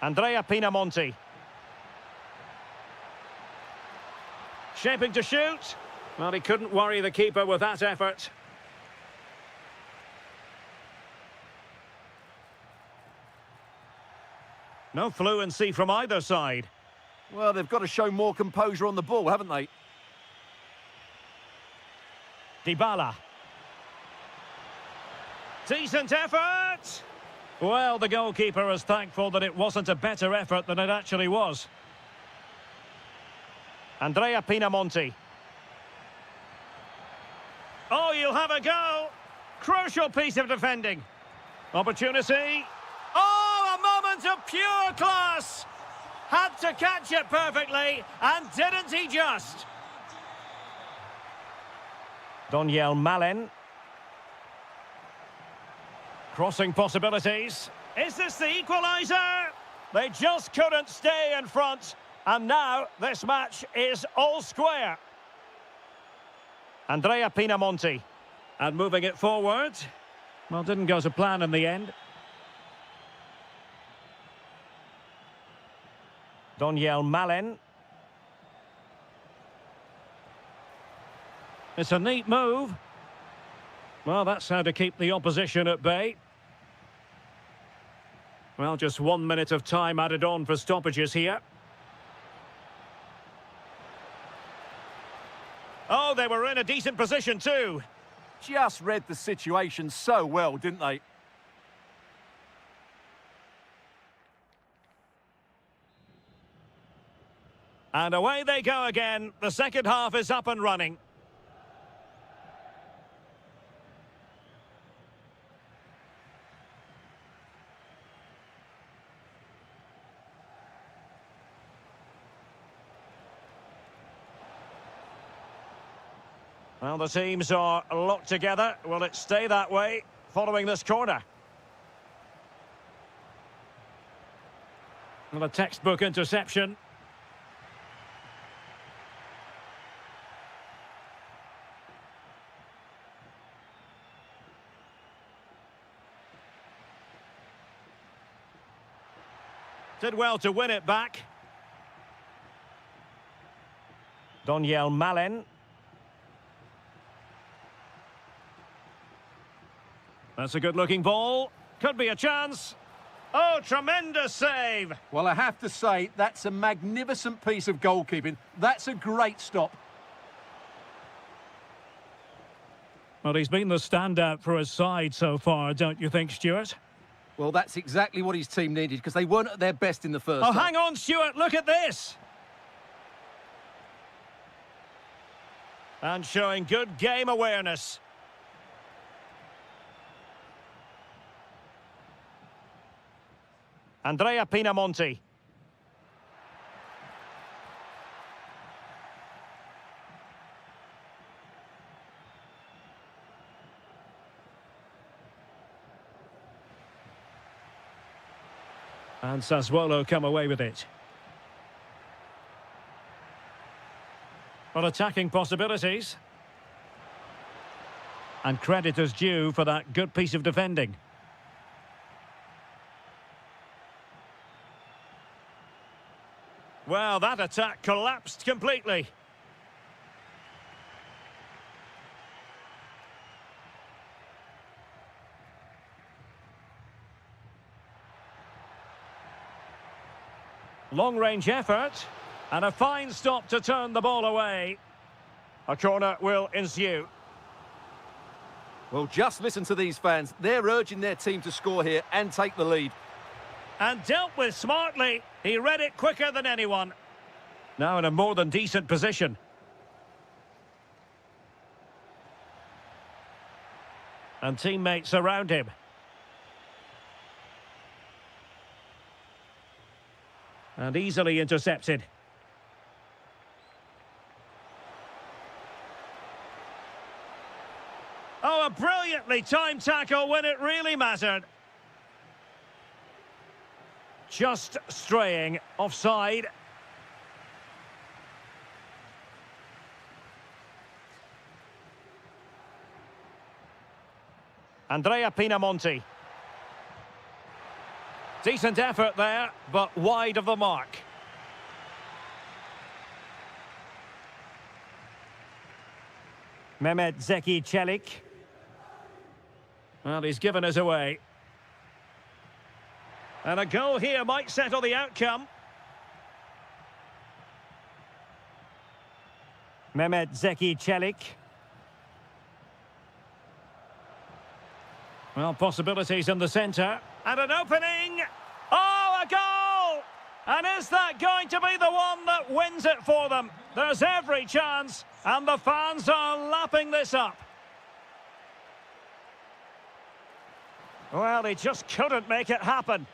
Andrea Pinamonti. Shaping to shoot. Well, he couldn't worry the keeper with that effort. No fluency from either side. Well, they've got to show more composure on the ball, haven't they? Dybala. Decent effort! Well, the goalkeeper is thankful that it wasn't a better effort than it actually was. Andrea Pinamonti. Oh, you'll have a go. Crucial piece of defending. Opportunity. Oh, a moment of pure class. Had to catch it perfectly, and didn't he just? Doniel Malen. Crossing possibilities. Is this the equaliser? They just couldn't stay in front. And now this match is all square. Andrea Pinamonti. And moving it forward. Well, didn't go to plan in the end. Doniel Malen. It's a neat move. Well, that's how to keep the opposition at bay. Well, just 1 minute of time added on for stoppages here. Oh, they were in a decent position too. Just read the situation so well, didn't they? And away they go again. The second half is up and running. Well, the teams are locked together. Will it stay that way following this corner? Well, a textbook interception. Did well to win it back. Doniel Malen. That's a good-looking ball. Could be a chance. Oh, tremendous save. Well, I have to say, that's a magnificent piece of goalkeeping. That's a great stop. Well, he's been the standout for his side so far, don't you think, Stuart? Well, that's exactly what his team needed, because they weren't at their best in the first Oh, half. hang on, Stuart, look at this. And showing good game awareness. Andrea Pinamonti. And Sassuolo come away with it. Well, attacking possibilities. And credit is due for that good piece of defending. Well, that attack collapsed completely. Long-range effort, and a fine stop to turn the ball away. A corner will ensue. Well, just listen to these fans. They're urging their team to score here and take the lead. And dealt with smartly. He read it quicker than anyone. Now in a more than decent position. And teammates around him. And easily intercepted. Oh, a brilliantly timed tackle when it really mattered. Just straying offside. Andrea Pinamonti. Decent effort there, but wide of the mark. Mehmet Zeki Çelik. Well, he's given us away. And a goal here might settle the outcome. Mehmet Zeki Çelik. Well, possibilities in the centre. And an opening. Oh, a goal! And is that going to be the one that wins it for them? There's every chance, and the fans are lapping this up. Well, he just couldn't make it happen.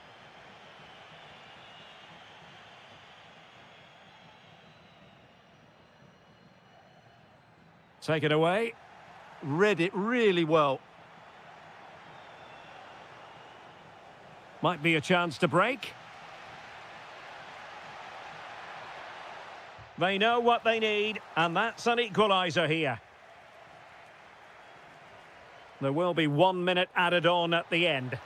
Take it away. Read it really well. Might be a chance to break. They know what they need, and that's an equaliser here. There will be 1 minute added on at the end.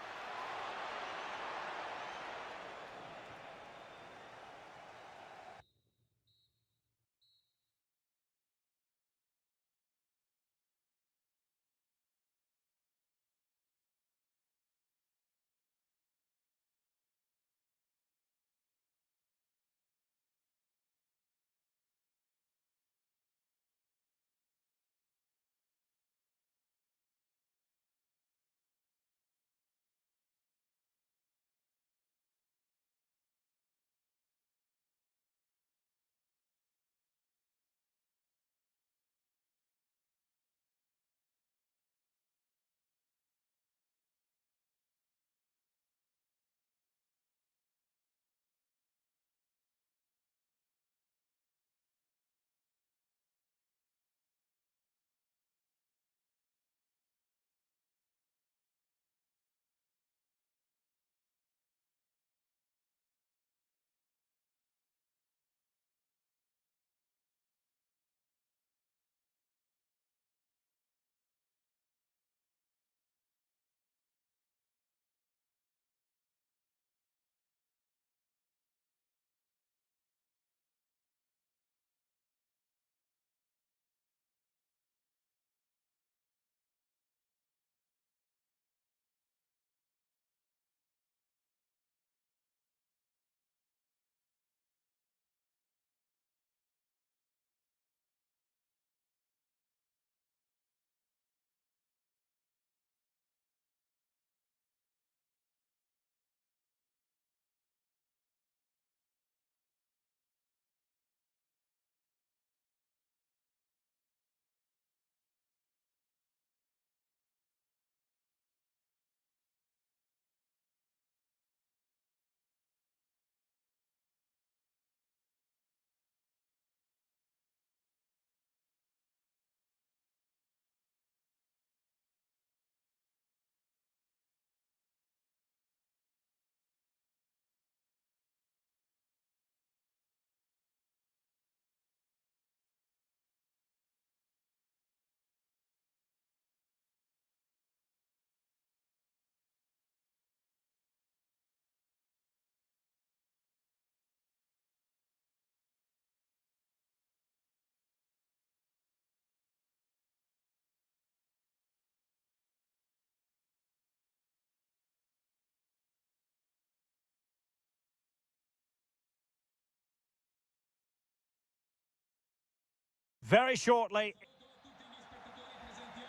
very shortly.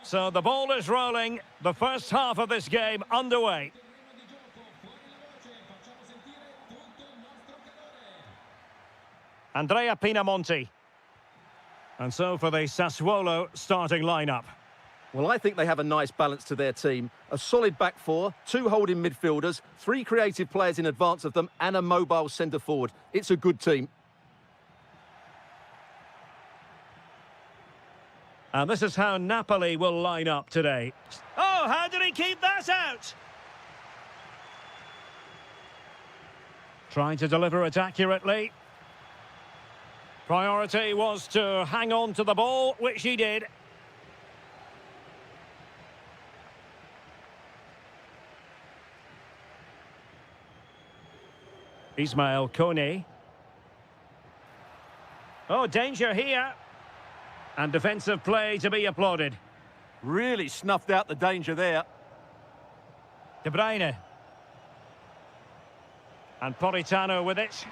So the ball is rolling. The first half of this game underway. Andrea Pinamonti. And so for the Sassuolo starting lineup. Well, I think they have a nice balance to their team. A solid back four, two holding midfielders, three creative players in advance of them, and a mobile centre forward. It's a good team. And this is how Napoli will line up today. Oh, how did he keep that out? Trying to deliver it accurately. Priority was to hang on to the ball, which he did. Ismail Kone. Oh, danger here. And defensive play to be applauded. Really snuffed out the danger there. De Bruyne. And Politano with it.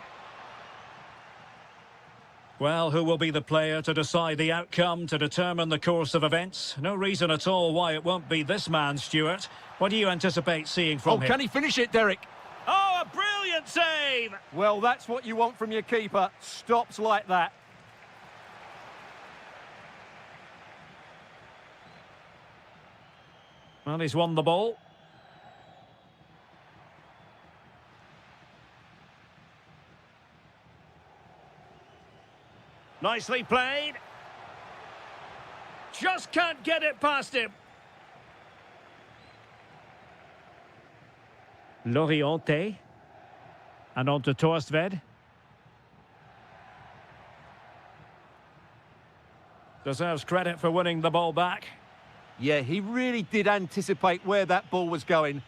Well, who will be the player to decide the outcome, to determine the course of events? No reason at all why it won't be this man, Stuart. What do you anticipate seeing from him? Can he finish it, Derek? Oh, a brilliant save! Well, that's what you want from your keeper. Stops like that. Well, he's won the ball. Nicely played. Just can't get it past him. Loriente. And on to Torstved. Deserves credit for winning the ball back. Yeah, he really did anticipate where that ball was going.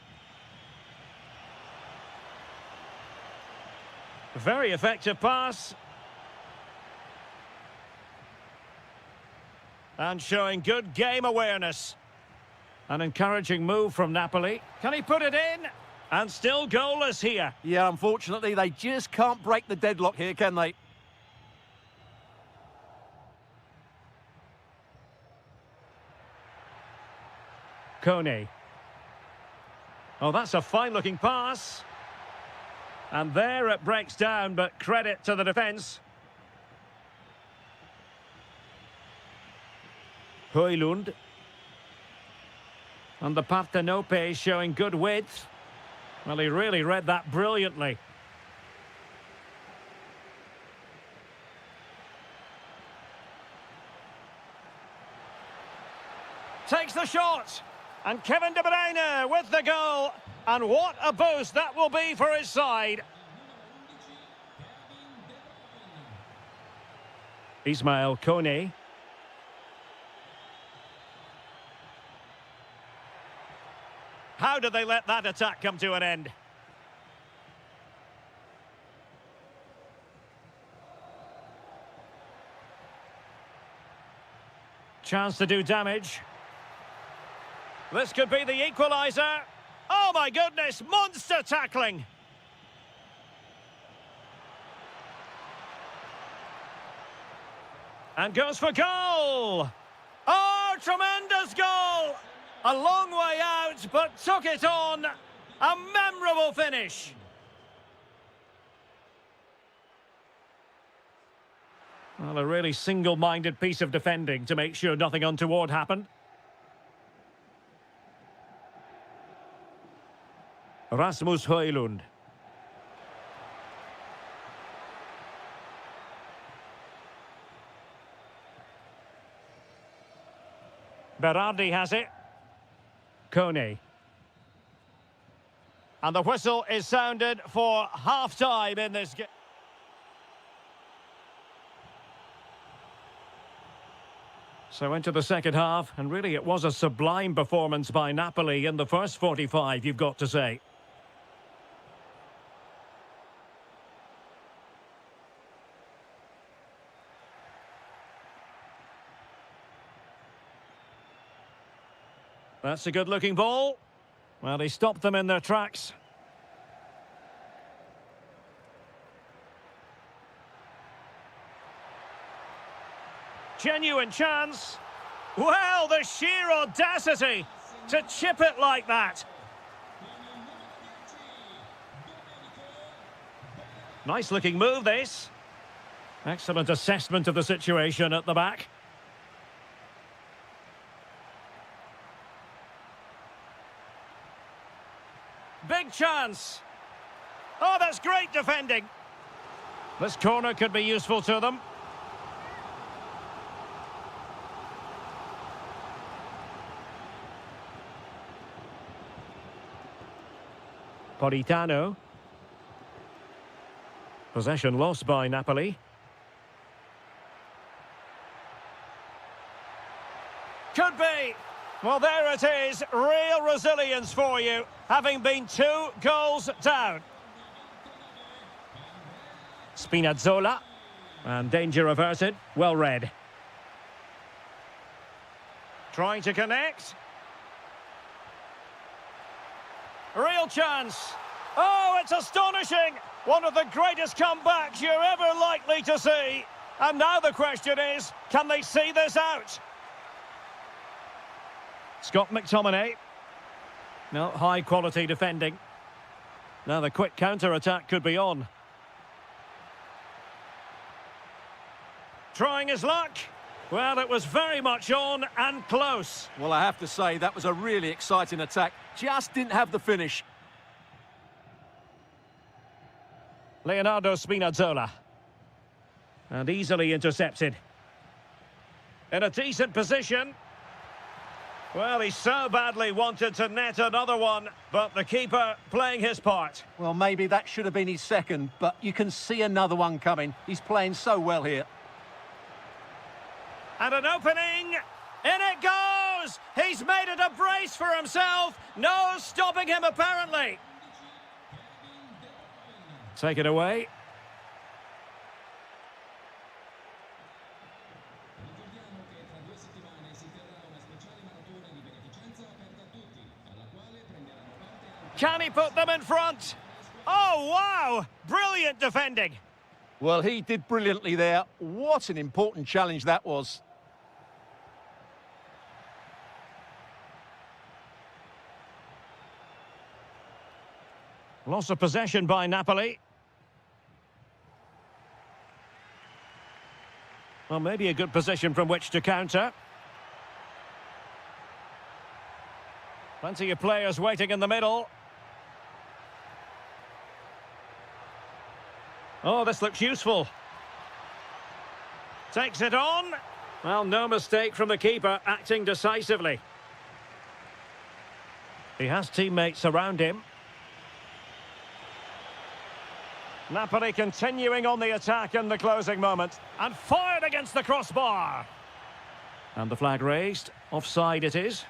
Very effective pass. And showing good game awareness. An encouraging move from Napoli. Can he put it in? And still goalless here. Yeah, unfortunately, they just can't break the deadlock here, can they? Kone. Oh, that's a fine-looking pass. And there it breaks down, but credit to the defence. Højlund. And the Partenope showing good width. Well, he really read that brilliantly. Takes the shot. And Kevin De Bruyne with the goal. And what a boost that will be for his side. Ismail Kone. How did they let that attack come to an end? Chance to do damage. This could be the equaliser. Oh my goodness, monster tackling. And goes for goal. Oh, tremendous goal. A long way out, but took it on. A memorable finish. Well, a really single-minded piece of defending to make sure nothing untoward happened. Rasmus Højlund. Berardi has it. Kone. And the whistle is sounded for half-time in this game. So into the second half, and really it was a sublime performance by Napoli in the first 45, you've got to say. That's a good-looking ball. Well, he stopped them in their tracks. Genuine chance. Well, the sheer audacity to chip it like that. Nice looking move, this. Excellent assessment of the situation at the back. Big chance. Oh, that's great defending. This corner could be useful to them. Politano. Possession lost by Napoli. Could be. Well, there it is. Real resilience for you, having been 2 goals down. Spinazzola. And danger averted. Well read. Trying to connect. Real chance. Oh, it's astonishing. One of the greatest comebacks you're ever likely to see. And now the question is, can they see this out? Scott McTominay. No, high-quality defending. Now the quick counter-attack could be on. Trying his luck. Well, it was very much on and close. Well, I have to say, that was a really exciting attack. Just didn't have the finish. Leonardo Spinazzola. And easily intercepted. In a decent position. Well, he so badly wanted to net another one, but the keeper playing his part. Well, maybe that should have been his second, but you can see another one coming. He's playing so well here. And an opening. In it goes! He's made it a brace for himself. No stopping him, apparently. Take it away. Can he put them in front? Oh, wow! Brilliant defending. Well, he did brilliantly there. What an important challenge that was. Loss of possession by Napoli. Well, maybe a good position from which to counter. Plenty of players waiting in the middle. Oh, this looks useful. Takes it on. Well, no mistake from the keeper, acting decisively. He has teammates around him. Napoli continuing on the attack in the closing moment. And fired against the crossbar. And the flag raised. Offside it is.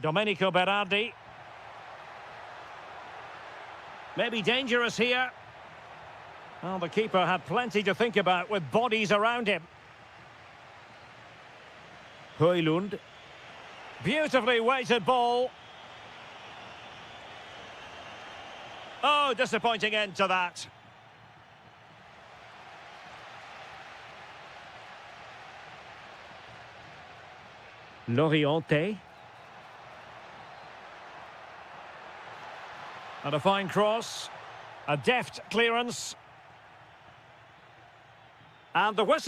Domenico Berardi. Maybe dangerous here. Well, the keeper had plenty to think about with bodies around him. Højlund. Beautifully weighted ball. Oh, disappointing end to that. Loriente. And a fine cross. A deft clearance. And the whistle.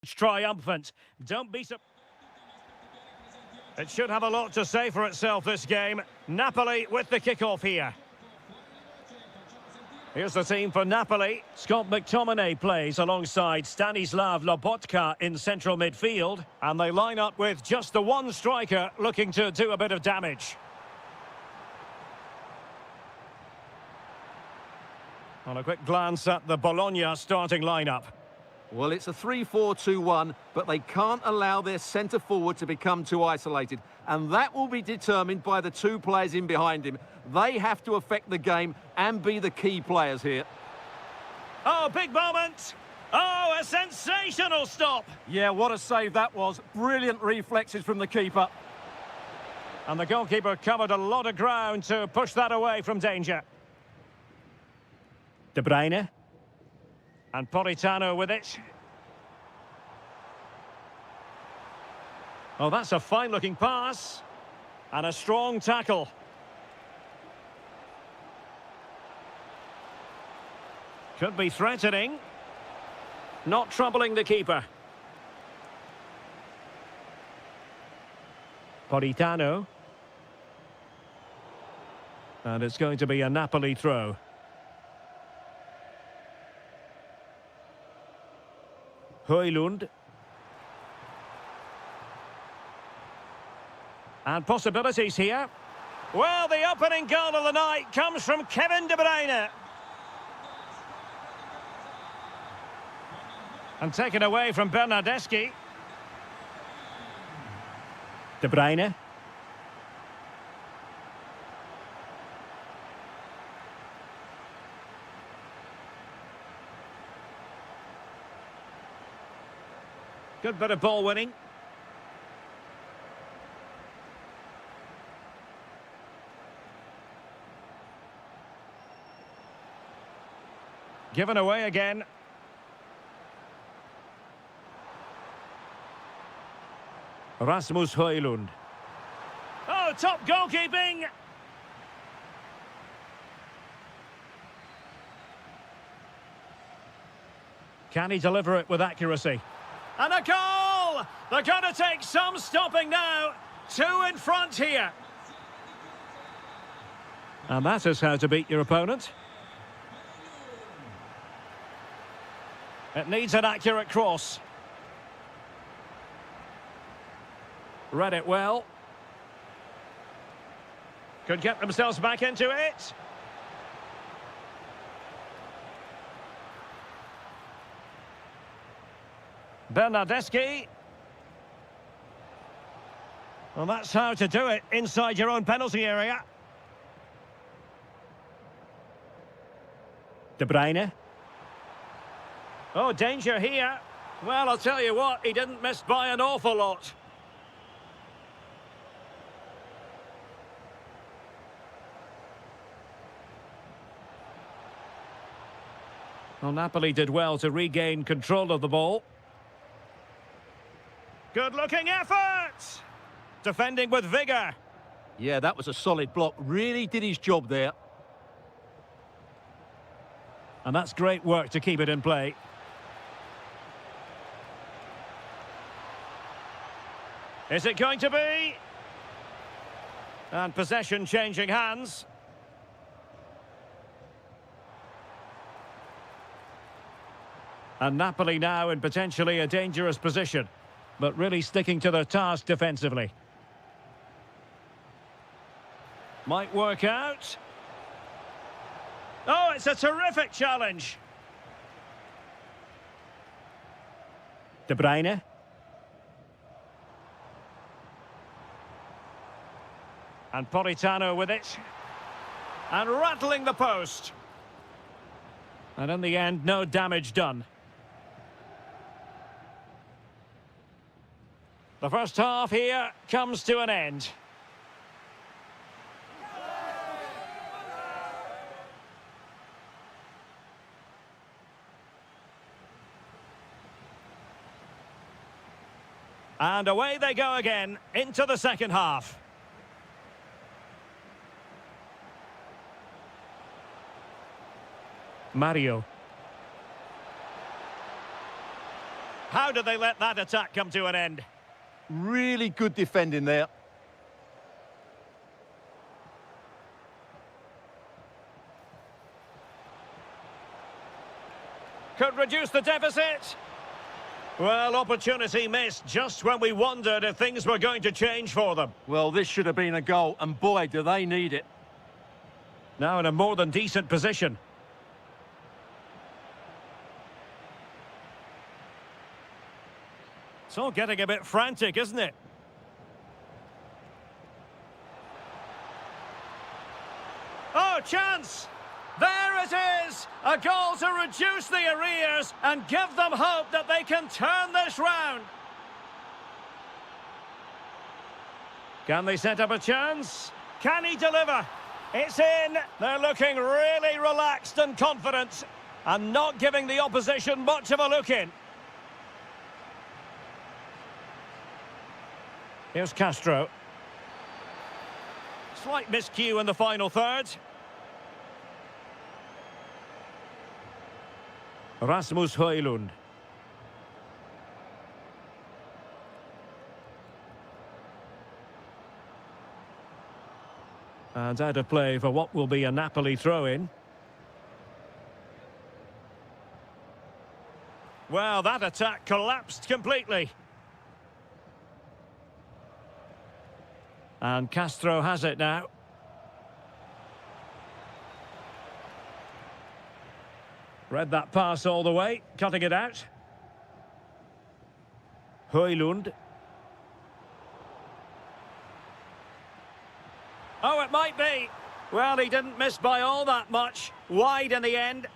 much triumphant. Don't be surprised. It should have a lot to say for itself, this game. Napoli with the kick-off here. Here's the team for Napoli. Scott McTominay plays alongside Stanislav Lobotka in central midfield. And they line up with just the one striker looking to do a bit of damage. On a quick glance at the Bologna starting lineup. Well, it's a 3-4-2-1, but they can't allow their centre-forward to become too isolated. And that will be determined by the two players in behind him. They have to affect the game and be the key players here. Oh, big moment! Oh, a sensational stop! Yeah, what a save that was. Brilliant reflexes from the keeper. And the goalkeeper covered a lot of ground to push that away from danger. De Bruyne. And Politano with it. Oh, that's a fine-looking pass. And a strong tackle. Could be threatening. Not troubling the keeper. Politano. And it's going to be a Napoli throw. Højlund. And possibilities here. Well, the opening goal of the night comes from Kevin De Bruyne. And taken away from Bernardeschi. De Bruyne. Good bit of ball winning. Given away again. Rasmus Højlund. Oh, top goalkeeping! Can he deliver it with accuracy? And a goal! They're going to take some stopping now. Two in front here. And that is how to beat your opponent. It needs an accurate cross. Read it well. Could get themselves back into it. Bernardeschi. Well, that's how to do it inside your own penalty area. De Bruyne. Oh, danger here. Well, I'll tell you what, he didn't miss by an awful lot. Well, Napoli did well to regain control of the ball. Good-looking effort! Defending with vigour. Yeah, that was a solid block. Really did his job there. And that's great work to keep it in play. Is it going to be? And possession changing hands. And Napoli now in potentially a dangerous position, but really sticking to their task defensively. Might work out. Oh, it's a terrific challenge. De Bruyne. And Politano with it. And rattling the post. And in the end, no damage done. The first half here comes to an end. And away they go again into the second half. Mario. How did they let that attack come to an end? Really good defending there. Could reduce the deficit. Well, opportunity missed just when we wondered if things were going to change for them. Well, this should have been a goal, and boy, do they need it. Now in a more than decent position. It's all getting a bit frantic, isn't it? Oh, chance! There it is! A goal to reduce the arrears and give them hope that they can turn this round. Can they set up a chance? Can he deliver? It's in. They're looking really relaxed and confident and not giving the opposition much of a look in. Here's Castro. Slight miscue in the final third. Rasmus Højlund. And out of play for what will be a Napoli throw-in. Well, that attack collapsed completely. And Castro has it now. Read that pass all the way, cutting it out. Højlund. Oh, it might be. Well, he didn't miss by all that much. Wide in the end.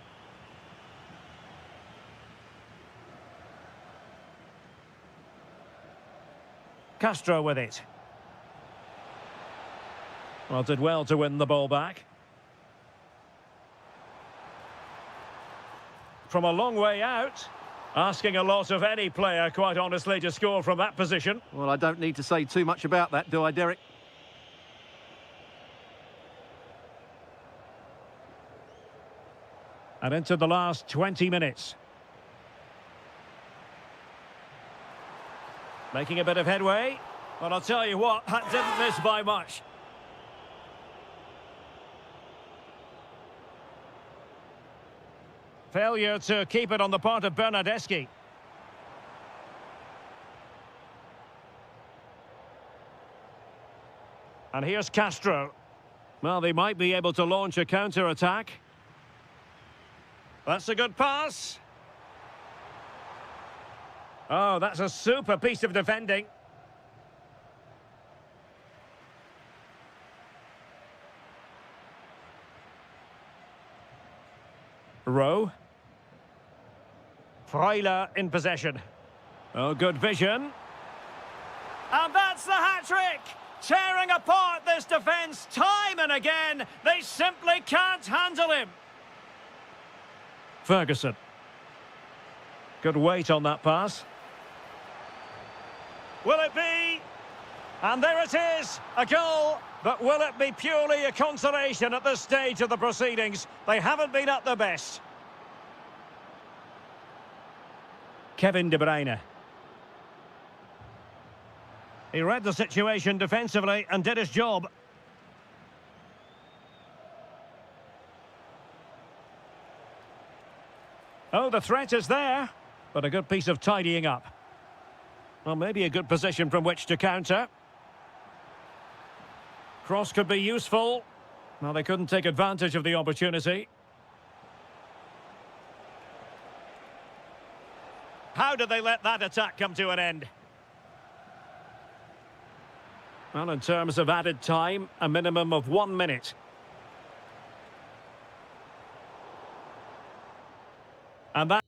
Castro with it. Well, did well to win the ball back. From a long way out. Asking a lot of any player, quite honestly, to score from that position. Well, I don't need to say too much about that, do I, Derek? And into the last 20 minutes. Making a bit of headway. But I'll tell you what, that didn't miss by much. Failure to keep it on the part of Bernardeschi. And here's Castro. Well, they might be able to launch a counter-attack. That's a good pass. Oh, that's a super piece of defending. Rowe. Freuler in possession. Oh, good vision. And that's the hat-trick! Tearing apart this defence time and again. They simply can't handle him. Ferguson. Good weight on that pass. Will it be? And there it is, a goal. But will it be purely a consolation at this stage of the proceedings? They haven't been at their best. Kevin De Bruyne. He read the situation defensively and did his job. Oh, the threat is there, but a good piece of tidying up. Well, maybe a good position from which to counter. Cross could be useful. Well, they couldn't take advantage of the opportunity. How did they let that attack come to an end? Well, in terms of added time, a minimum of 1 minute. And that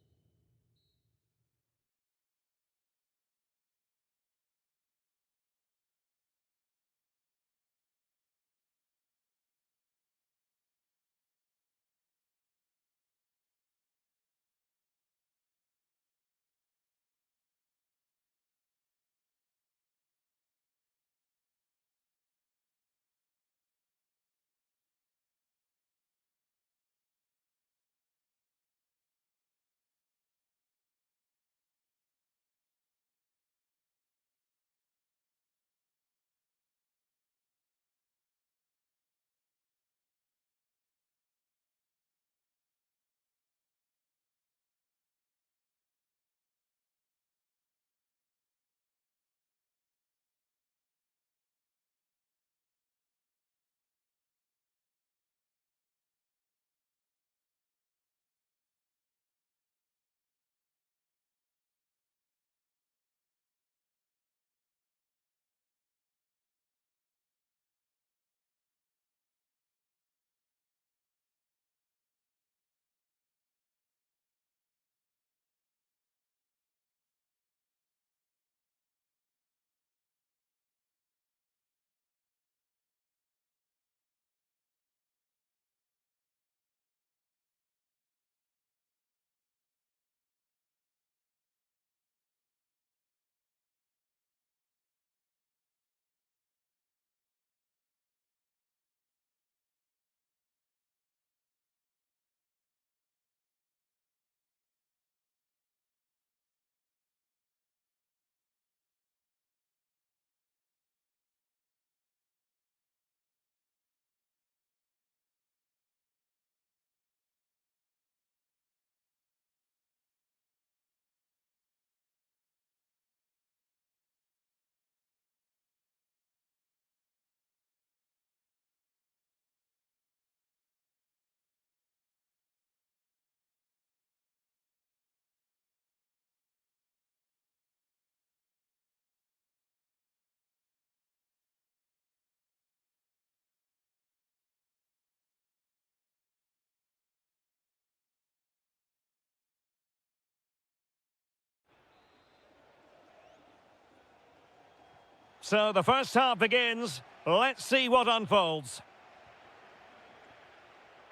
So the first half begins. Let's see what unfolds.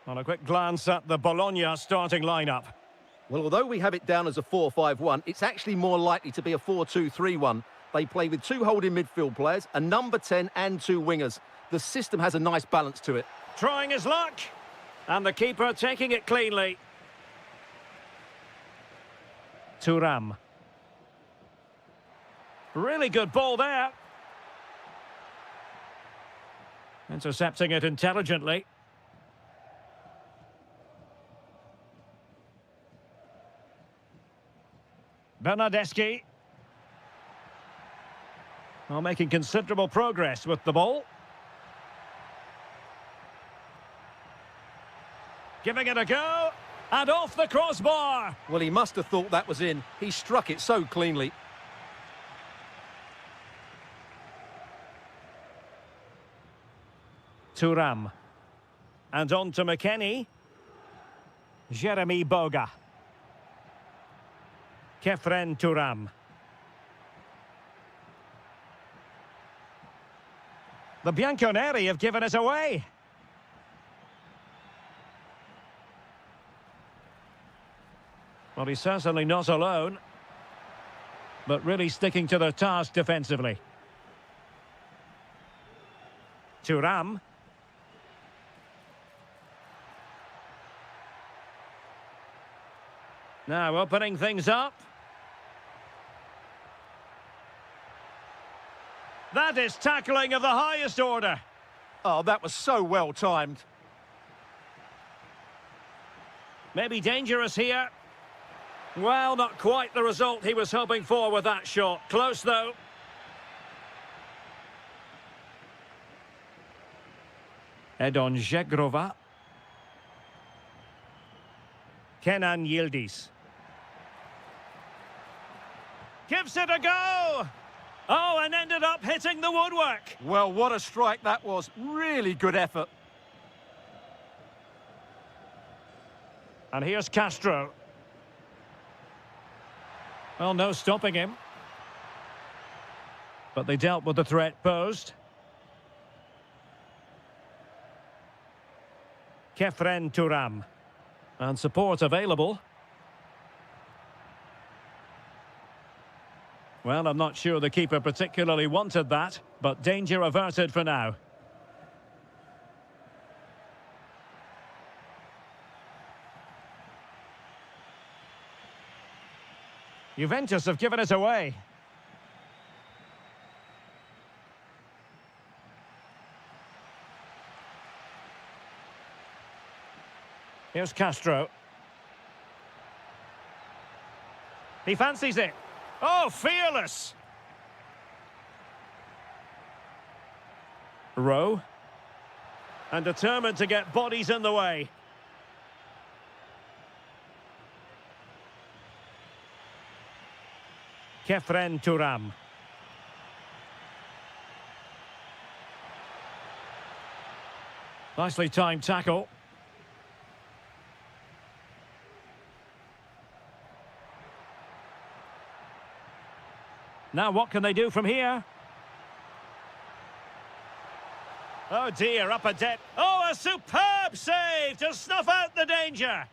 On a quick glance at the Bologna starting lineup. Well, although we have it down as a 4-5-1, it's actually more likely to be a 4-2-3-1. They play with two holding midfield players, a number 10 and two wingers. The system has a nice balance to it. Trying his luck. And the keeper taking it cleanly. Thuram. Really good ball there. Intercepting it intelligently. Bernardeschi. Well, making considerable progress with the ball. Giving it a go. And off the crossbar. Well, he must have thought that was in. He struck it so cleanly. Thuram. And on to McKennie. Jeremy Boga. Kefren Thuram. The Bianconeri have given it away. Well, he's certainly not alone, but really sticking to the task defensively. Thuram. Now opening things up. That is tackling of the highest order. Oh, that was so well timed. Maybe dangerous here. Well, not quite the result he was hoping for with that shot. Close, though. Edon Zegrova. Kenan Yildiz. Gives it a go! Oh, and ended up hitting the woodwork. Well, what a strike that was. Really good effort. And here's Castro. Well, no stopping him. But they dealt with the threat posed. Kefren Thuram. And support available. Well, I'm not sure the keeper particularly wanted that, but danger averted for now. Juventus have given it away. Here's Castro. He fancies it. Oh, fearless! Rowe. And determined to get bodies in the way. Kefren Thuram. Nicely timed tackle. Now what can they do from here? Oh dear, up a depth. Oh, a superb save to snuff out the danger.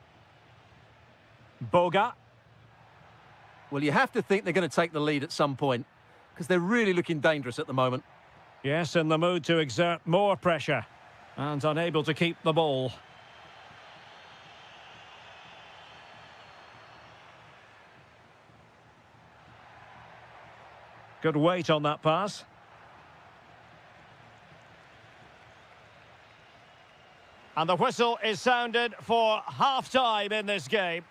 Boga. Well, you have to think they're going to take the lead at some point, because they're really looking dangerous at the moment. Yes, in the mood to exert more pressure. And unable to keep the ball. Good weight on that pass. And the whistle is sounded for half-time in this game.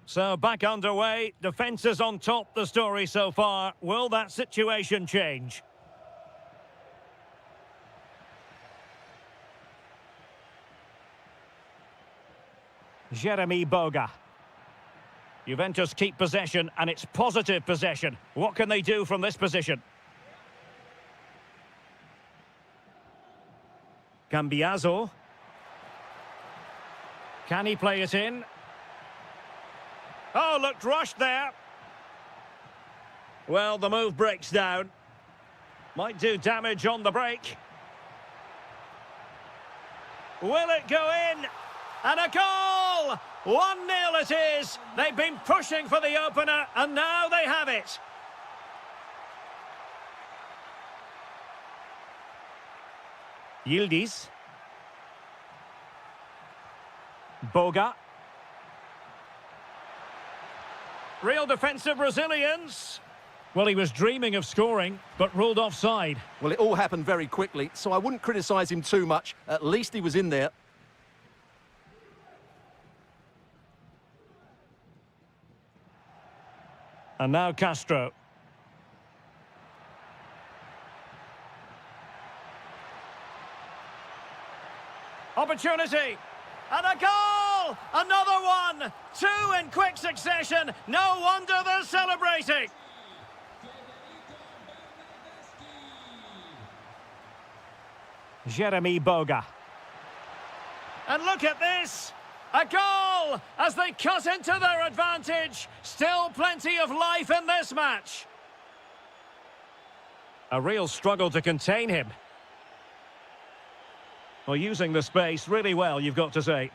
So back underway, defences on top, the story so far. Will that situation change? Jeremy Boga. Juventus keep possession, and it's positive possession. What can they do from this position? Cambiazo. Can he play it in? Oh, looked rushed there. Well, the move breaks down. Might do damage on the break. Will it go in? And a goal! 1-0 it is. They've been pushing for the opener, and now they have it. Yildiz. Boga. Real defensive resilience. Well, he was dreaming of scoring, but ruled offside. Well, it all happened very quickly, so I wouldn't criticise him too much. At least he was in there. And now Castro. Opportunity. And a goal! Another one! Two in quick succession. No wonder they're celebrating. Jeremy Boga. And look at this! A goal! As they cut into their advantage. Still plenty of life in this match. A real struggle to contain him. Well, using the space really well, you've got to say.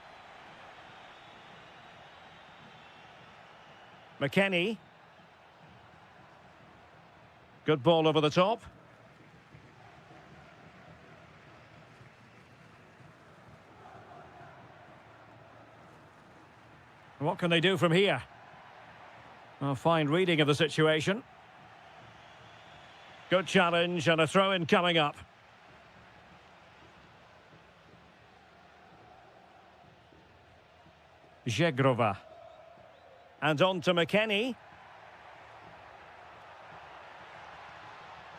McKennie. Good ball over the top. What can they do from here? A fine reading of the situation. Good challenge and a throw-in coming up. Zegrova. And on to McKennie.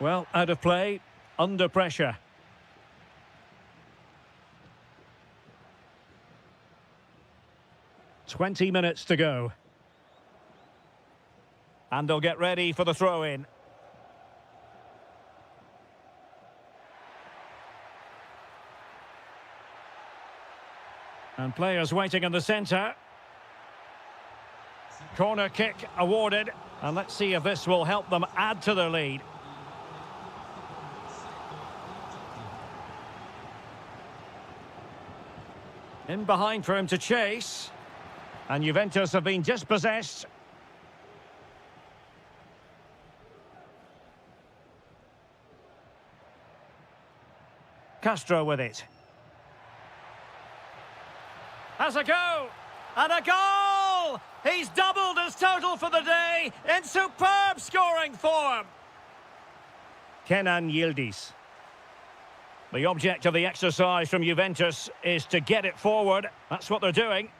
Well, out of play, under pressure. "20 minutes to go. And they'll get ready for the throw-in. And players waiting in the centre. Corner kick awarded. And let's see if this will help them add to their lead. In behind for him to chase. And Juventus have been dispossessed. Castro with it. Has a go! And a goal! He's doubled his total for the day in superb scoring form. Kenan Yildiz. The object of the exercise from Juventus is to get it forward. That's what they're doing.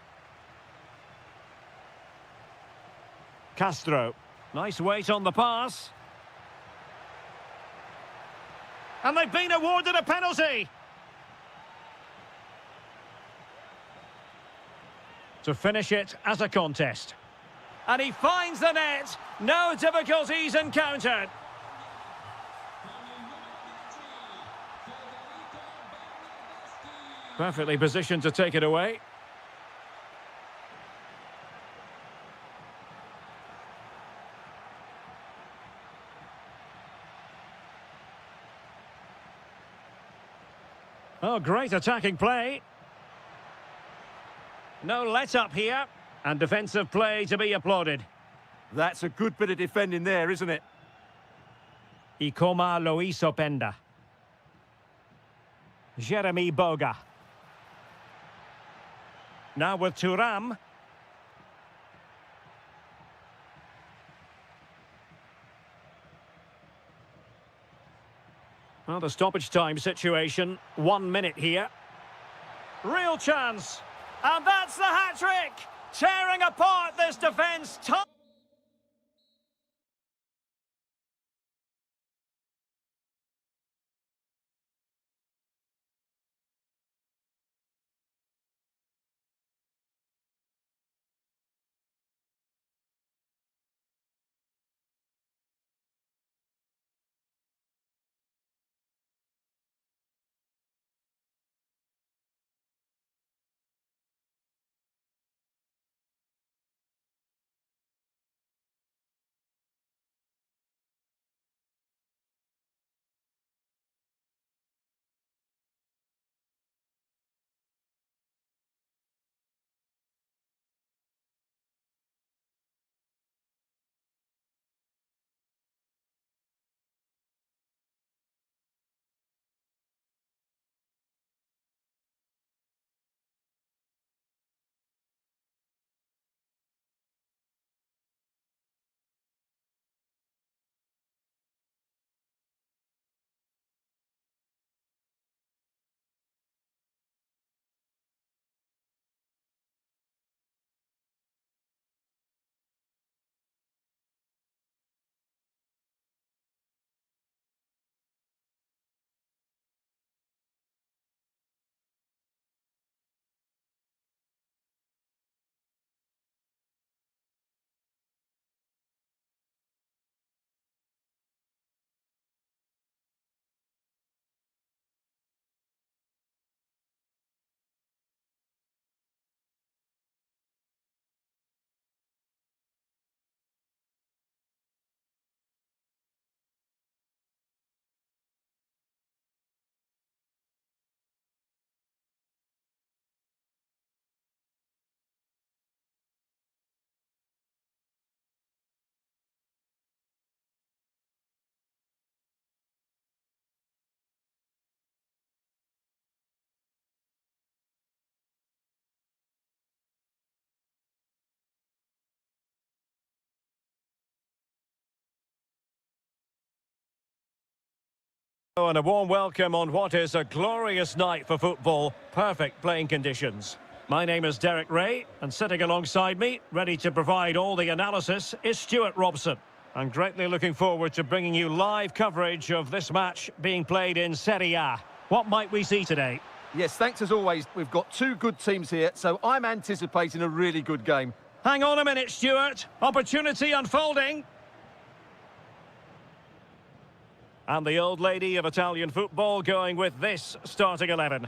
Castro. Nice weight on the pass. And they've been awarded a penalty. To finish it as a contest. And he finds the net. No difficulties encountered. Perfectly positioned to take it away. Oh, great attacking play. No let-up here. And defensive play to be applauded. That's a good bit of defending there, isn't it? Ikoma Loisopenda. Jeremy Boga. Now with Thuram. Well, the stoppage time situation. 1 minute here. Real chance. And that's the hat-trick! Tearing apart this defence. And a warm welcome on what is a glorious night for football. Perfect playing conditions. My name is Derek Ray, and sitting alongside me, ready to provide all the analysis, is Stuart Robson. I'm greatly looking forward to bringing you live coverage of this match being played in Serie A. What might we see today? Yes, thanks as always. We've got two good teams here, so I'm anticipating a really good game. Hang on a minute, Stuart. Opportunity unfolding. And the old lady of Italian football going with this starting 11.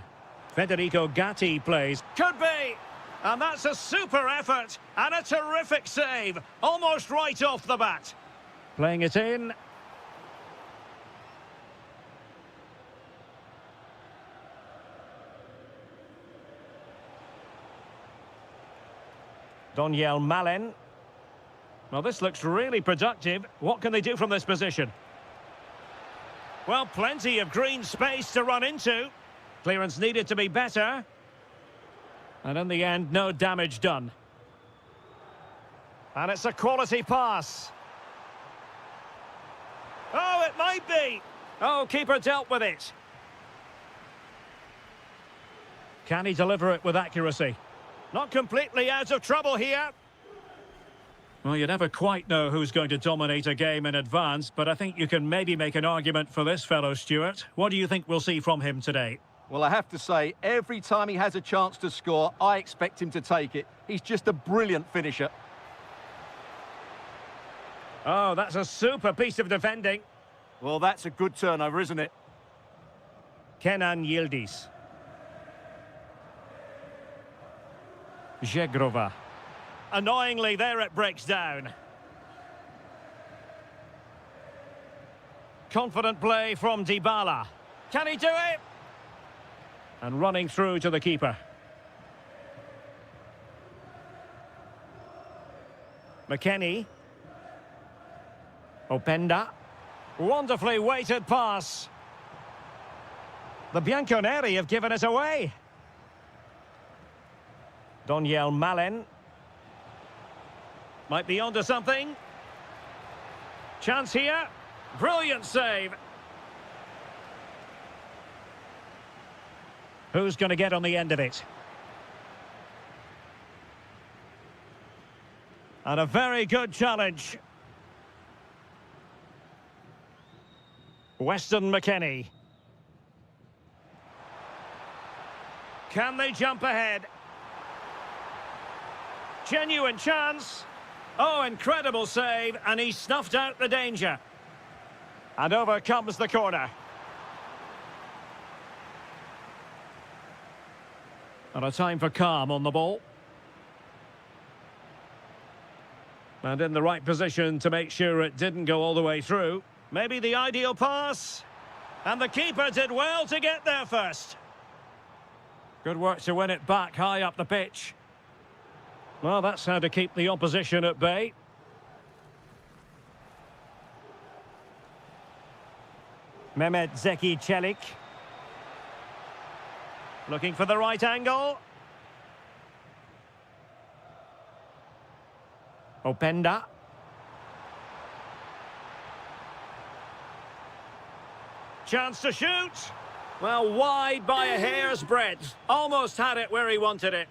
Federico Gatti plays. Could be! And that's a super effort and a terrific save. Almost right off the bat. Playing it in. Daniel Malen. Well, this looks really productive. What can they do from this position? Well, plenty of green space to run into. Clearance needed to be better. And in the end, no damage done. And it's a quality pass. Oh, it might be. Oh, keeper dealt with it. Can he deliver it with accuracy? Not completely out of trouble here. Well, you never quite know who's going to dominate a game in advance, but I think you can maybe make an argument for this fellow, Stuart. What do you think we'll see from him today? Well, I have to say, every time he has a chance to score, I expect him to take it. He's just a brilliant finisher. Oh, that's a super piece of defending. Well, that's a good turnover, isn't it? Kenan Yildiz. Zegrova. Annoyingly, there it breaks down. Confident play from Dybala. Can he do it? And running through to the keeper. McKennie. Openda. Wonderfully weighted pass. The Bianconeri have given it away. Daniel Malen. Might be onto something. Chance here. Brilliant save. Who's going to get on the end of it? And a very good challenge. Weston McKennie. Can they jump ahead? Genuine chance. Oh, incredible save, and he snuffed out the danger. And over comes the corner. And a time for calm on the ball. And in the right position to make sure it didn't go all the way through. Maybe the ideal pass. And the keeper did well to get there first. Good work to win it back high up the pitch. Well, that's how to keep the opposition at bay. Mehmet Zeki Çelik. Looking for the right angle. Openda. Chance to shoot. Well, wide by a hair's breadth. Almost had it where he wanted it.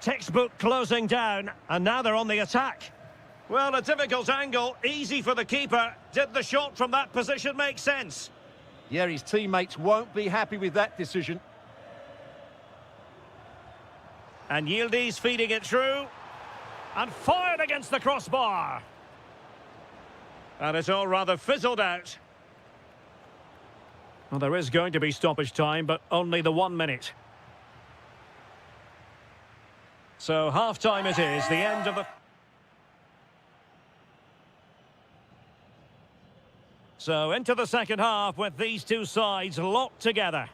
Textbook closing down, and now they're on the attack. Well, a difficult angle, easy for the keeper. Did the shot from that position make sense? Yeah, his teammates won't be happy with that decision. And Yildiz feeding it through. And fired against the crossbar. And it's all rather fizzled out. Well, there is going to be stoppage time, but only the 1 minute. So half-time it is, the end of the... So into the second half with these two sides locked together.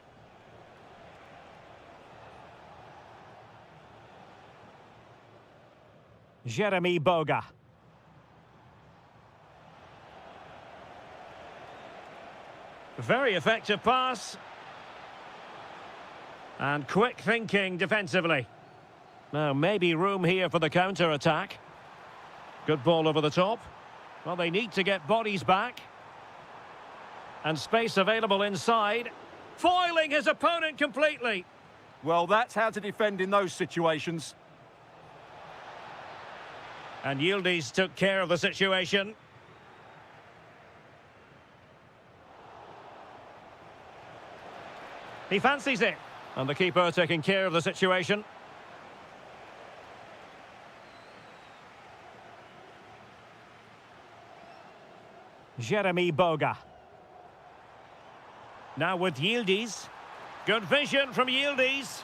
Jeremy Boga. Very effective pass. And quick thinking defensively. Now, maybe room here for the counter-attack. Good ball over the top. Well, they need to get bodies back. And space available inside. Foiling his opponent completely. Well, that's how to defend in those situations. And Yildiz took care of the situation. He fancies it. And the keeper taking care of the situation. Jeremy Boga. Now with Yildiz. Good vision from Yildiz.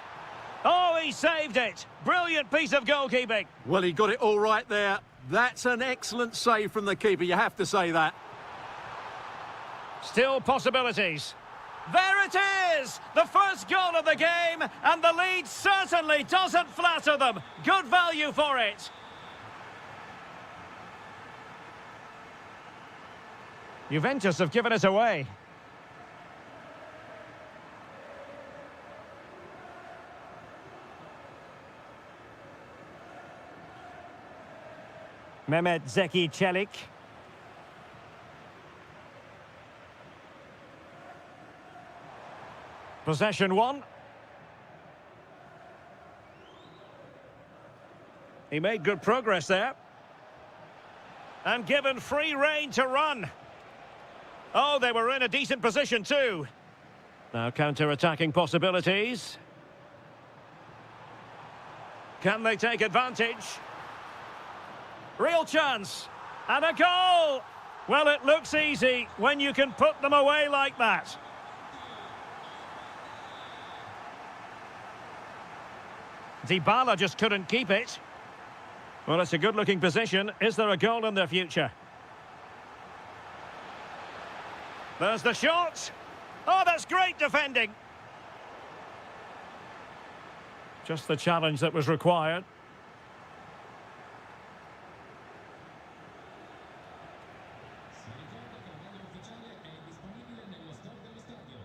Oh, he saved it. Brilliant piece of goalkeeping. Well, he got it all right there. That's an excellent save from the keeper, you have to say that. Still possibilities. There it is! The first goal of the game, and the lead certainly doesn't flatter them. Good value for it. Juventus have given it away. Mehmet Zeki Çelik. Possession one. He made good progress there. And given free rein to run. Oh, they were in a decent position too. Now counter-attacking possibilities. Can they take advantage? Real chance. And a goal! Well, it looks easy when you can put them away like that. Dybala just couldn't keep it. Well, it's a good-looking position. Is there a goal in their future? There's the shot. Oh, that's great defending. Just the challenge that was required.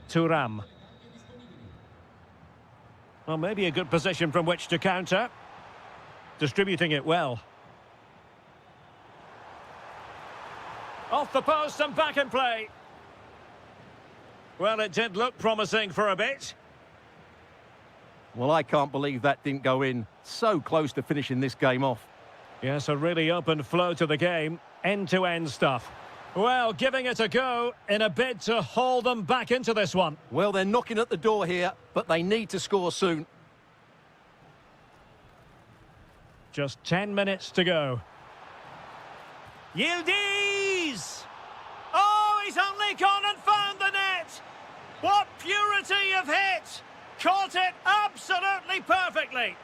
Thuram. Well, maybe a good position from which to counter. Distributing it well. Off the post and back in play. Well, it did look promising for a bit. Well, I can't believe that didn't go in. So close to finishing this game off. Yes, a really open flow to the game. End-to-end stuff. Well, giving it a go in a bid to haul them back into this one. Well, they're knocking at the door here, but they need to score soon. Just 10 minutes to go. Yildiz! Oh, he's only gone and found the net! What purity of hit! Caught it absolutely perfectly!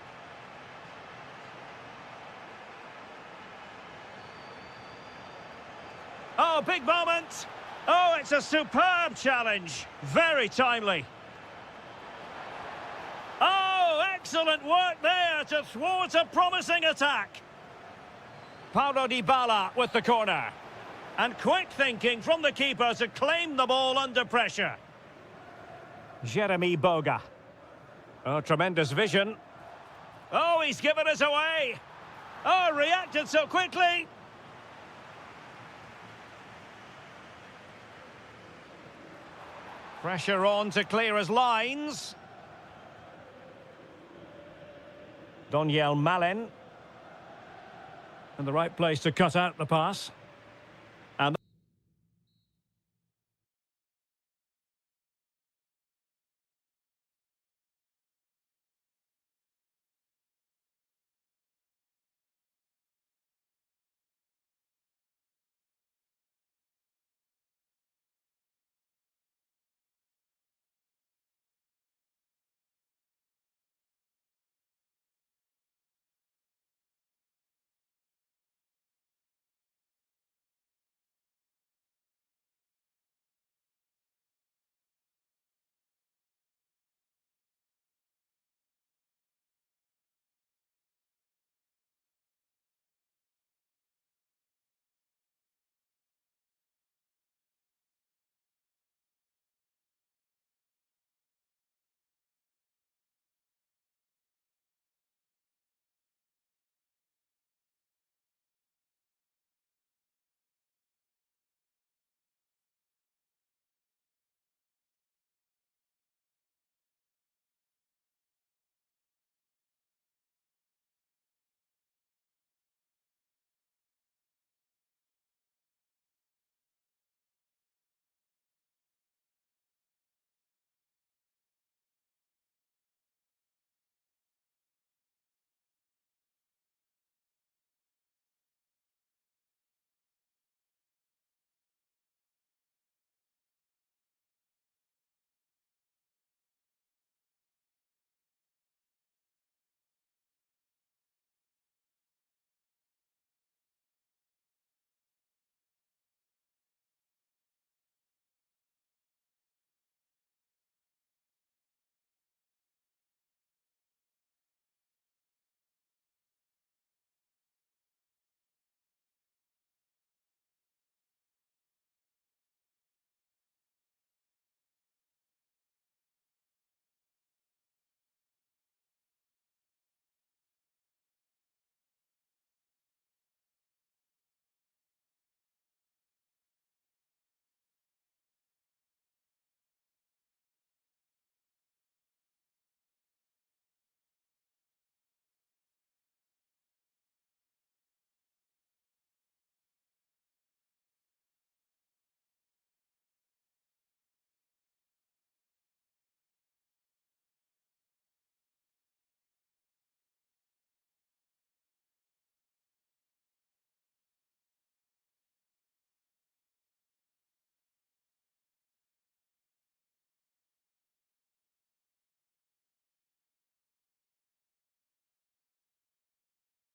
Oh, big moment! Oh, it's a superb challenge. Very timely. Oh, excellent work there to thwart a promising attack. Paulo Dybala with the corner. And quick thinking from the keeper to claim the ball under pressure. Jeremy Boga. Oh, tremendous vision. Oh, he's given us away. Oh, reacted so quickly. Pressure on to clear his lines. Doniel Malen. In the right place to cut out the pass.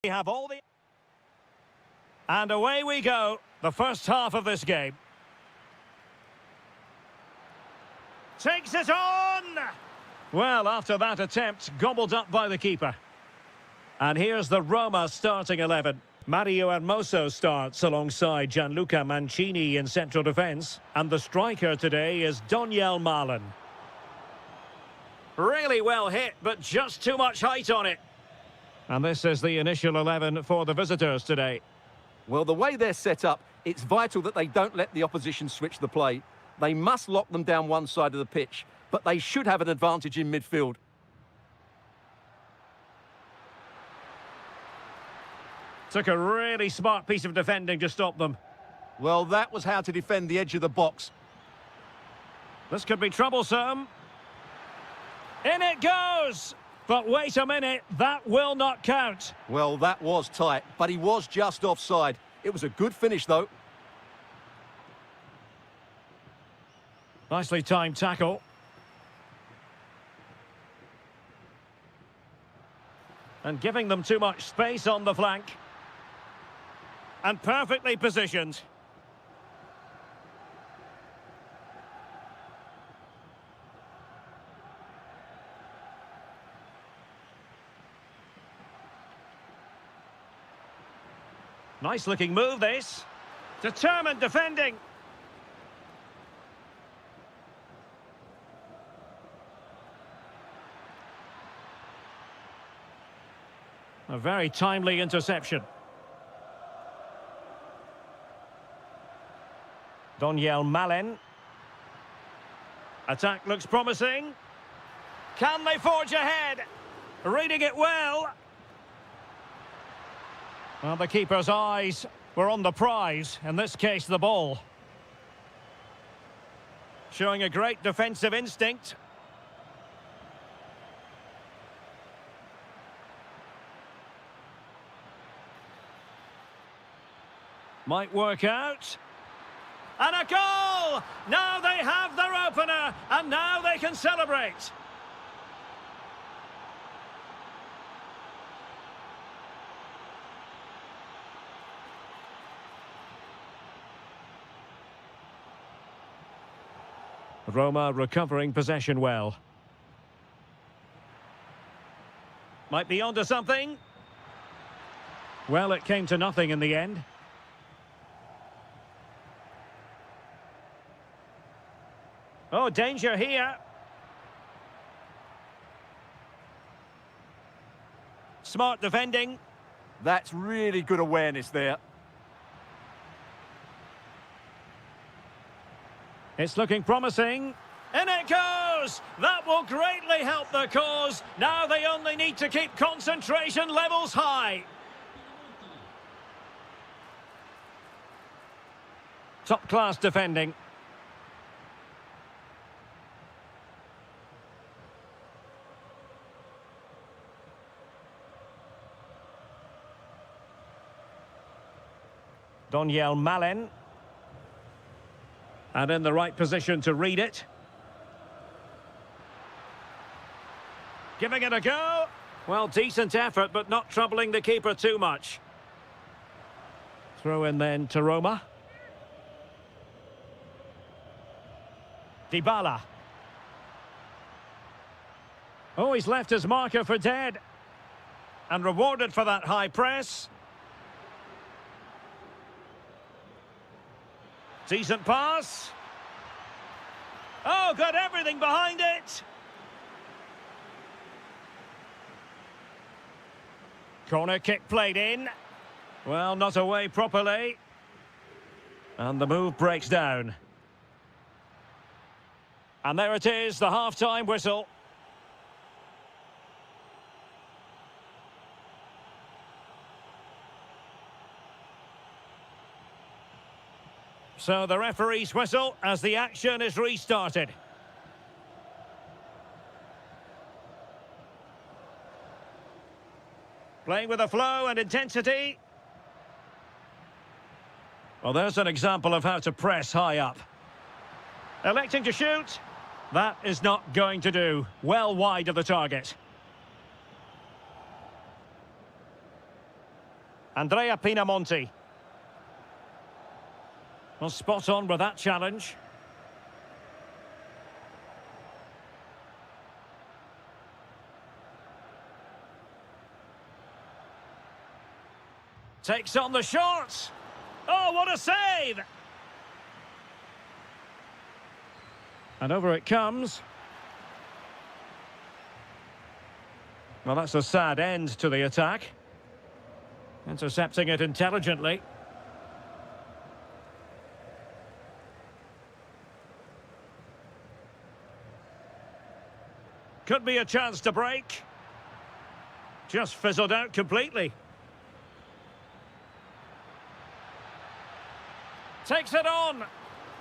We have all the... And away we go, the first half of this game. Takes it on! Well, after that attempt, gobbled up by the keeper. And here's the Roma starting 11. Mario Hermoso starts alongside Gianluca Mancini in central defence. And the striker today is Doniel Malen. Really well hit, but just too much height on it. And this is the initial 11 for the visitors today. Well, the way they're set up, it's vital that they don't let the opposition switch the play. They must lock them down one side of the pitch, but they should have an advantage in midfield. Took a really smart piece of defending to stop them. Well, that was how to defend the edge of the box. This could be troublesome. In it goes! But wait a minute, that will not count. Well, that was tight, but he was just offside. It was a good finish, though. Nicely timed tackle. And giving them too much space on the flank. And perfectly positioned. Nice looking move, this. Determined defending. A very timely interception. Doniel Malen. Attack looks promising. Can they forge ahead? Reading it well. Well, the keeper's eyes were on the prize, in this case the ball. Showing a great defensive instinct. Might work out. And a goal! Now they have their opener, and now they can celebrate. Roma recovering possession well. Might be onto something. Well, it came to nothing in the end. Oh, danger here. Smart defending. That's really good awareness there. It's looking promising. In it goes! That will greatly help the cause. Now they only need to keep concentration levels high. Top-class defending. Doniel Malen. And in the right position to read it. Giving it a go. Well, decent effort, but not troubling the keeper too much. Throw in then to Roma. Dybala. Oh, he's left his marker for dead. And rewarded for that high press. Decent pass. Oh, got everything behind it. Corner kick played in. Well, not away properly. And the move breaks down. And there it is, the half-time whistle. So the referee's whistle as the action is restarted. Playing with a flow and intensity. Well, there's an example of how to press high up. Electing to shoot. That is not going to do. Well wide of the target. Andrea Pinamonti. Well, spot on with that challenge. Takes on the shot. Oh, what a save! And over it comes. Well, that's a sad end to the attack. Intercepting it intelligently. Could be a chance to break. Just fizzled out completely. Takes it on.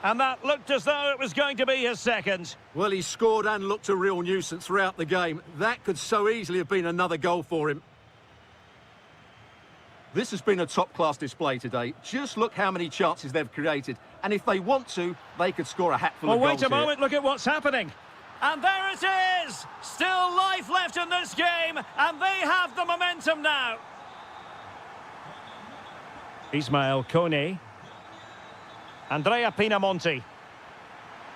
And that looked as though it was going to be his second. Well, he scored and looked a real nuisance throughout the game. That could so easily have been another goal for him. This has been a top-class display today. Just look how many chances they've created. And if they want to, they could score a hatful of goals Wait a here. moment, look at what's happening. And there it is! Still life left in this game, and they have the momentum now. Ismail Kone. Andrea Pinamonti.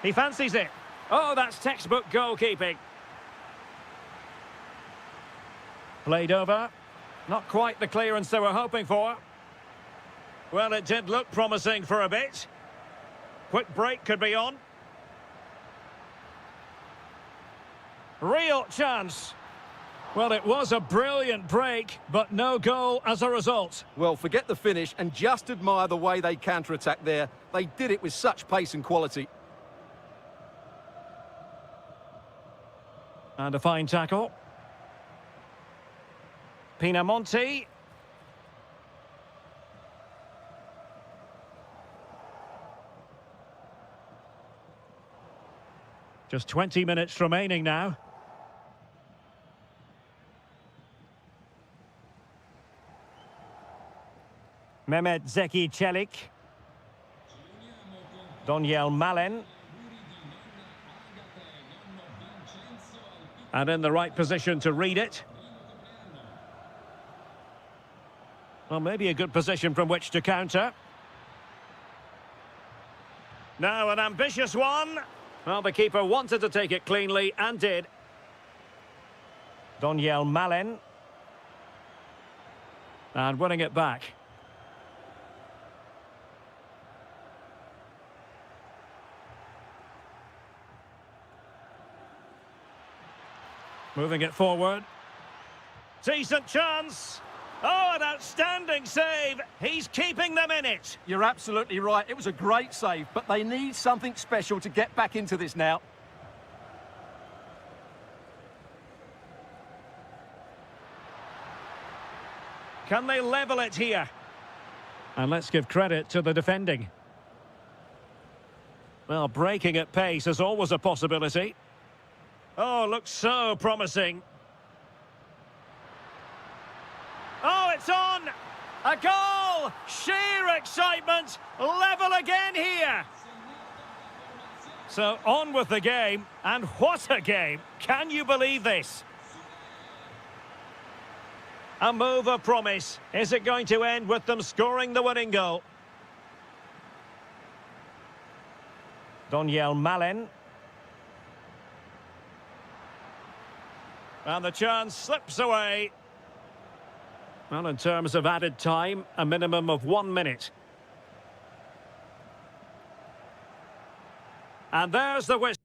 He fancies it. Oh, that's textbook goalkeeping. Played over. Not quite the clearance they were hoping for. Well, it did look promising for a bit. Quick break could be on. Real chance. Well, it was a brilliant break, but no goal as a result. Well, forget the finish and just admire the way they counter-attacked there. They did it with such pace and quality. And a fine tackle. Pinamonti. Just 20 minutes remaining now. Mehmet Zeki Çelik. Daniel Malen. And in the right position to read it. Well, maybe a good position from which to counter. Now an ambitious one. Well, the keeper wanted to take it cleanly and did. Daniel Malen. And winning it back. Moving it forward. Decent chance. Oh, an outstanding save. He's keeping them in it. You're absolutely right. It was a great save, but they need something special to get back into this now. Can they level it here? And let's give credit to the defending. Well, breaking at pace is always a possibility. Oh, looks so promising. Oh, it's on! A goal! Sheer excitement! Level again here! So on with the game, and what a game! Can you believe this? A move of promise. Is it going to end with them scoring the winning goal? Daniel Malen. And the chance slips away. Well, in terms of added time, a minimum of 1 minute. And there's the whistle.